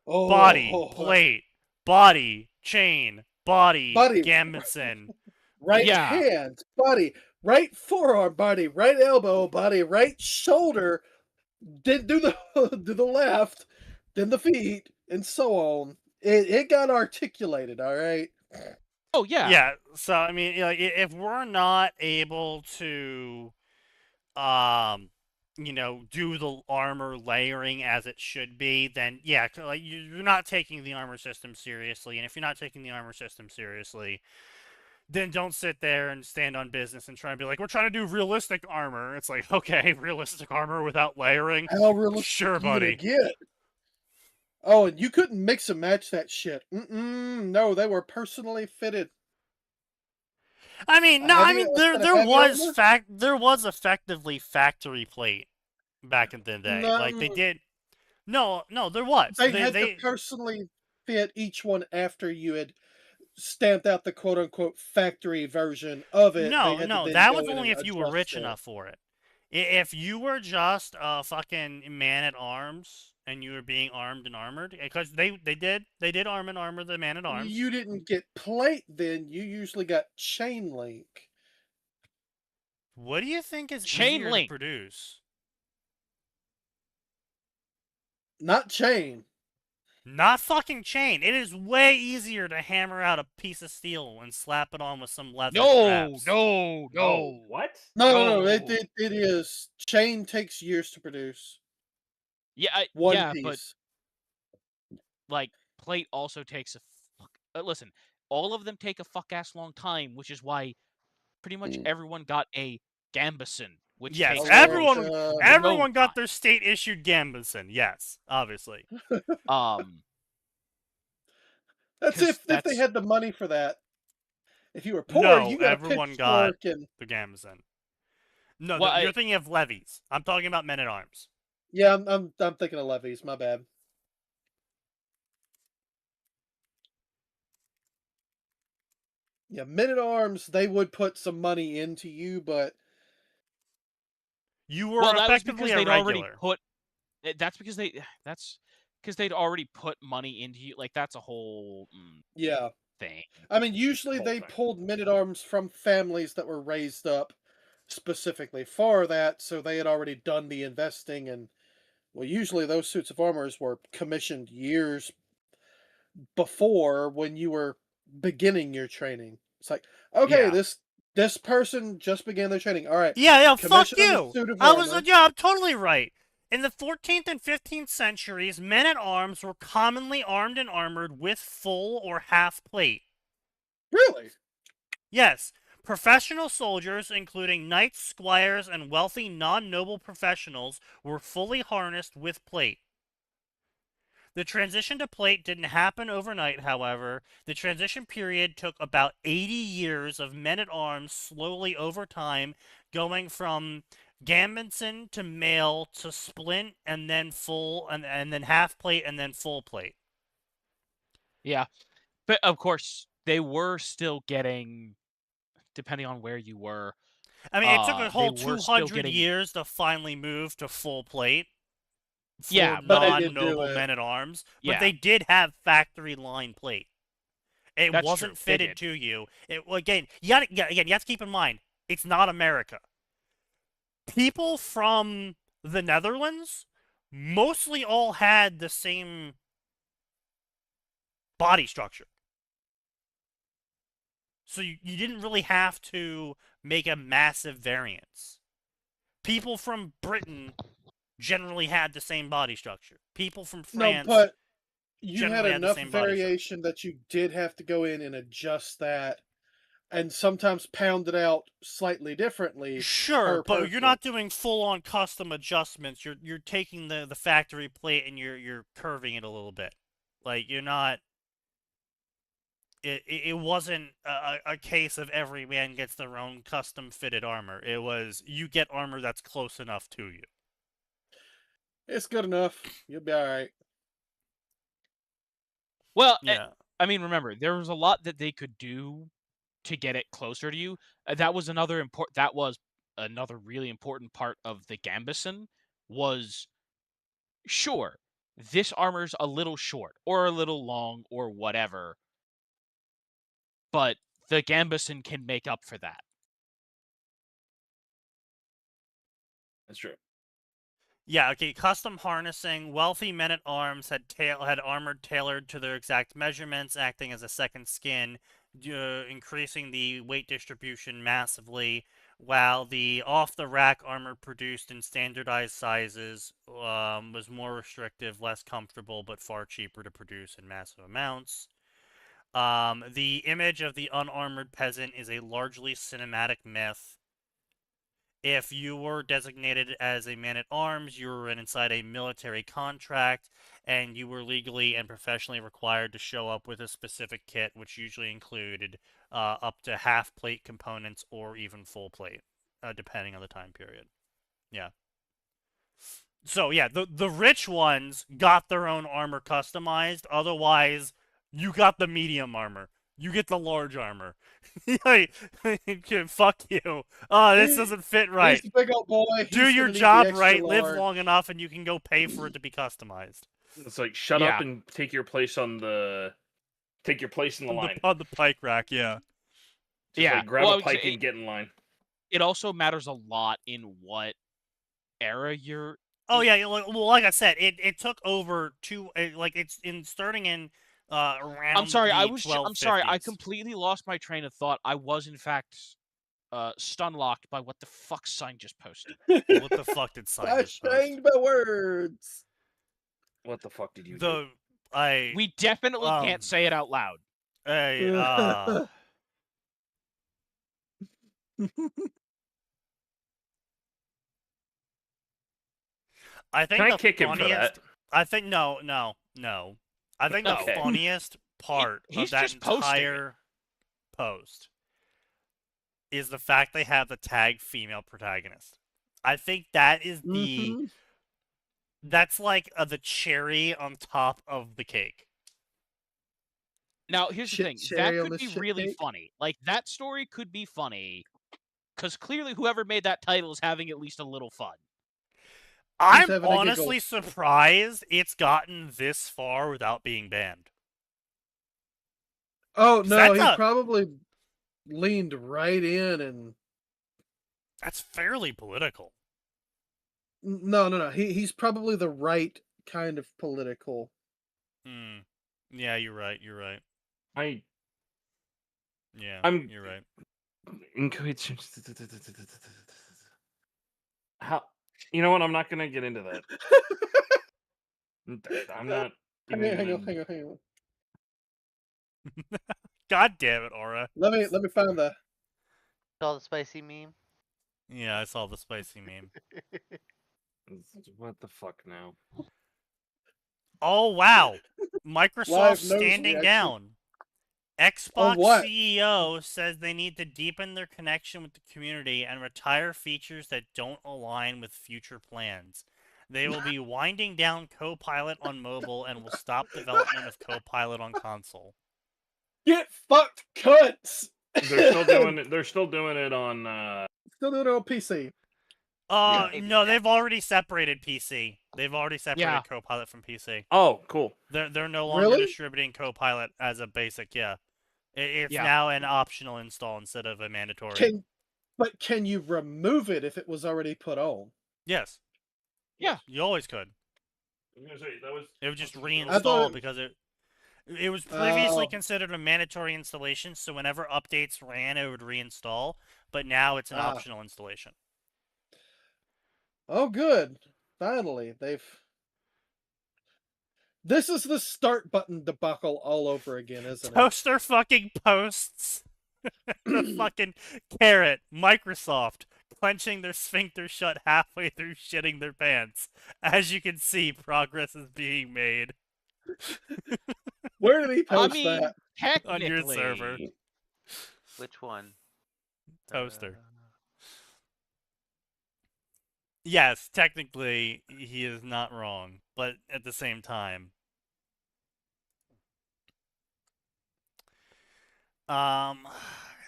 body, plate, body, chain, body, gambitson. Right Yeah. hand, body, right forearm, body, right elbow, body, right shoulder, then do the do the left, then the feet, and so on. It got articulated, all right. Oh yeah. Yeah, so I mean, like, if we're not able to, do the armor layering as it should be, then yeah, like you're not taking the armor system seriously. And if you're not taking the armor system seriously, then don't sit there and stand on business and try and be like, we're trying to do realistic armor. It's like, okay, realistic armor without layering. How realistic Sure, you gonna buddy. get? Oh, and you couldn't mix and match that shit. No, they were personally fitted. I mean, no, Heavy- I mean instead of there heavy was armor? there was effectively factory plate back in the day. Like they No. did. No, there was. They had to personally fit each one after you had stamped out the quote unquote factory version of it. They No, had to no, then that go was in only and if you were adjust rich it. enough for it. If you were just a fucking man at arms and you were being armed and armored, because they did arm and armor the man at arms. You didn't get plate then. You usually got chain link. What do you think is Chain easier link. to produce? Not chain. Not fucking chain. It is way easier to hammer out a piece of steel and slap it on with some leather straps. No. What? No. No. It is. Chain takes years to produce. Yeah, One yeah, piece. but like plate also takes a listen, all of them take a fuck ass long time, which is why pretty much everyone got a gambison Which Yes, takes everyone got time. their state-issued Gambison. Yes, obviously. That's 'Cause if they had the money for that. If you were poor, No, you got a everyone got pitchfork and the Gambison. No, Well, you're thinking of levies. I'm talking about men-at-arms. yeah, I'm thinking of levies. My bad. Yeah, men-at-arms, they would put some money into you, but You were well, that was effectively because a they'd already regular. put. That's because they'd already put money into you. Like that's a whole yeah. thing. I mean, usually Whole they thing. pulled men-at-arms from families that were raised up specifically for that, so they had already done the investing, and well, usually those suits of armors were commissioned years before when you were beginning your training. It's like, okay, Yeah. this person just began their training. All right, Yeah, fuck commission them a you. suit of I was, armor. I'm totally right. In the 14th and 15th centuries, men-at-arms were commonly armed and armored with full or half plate. Really? Yes, professional soldiers, including knights, squires, and wealthy non-noble professionals, were fully harnessed with plate. The transition to plate didn't happen overnight, however. The transition period took about 80 years of men-at-arms slowly over time, going from Gambison to mail to splint and then full and then half plate and then full plate. Yeah. But of course, they were still getting, depending on where you were. I mean, it took a whole they were still 200 getting. years to finally move to full plate for Yeah, but they did do non-noble it. men-at-arms, but Yeah. they did have factory line plate. It That's wasn't true. They fitted did. to you. Again, you have to keep in mind, it's not America. People from the Netherlands mostly all had the same body structure. So you didn't really have to make a massive variance. People from Britain generally had the same body structure. People from France No, but you had generally had the enough same body structure. variation that you did have to go in and adjust that, and sometimes pound it out slightly differently. Sure, per but you're person. not doing full-on custom adjustments. You're taking the factory plate and you're curving it a little bit. Like you're not. It wasn't a case of every man gets their own custom fitted armor. It was you get armor that's close enough to you. It's good enough. You'll be all right. Well, Yeah. I mean, remember, there was a lot that they could do to get it closer to you. That was another really important part of the Gambison was, sure, this armor's a little short or a little long or whatever, but the Gambison can make up for that. That's true. Yeah, okay, custom harnessing. Wealthy men-at-arms had armor tailored to their exact measurements, acting as a second skin, increasing the weight distribution massively, while the off-the-rack armor produced in standardized sizes was more restrictive, less comfortable, but far cheaper to produce in massive amounts. The image of the unarmored peasant is a largely cinematic myth. If you were designated as a man-at-arms, you were inside a military contract, and you were legally and professionally required to show up with a specific kit, which usually included up to half-plate components or even full plate, depending on the time period. Yeah. So, yeah, the rich ones got their own armor customized. Otherwise, you got the medium armor. You get the large armor. Fuck you. Oh, this doesn't fit right. He's the big old boy. Do your job right, live long enough, and you can go pay for it to be customized. It's like shut up and take your place in the line. On the pike rack, yeah. Just like grab a pike and get in line. It also matters a lot in what era you're. Oh yeah, well, like I said, it took over it's starting in around. I'm sorry, I'm sorry, I completely lost my train of thought. I was in fact stun locked by what the fuck Sign just posted. What the fuck did Sign just post? I changed my words. What the fuck did you do? We definitely can't say it out loud. I think Can I the kick him for funniest. that? I think no. I think the Okay. funniest part of he's that just posting it. entire post is the fact they have the tag female protagonist. I think that is the Mhm. that's like the cherry on top of the cake. Now, here's the thing. That Cherry on could the be shit really cake. funny. Like, that story could be funny. Because clearly whoever made that title is having at least a little fun. I'm having a giggle. honestly surprised it's gotten this far without being banned. Oh 'Cause no, that's he a- probably leaned right in and That's fairly political. no. He's probably the right kind of political. Hmm. Yeah, you're right. You're right. I Yeah, I'm- you're right. How? You know what? I'm not gonna get into that. I'm not. Hang even on. gonna- God damn it, Aura. Let me find the. Saw the spicy meme. Yeah, I saw the spicy meme. What the fuck now? Oh wow, Microsoft Live nose standing reaction. down. On Xbox what? CEO says they need to deepen their connection with the community and retire features that don't align with future plans. They will be winding down Copilot on mobile and will stop development of Copilot on console. Get fucked, cunts. They're still doing it. They're still doing it on. Still doing it on PC. Yeah. No, they've already separated PC. They've already separated Yeah. Copilot from PC. Oh, cool. They're no longer Really? distributing Copilot as a basic. Yeah, it's Yeah. now an optional install instead of a mandatory. Can you remove it if it was already put on? Yes. Yeah. You always could. I was gonna say that was. It would just thought reinstall it- because it was previously Oh. considered a mandatory installation, so whenever updates ran, it would reinstall. But now it's an Ah. optional installation. Oh, good. Finally, This is the start button debacle all over again, isn't it? Toaster fucking posts the fucking carrot. Microsoft clenching their sphincter shut halfway through shitting their pants. As you can see, progress is being made Where did he I post mean, that? on your server. technically. Which one? Toaster. Yes, technically he is not wrong, but at the same time,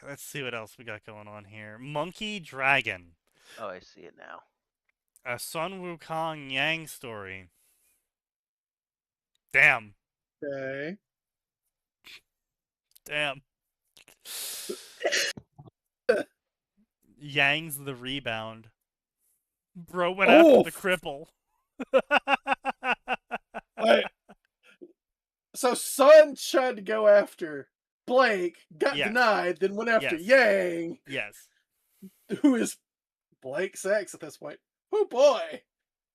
let's see what else we got going on here. Monkey Dragon, Oh, I see it now. a Sun Wukong Yang story. Damn, Okay. Yang's the rebound. Bro went after the cripple. So Sun tried to go after Blake, got Yes. denied, then went after Yes. Yang, Yes. who is Blake's ex at this point. Oh boy.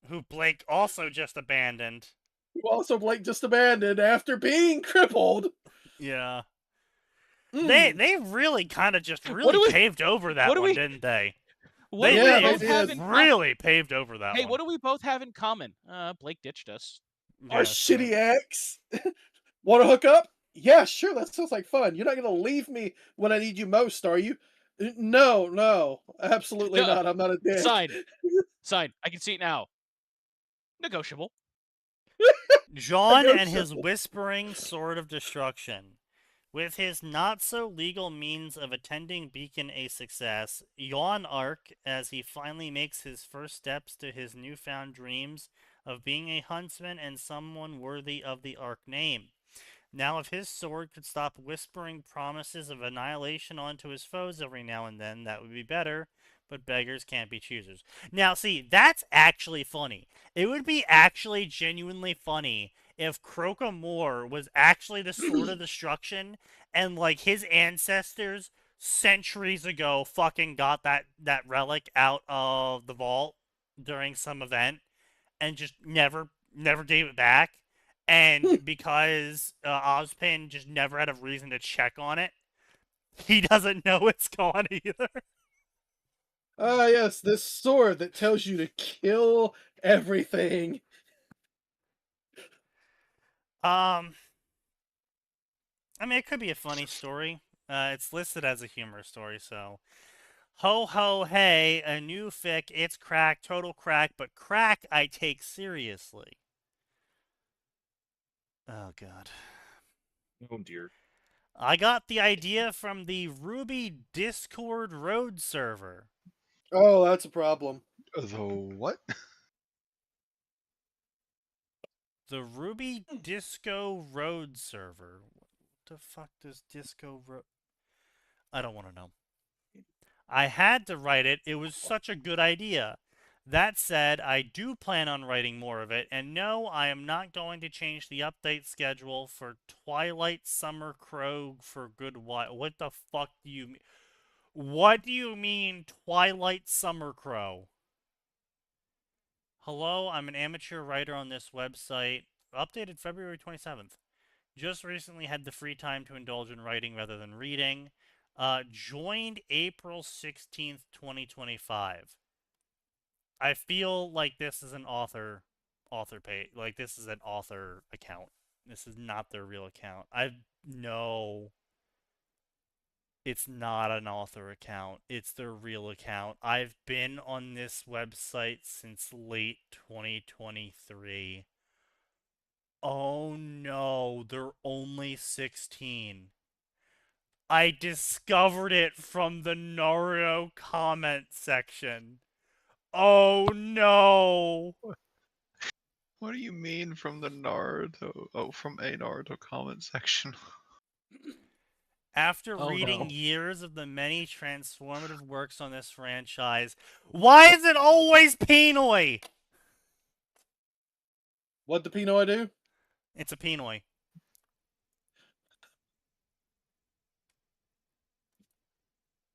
Who Blake also just abandoned. Who also Blake just abandoned after being crippled. Yeah. Mm. They really kind of just What really do we- paved over that what do one, we- didn't they? What They do we Yeah, both they have did. in common? really paved over that Hey, one. what do we both have in common? Blake ditched us. Our Yes, shitty ex. Want to hook up? Yeah, sure. That sounds like fun. You're not going to leave me when I need you most, are you? No, absolutely No. not. I'm not a dick. Sign. I can see it now. Negotiable. John I know and his so. whispering sword of destruction. With his not-so-legal means of attending Beacon a success, Yawn Arc, as he finally makes his first steps to his newfound dreams of being a huntsman and someone worthy of the Arc name. Now, if his sword could stop whispering promises of annihilation onto his foes every now and then, that would be better, but beggars can't be choosers. Now, see, that's actually funny. It would be actually genuinely funny if Croca-Moore was actually the Sword of Destruction and, like, his ancestors centuries ago fucking got that relic out of the vault during some event and just never gave it back. And because Ozpin just never had a reason to check on it, he doesn't know it's gone either. Ah, yes, this sword that tells you to kill everything. I mean, it could be a funny story. It's listed as a humorous story, so. Ho ho hey, a new fic, it's crack, total crack, but crack I take seriously. Oh god. Oh dear. I got the idea from the Ruby Discord road server. Oh, that's a problem. The what? The Ruby Disco road server. What the fuck does Disco road? I don't want to know. I had to write it. It was such a good idea. That said, I do plan on writing more of it, and no, I am not going to change the update schedule for Twilight Summer Crow for good while. What the fuck do you mean? What do you mean, Twilight Summer Crow? Hello, I'm an amateur writer on this website. Updated February 27th. Just recently had the free time to indulge in writing rather than reading. Joined April 16th, 2025. I feel like this is an author page. Like this is an author account. This is not their real account. No. It's not an author account. It's their real account. I've been on this website since late 2023. Oh no, they're only 16. I discovered it from the Naruto comment section. Oh no! What do you mean from the Naruto? Oh, from a Naruto comment section. After Oh, reading no. years of the many transformative works on this franchise, why is it always Pinoy? What did Pinoy do? It's a Pinoy.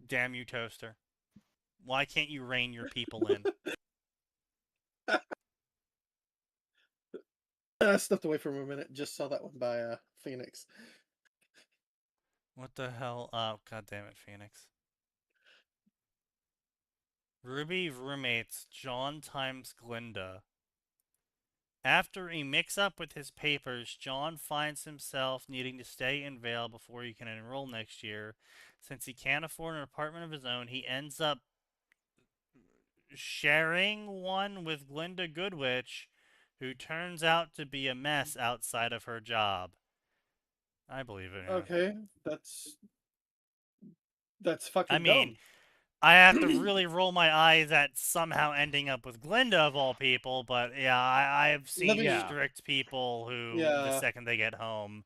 Damn you, Toaster. Why can't you rein your people in? I stepped away for a minute. Just saw that one by Phoenix. What the hell? Oh, god damn it, Phoenix. Ruby roommates John times Glinda. After a mix-up with his papers, John finds himself needing to stay in Vale before he can enroll next year. Since he can't afford an apartment of his own, he ends up sharing one with Glinda Goodwitch, who turns out to be a mess outside of her job. I believe it. Yeah. Okay, that's fucking I mean, dumb. I have to really roll my eyes at somehow ending up with Glinda of all people, but yeah, I've seen Yeah. strict people who, the Yeah. second they get home,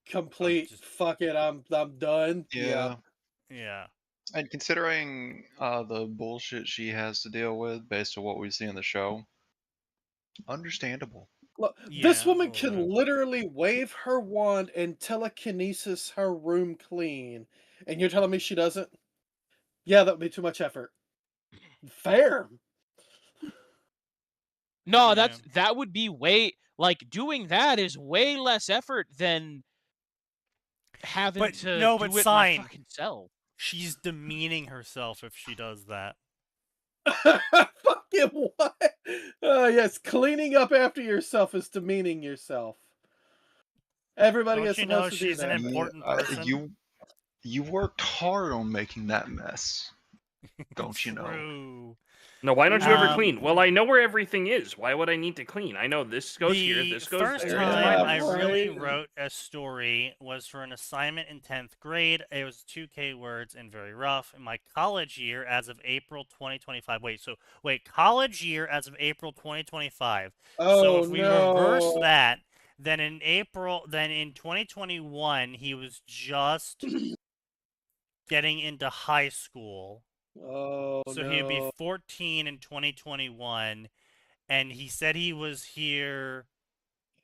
Complete. just- Fuck it. I'm done. Yeah. yeah. And considering the bullshit she has to deal with based on what we see in the show, understandable. Look, Yeah, this a woman little can bit. literally wave her wand and telekinesis her room clean, and you're telling me she doesn't? Yeah, that would be too much effort. Fair. No, Yeah. that would be doing that is way less effort than having But to no, do but it Sign. myself. She's demeaning herself if she does that. Fucking what? Yes, cleaning up after yourself is demeaning yourself. Everybody Don't is you know supposed to do she's an that. important person? You worked hard on making that mess. Don't you know? True. No, why don't you ever Um, clean? Well, I know where everything is. Why would I need to clean? I know this goes here, The this goes first there. Yeah, It's my time I mess. really right. wrote a story was for an assignment in 10th grade. It was 2K words and very rough. In my college year, as of April 2025. College year as of April 2025. So Oh if we reverse no. that, then in 2021, he was just getting into high school. Oh So no. he would be 14 in 2021, and he said he was here.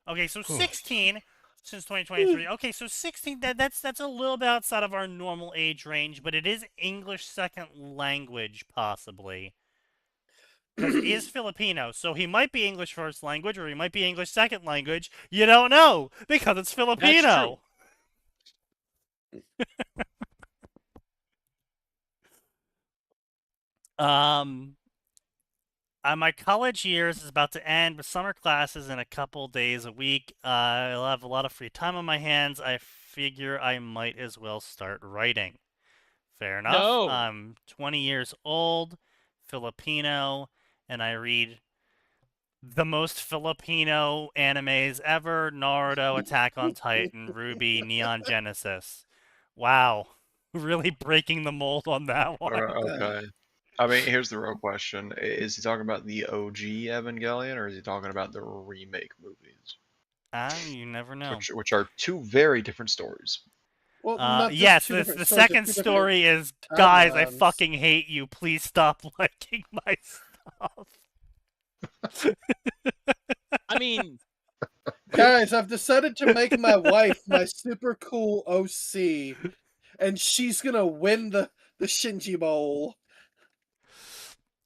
Okay, so 16 since 2023. Okay, so 16. That's a little bit outside of our normal age range, but it is English second language possibly. Because he is Filipino, so he might be English first language or he might be English second language. You don't know because it's Filipino. My college years is about to end with summer classes in a couple days a week. I'll have a lot of free time on my hands. I figure I might as well start writing. Fair enough. No. I'm 20 years old, Filipino, and I read the most Filipino animes ever: Naruto, Attack on Titan, Ruby, Neon Genesis. Wow. Really breaking the mold on that one. Okay. I mean, here's the real question: is he talking about the OG Evangelion, or is he talking about the remake movies? You never know. Which are two very different stories. Well, not just Yes, two the different stories, they're second two different story is, guys, I timelines. fucking hate you. Please stop liking my stuff. I mean, Guys, I've decided to make my wife my super cool OC, and she's gonna win the Shinji Bowl.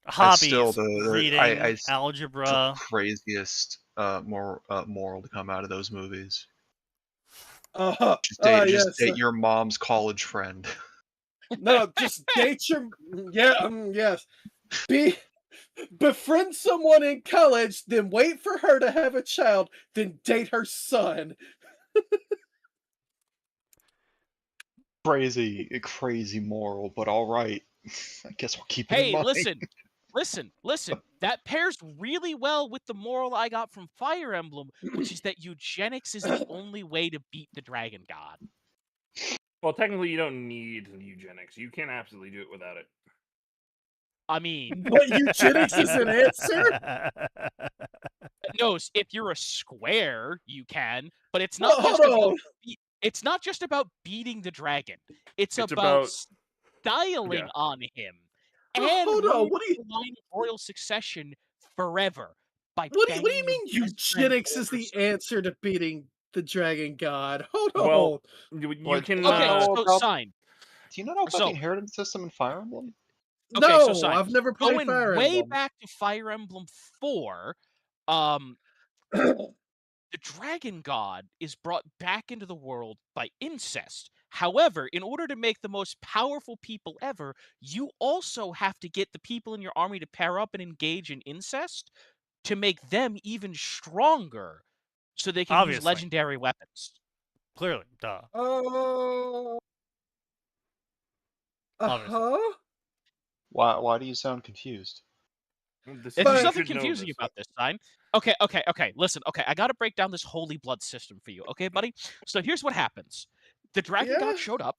Hobbies: the reading, the algebra. craziest moral to come out of those movies. Just Yes. date your mom's college friend. No, just date your yes. Befriend someone in college, then wait for her to have a child, then date her son. Crazy moral, but all right. I guess we'll keep it in hey, mind. listen. That pairs really well with the moral I got from Fire Emblem, which is that eugenics is the only way to beat the dragon god. Well, technically, you don't need eugenics. You can absolutely do it without it. I mean, But eugenics is an answer? no, if you're a square, you can, but it's Well, not hold just about on. it's not just about beating the dragon. It's It's about about- styling yeah. on him Well, and hold on, ruining what do you- the line of royal succession forever by What do you banging mean your best friend eugenics is the over answer to beating the dragon god? Hold Well, on. you Like, can. Okay, know so about- sign. Do you not know about So- the inheritance system in Fire Emblem? Okay, so No, sign. I've never played Going Fire way Emblem. back to Fire Emblem 4, the dragon god is brought back into the world by incest. However, in order to make the most powerful people ever, you also have to get the people in your army to pair up and engage in incest to make them even stronger so they can use Obviously. legendary weapons. Clearly, duh. Oh. Obviously. Uh-huh. Why do you sound confused? This There's you nothing should know confusing this. about this, Sign. Okay. Listen, I gotta break down this holy blood system for you, okay, buddy? So here's what happens. The dragon Yeah. god showed up,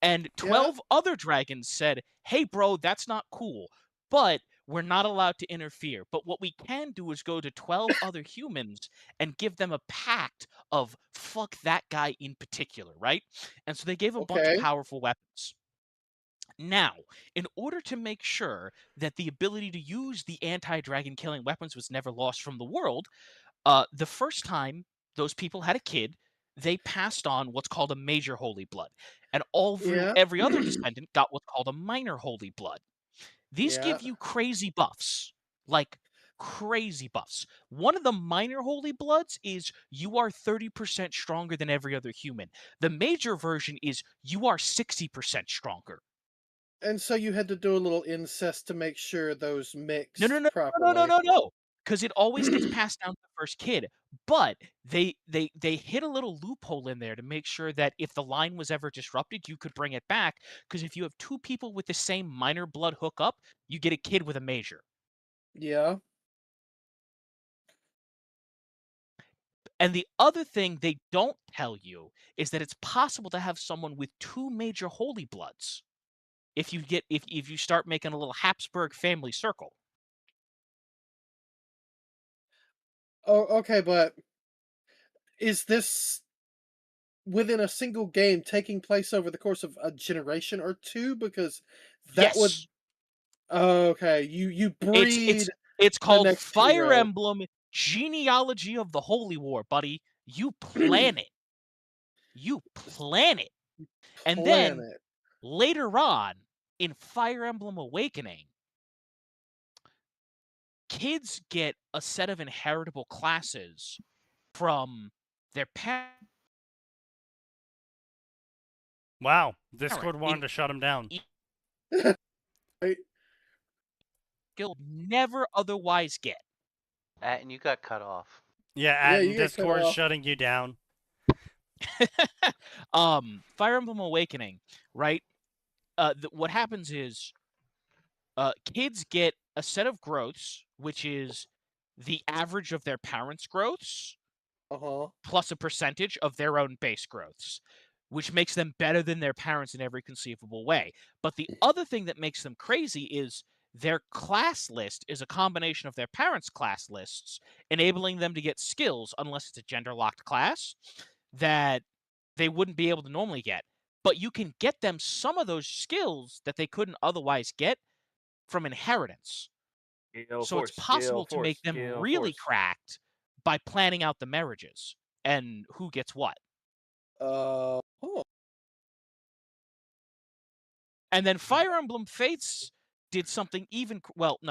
and 12 other dragons said, hey, bro, that's not cool, but we're not allowed to interfere. But what we can do is go to 12 other humans and give them a pact of fuck that guy in particular, right? And so they gave a bunch of Okay. powerful weapons. Now, in order to make sure that the ability to use the anti-dragon killing weapons was never lost from the world, the first time those people had a kid, they passed on what's called a major holy blood, and Yeah. every other descendant got what's called a minor holy blood. These Yeah. give you crazy buffs, like crazy buffs. One of the minor holy bloods is you are 30% stronger than every other human. The major version is you are 60% stronger. And so you had to do a little incest to make sure those mixed No, properly. because it always gets passed down to the first kid. But they hit a little loophole in there to make sure that if the line was ever disrupted, you could bring it back. Because if you have two people with the same minor blood hookup, you get a kid with a major. Yeah. And the other thing they don't tell you is that it's possible to have someone with two major holy bloods. If you start making a little Habsburg family circle. Oh, okay, but is this within a single game taking place over the course of a generation or two? Because that would Yes. okay, you breed It's the called next Fire hero. Emblem Genealogy of the Holy War, buddy. You plan it. You plan it. And then Planet. later on in Fire Emblem Awakening, kids get a set of inheritable classes from their parents. Wow. Discord wanted to shut him down. Right? skill never otherwise get. And you got cut off. Yeah, Yeah, and you get cut Discord's off. shutting you down. Fire Emblem Awakening, right? What happens is kids get a set of growths, which is the average of their parents' growths plus a percentage of their own base growths, which makes them better than their parents in every conceivable way. But the other thing that makes them crazy is their class list is a combination of their parents' class lists, enabling them to get skills, unless it's a gender-locked class, that they wouldn't be able to normally get. But you can get them some of those skills that they couldn't otherwise get from inheritance. So it's possible to make them really cracked by planning out the marriages and who gets what. And then Fire Emblem Fates did something even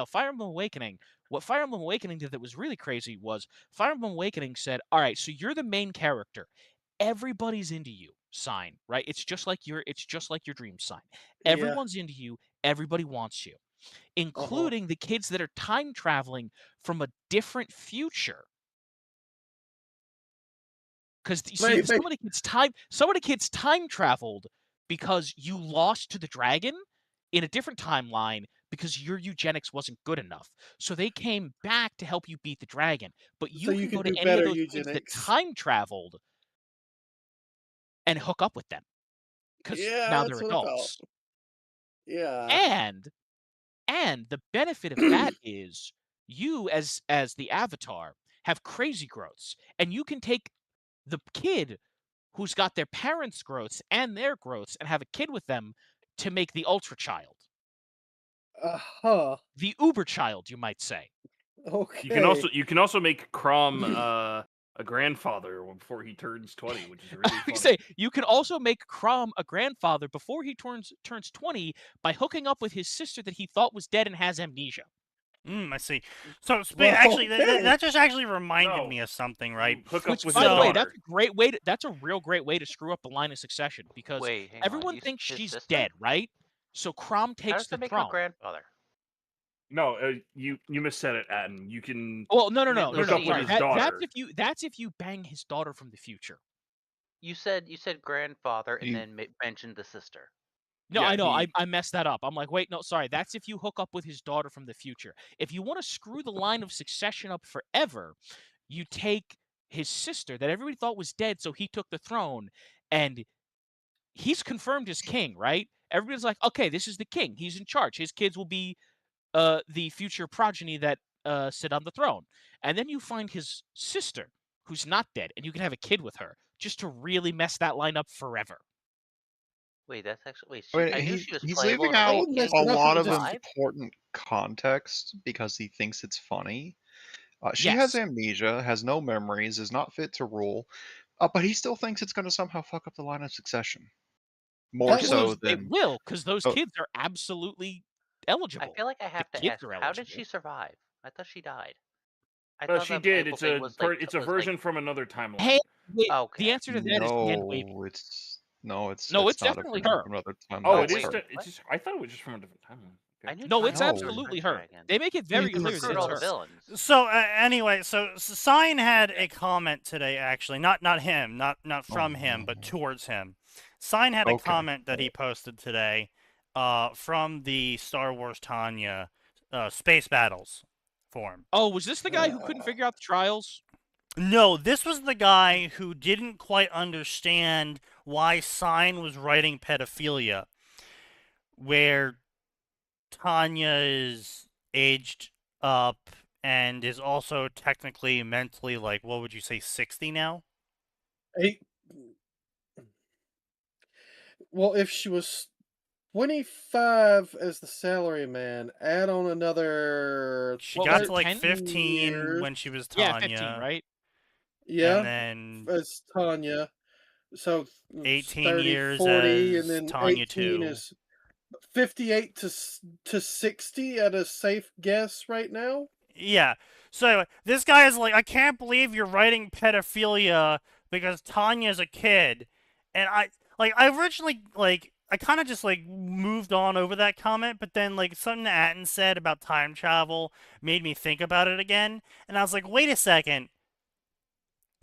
Fire Emblem Awakening. What Fire Emblem Awakening did that was really crazy was Fire Emblem Awakening said, "All right, so you're the main character. Everybody's into you." Sign, right? It's just like your dream sign. Everyone's into you. Everybody wants you, including the kids that are time traveling from a different future. Because some of the kids time traveled because you lost to the dragon in a different timeline because your eugenics wasn't good enough. So they came back to help you beat the dragon. But you can go to any of those kids that time traveled and hook up with them. Because now they're adults. Yeah. And the benefit of that is you as the avatar have crazy growths. And you can take the kid who's got their parents' growths and their growths and have a kid with them to make the ultra child. The uber child, you might say. Okay. You can also make Crom a grandfather before he turns 20, which is really funny. Say you can also make Crom a grandfather before he turns 20 by hooking up with his sister that he thought was dead and has amnesia. I see. So actually, that just actually reminded me of something, right? Hook up with by the way, daughter. that's a great way. That's a real great way to screw up the line of succession because everyone thinks she's dead, right? So Crom takes the throne. Grandfather. No, you missaid it, Adam. You can. Well, no. Hook up with his daughter. That's if you bang his daughter from the future. You said grandfather and then mentioned the sister. No, yeah, I know. I messed that up. I'm like, wait, no, sorry. That's if you hook up with his daughter from the future. If you want to screw the line of succession up forever, you take his sister that everybody thought was dead, so he took the throne, and he's confirmed as king, right? Everybody's like, okay, this is the king. He's in charge. His kids will be the future progeny that sit on the throne. And then you find his sister, who's not dead, and you can have a kid with her, just to really mess that line up forever. Wait, that's actually. He's leaving out a lot of important context because he thinks it's funny. She has amnesia, has no memories, is not fit to rule, but he still thinks it's going to somehow fuck up the line of succession. More so than it will, because those kids are absolutely eligible. I feel like I have to ask, how did she survive? I thought she died. She did. It's a version from another timeline. Hey, the answer to that is hand waving. It's definitely her. Oh, it is. I thought it was just from a different timeline. No, it's absolutely her. They make it very clear that it's her. So anyway, so Sign had a comment today. Actually, not him, not from him, but towards him. Sign had a comment that he posted today, from the Star Wars Tanya, Space Battles forum. Oh, was this the guy who couldn't figure out the trials? No, this was the guy who didn't quite understand why Sign was writing pedophilia, where Tanya is aged up and is also technically mentally, like, what would you say, 60 now? Well, if she was 25 as the salaryman, add on another. She got to like 15 years. When she was Tanya. Yeah, 15, right? Yeah, and then as Tanya. So 18 30, years 40, as and then Tanya 18 too. Is 58 to 60 at a safe guess right now. Yeah. So anyway, this guy is like, I can't believe you're writing pedophilia because Tanya's a kid, and I originally I kind of just like moved on over that comment, but then like something that Atten said about time travel made me think about it again, and I was like, wait a second.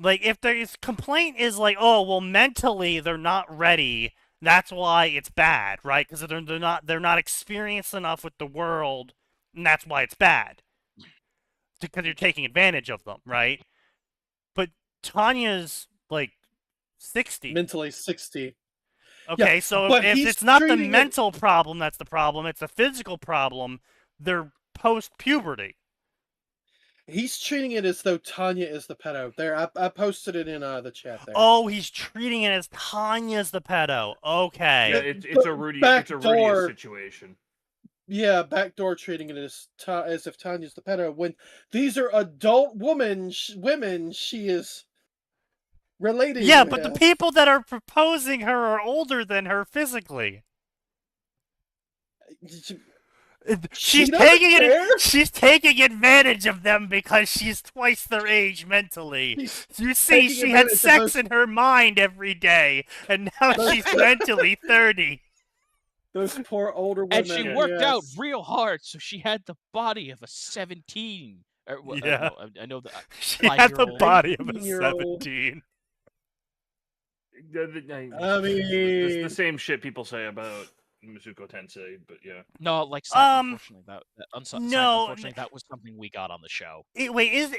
Like, if their complaint is like, oh, well, mentally they're not ready, that's why it's bad, right? Because they're not experienced enough with the world, and that's why it's bad. Because you're taking advantage of them, right? But Tanya's like 60. Mentally 60. Okay, Yeah, so but if he's it's not the treating it- mental problem that's the problem, it's a physical problem, they're post-puberty. He's treating it as though Tanya is the pedo. There, I posted it in the chat there. Oh, he's treating it as Tanya's the pedo. Okay. Yeah, it's a Rudius situation. Yeah, backdoor treating it as if Tanya's the pedo when these are adult women she is relating. Yeah, with. but the people that are proposing her are older than her physically. She's taking advantage of them because she's twice their age mentally. You see, she had sex in her mind every day, and now she's mentally 30. Those poor older women. And she worked out real hard, so she had the body of a 17. Yeah. I know that. She had the body of a 17. I mean, it's the same shit people say about Mizuko Tensei, but yeah. No, like, unfortunately, unfortunately, that was something we got on the show. Wait, is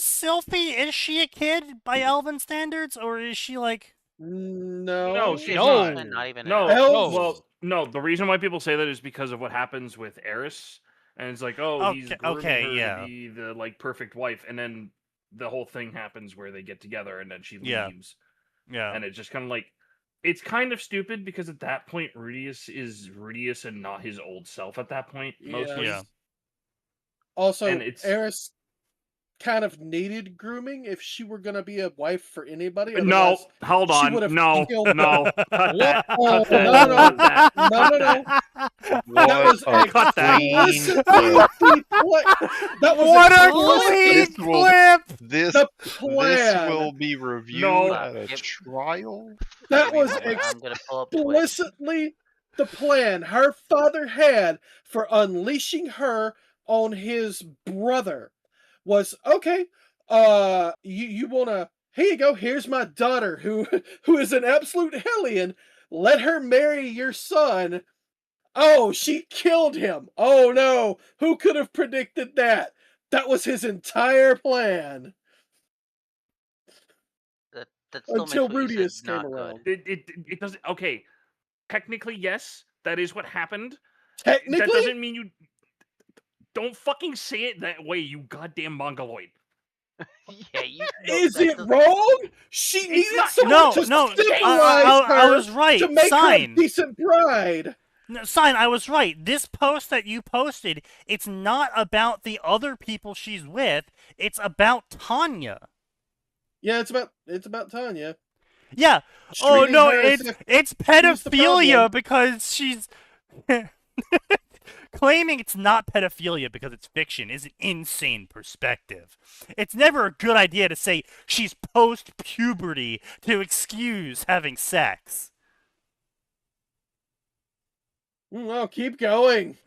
Sylphie, is she a kid by Elven standards, or is she like... No, she's not even. No. The reason why people say that is because of what happens with Eris, and it's like, oh, he's grooming her to be the like perfect wife, and then the whole thing happens where they get together, and then she leaves. Yeah. And it's just kind of like, it's kind of stupid because at that point, Rudius is Rudius and not his old self. At that point, mostly. Yeah. Also, Eris kind of needed grooming if she were going to be a wife for anybody. No, hold on. No. Cut that. No. That was cut that. That was what a clean clip! This will be reviewed at a trial. That was explicitly the plan her father had for unleashing her on his brother. Was okay. You wanna? Here you go. Here's my daughter, who is an absolute hellion. Let her marry your son. Oh, she killed him. Oh no! Who could have predicted that? That was his entire plan. That still until makes Rudius came around. It doesn't. Okay, technically yes, that is what happened. Technically, that doesn't mean you. Don't fucking say it that way, you goddamn mongoloid. Yeah, is it wrong? She needed someone to I was right. To make her a decent bride. No, Sign, I was right. This post that you posted, it's not about the other people she's with. It's about Tanya. Yeah, it's about Tanya. Yeah. Oh no, it's pedophilia because she's claiming it's not pedophilia because it's fiction is an insane perspective. It's never a good idea to say she's post-puberty to excuse having sex. Well, keep going.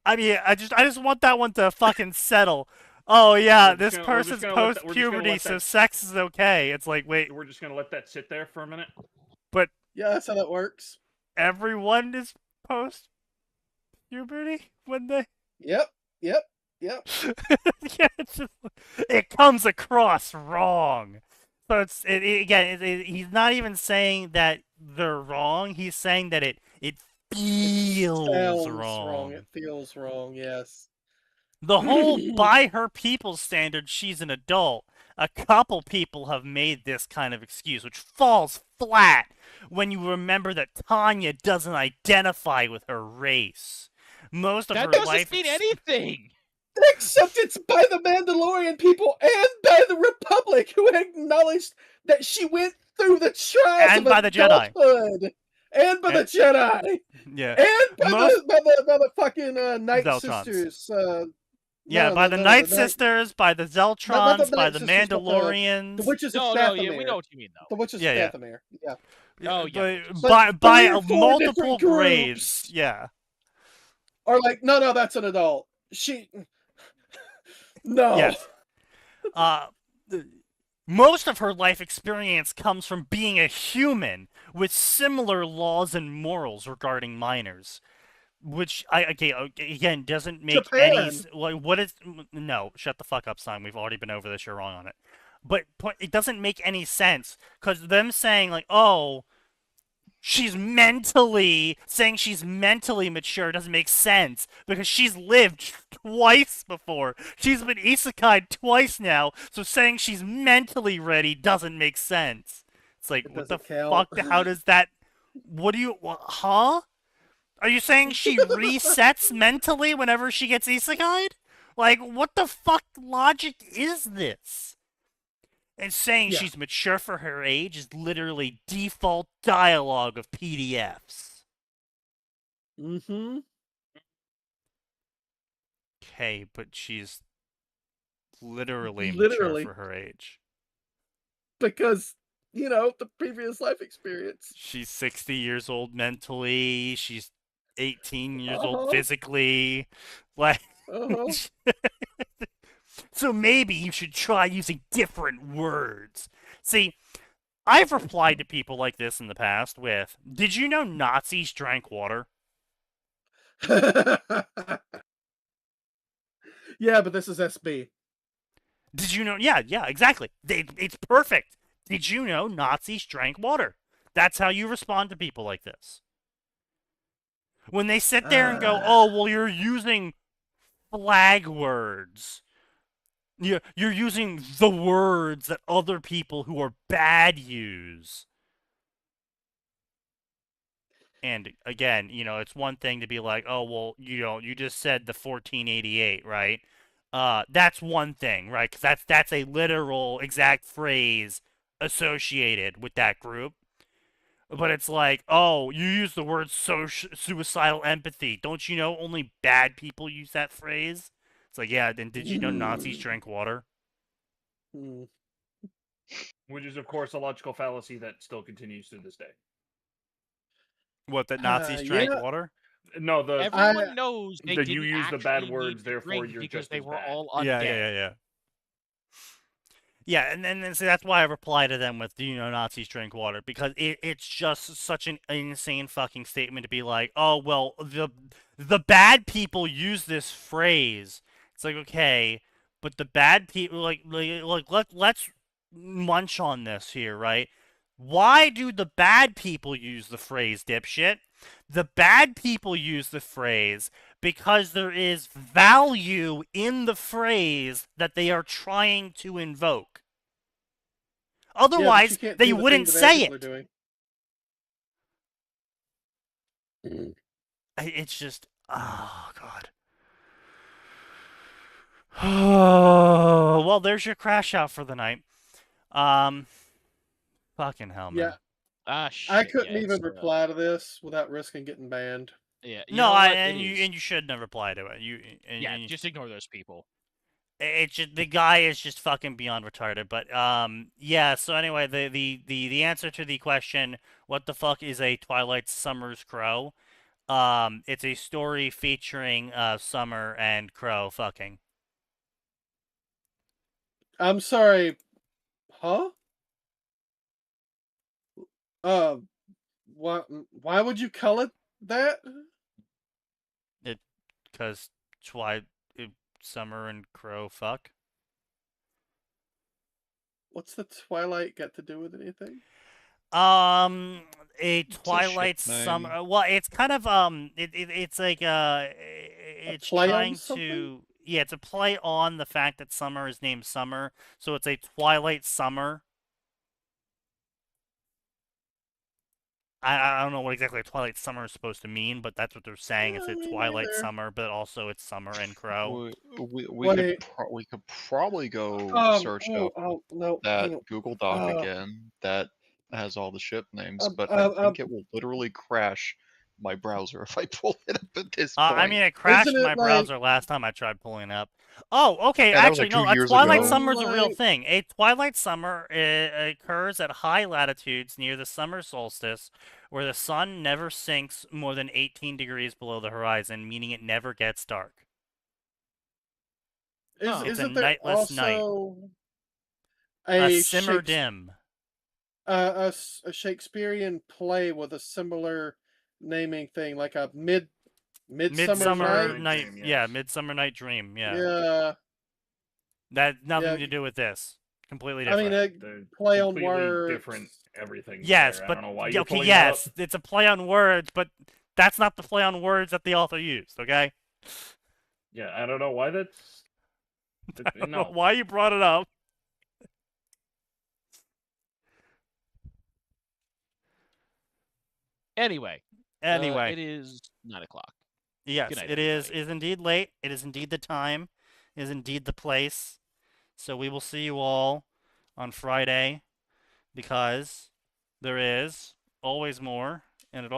I mean, I just want that one to fucking settle. Oh yeah, this person's post-puberty, so sex is okay. It's like, wait, we're just gonna let that sit there for a minute. But yeah, that's how that works. Everyone is post-puberty when they. Yep. Yeah, it comes across wrong. So he's not even saying that they're wrong. He's saying that it feels wrong. It feels wrong. Yes. The whole by her people's standards, she's an adult. A couple people have made this kind of excuse, which falls flat when you remember that Tanya doesn't identify with her race. Most of her life. That doesn't mean anything. Except it's by the Mandalorian people and by the Republic who acknowledged that she went through the trials and by the Jedi. And by the Jedi. Yeah. And by the fucking Night Zeltrons. Sisters. Yeah, No, by no, the no, Night the Night- Sisters, by the not the Zeltrons, by Night the Sisters, but Mandalorians. the Witches of No, Dathomir. yeah, we know what you mean though. The Witches Yeah, of yeah. Dathomir. Yeah. Oh, yeah, But Like by 3 or 4 multiple different grades. groups Yeah. are like, no, that's an adult. She. No. Yes. Most of her life experience comes from being a human with similar laws and morals regarding minors, which again doesn't make any Japan. like what is no shut the fuck up, son. We've already been over this. You're wrong on it, but it doesn't make any sense because them saying like, oh, she's mentally mature doesn't make sense because she's lived twice before. She's been isekai'd twice now, so saying she's mentally ready doesn't make sense. It's like, It what the doesn't count. fuck? How does that? What do you? Huh? Are you saying she resets mentally whenever she gets isekai'd? Like, what the fuck logic is this? And saying Yeah. she's mature for her age is literally default dialogue of PDFs. Mm-hmm. Okay, but she's literally Literally. mature for her age. Because, the previous life experience. She's 60 years old mentally. She's 18 years old Uh-huh. physically. Like, Uh-huh. so maybe you should try using different words. See, I've replied to people like this in the past with, did you know Nazis drank water? Yeah, but this is SB. Did you know? Yeah, exactly. It's perfect. Did you know Nazis drank water? That's how you respond to people like this. When they sit there and go, oh, well, you're using flag words. You're using the words that other people who are bad use. And again, it's one thing to be like, oh, well, you just said the 1488, right? That's one thing, right? Because that's a literal exact phrase associated with that group. But it's like, oh, you use the word suicidal empathy. Don't you know only bad people use that phrase? It's like, yeah, then did you know Nazis drank water? Which is, of course, a logical fallacy that still continues to this day. What, that Nazis drank yeah. water? No, everyone knows they that didn't you use the bad actually words, need to therefore drink you're because just they as were bad. all undead. Yeah. Yeah, and then so that's why I reply to them with, do you know Nazis drink water? Because it's just such an insane fucking statement to be like, oh, well, the bad people use this phrase. It's like, okay, but the bad people, let's munch on this here, right? Why do the bad people use the phrase, dipshit? The bad people use the phrase because there is value in the phrase that they are trying to invoke. Otherwise, they wouldn't say it. It's just, oh, God. Oh, well, there's your crash out for the night. Fucking hell, man. Yeah. Shit, I couldn't even reply to this without risking getting banned. Yeah. No, and you shouldn't have replied to it. Just ignore those people. It's just, the guy is just fucking beyond retarded. But yeah. So anyway, the answer to the question, what the fuck is a Twilight Summer's Crow? It's a story featuring Summer and Crow fucking. I'm sorry. Huh? Why would you call it that? Because Summer and Crow fuck. What's the Twilight got to do with anything? A Twilight Summer. Well, it's kind of it's like it's trying to it's a play on the fact that Summer is named Summer, so it's a Twilight Summer. I don't know what exactly Twilight Summer is supposed to mean, but that's what they're saying. It's a Twilight Summer, but also it's Summer and Crow. We could probably go search up that Google Doc again that has all the ship names, but I think it will literally crash my browser if I pull it up at this point. I mean, it crashed Isn't it my like- browser last time I tried pulling it up. Oh, okay. Yeah, that was Actually, like 2 no. A years twilight ago. summer is a real Like- thing. A twilight summer occurs at high latitudes near the summer solstice, where the sun never sinks more than 18 degrees below the horizon, meaning it never gets dark. Oh. It's a Isn't there nightless night. also A simmer dim. a Shakespearean play with a similar naming thing, like a Midsummer Night? Dream, Yeah, yes. Midsummer Night Dream. Yeah. Yeah. That nothing Yeah. to do with this. Completely I different. mean, They're play on completely words. different everything. Yes, there. I but don't know why yeah, you're okay, pulling that yes, up. it's a play on words, but that's not the play on words that the author used. Okay. Yeah, I don't know why that's. I don't know No, why you brought it up. Anyway, Anyway, it is 9 o'clock. yes, good night, it is. everybody. Is indeed late. It is indeed the time. It is indeed the place. So we will see you all on Friday, because there is always more, and it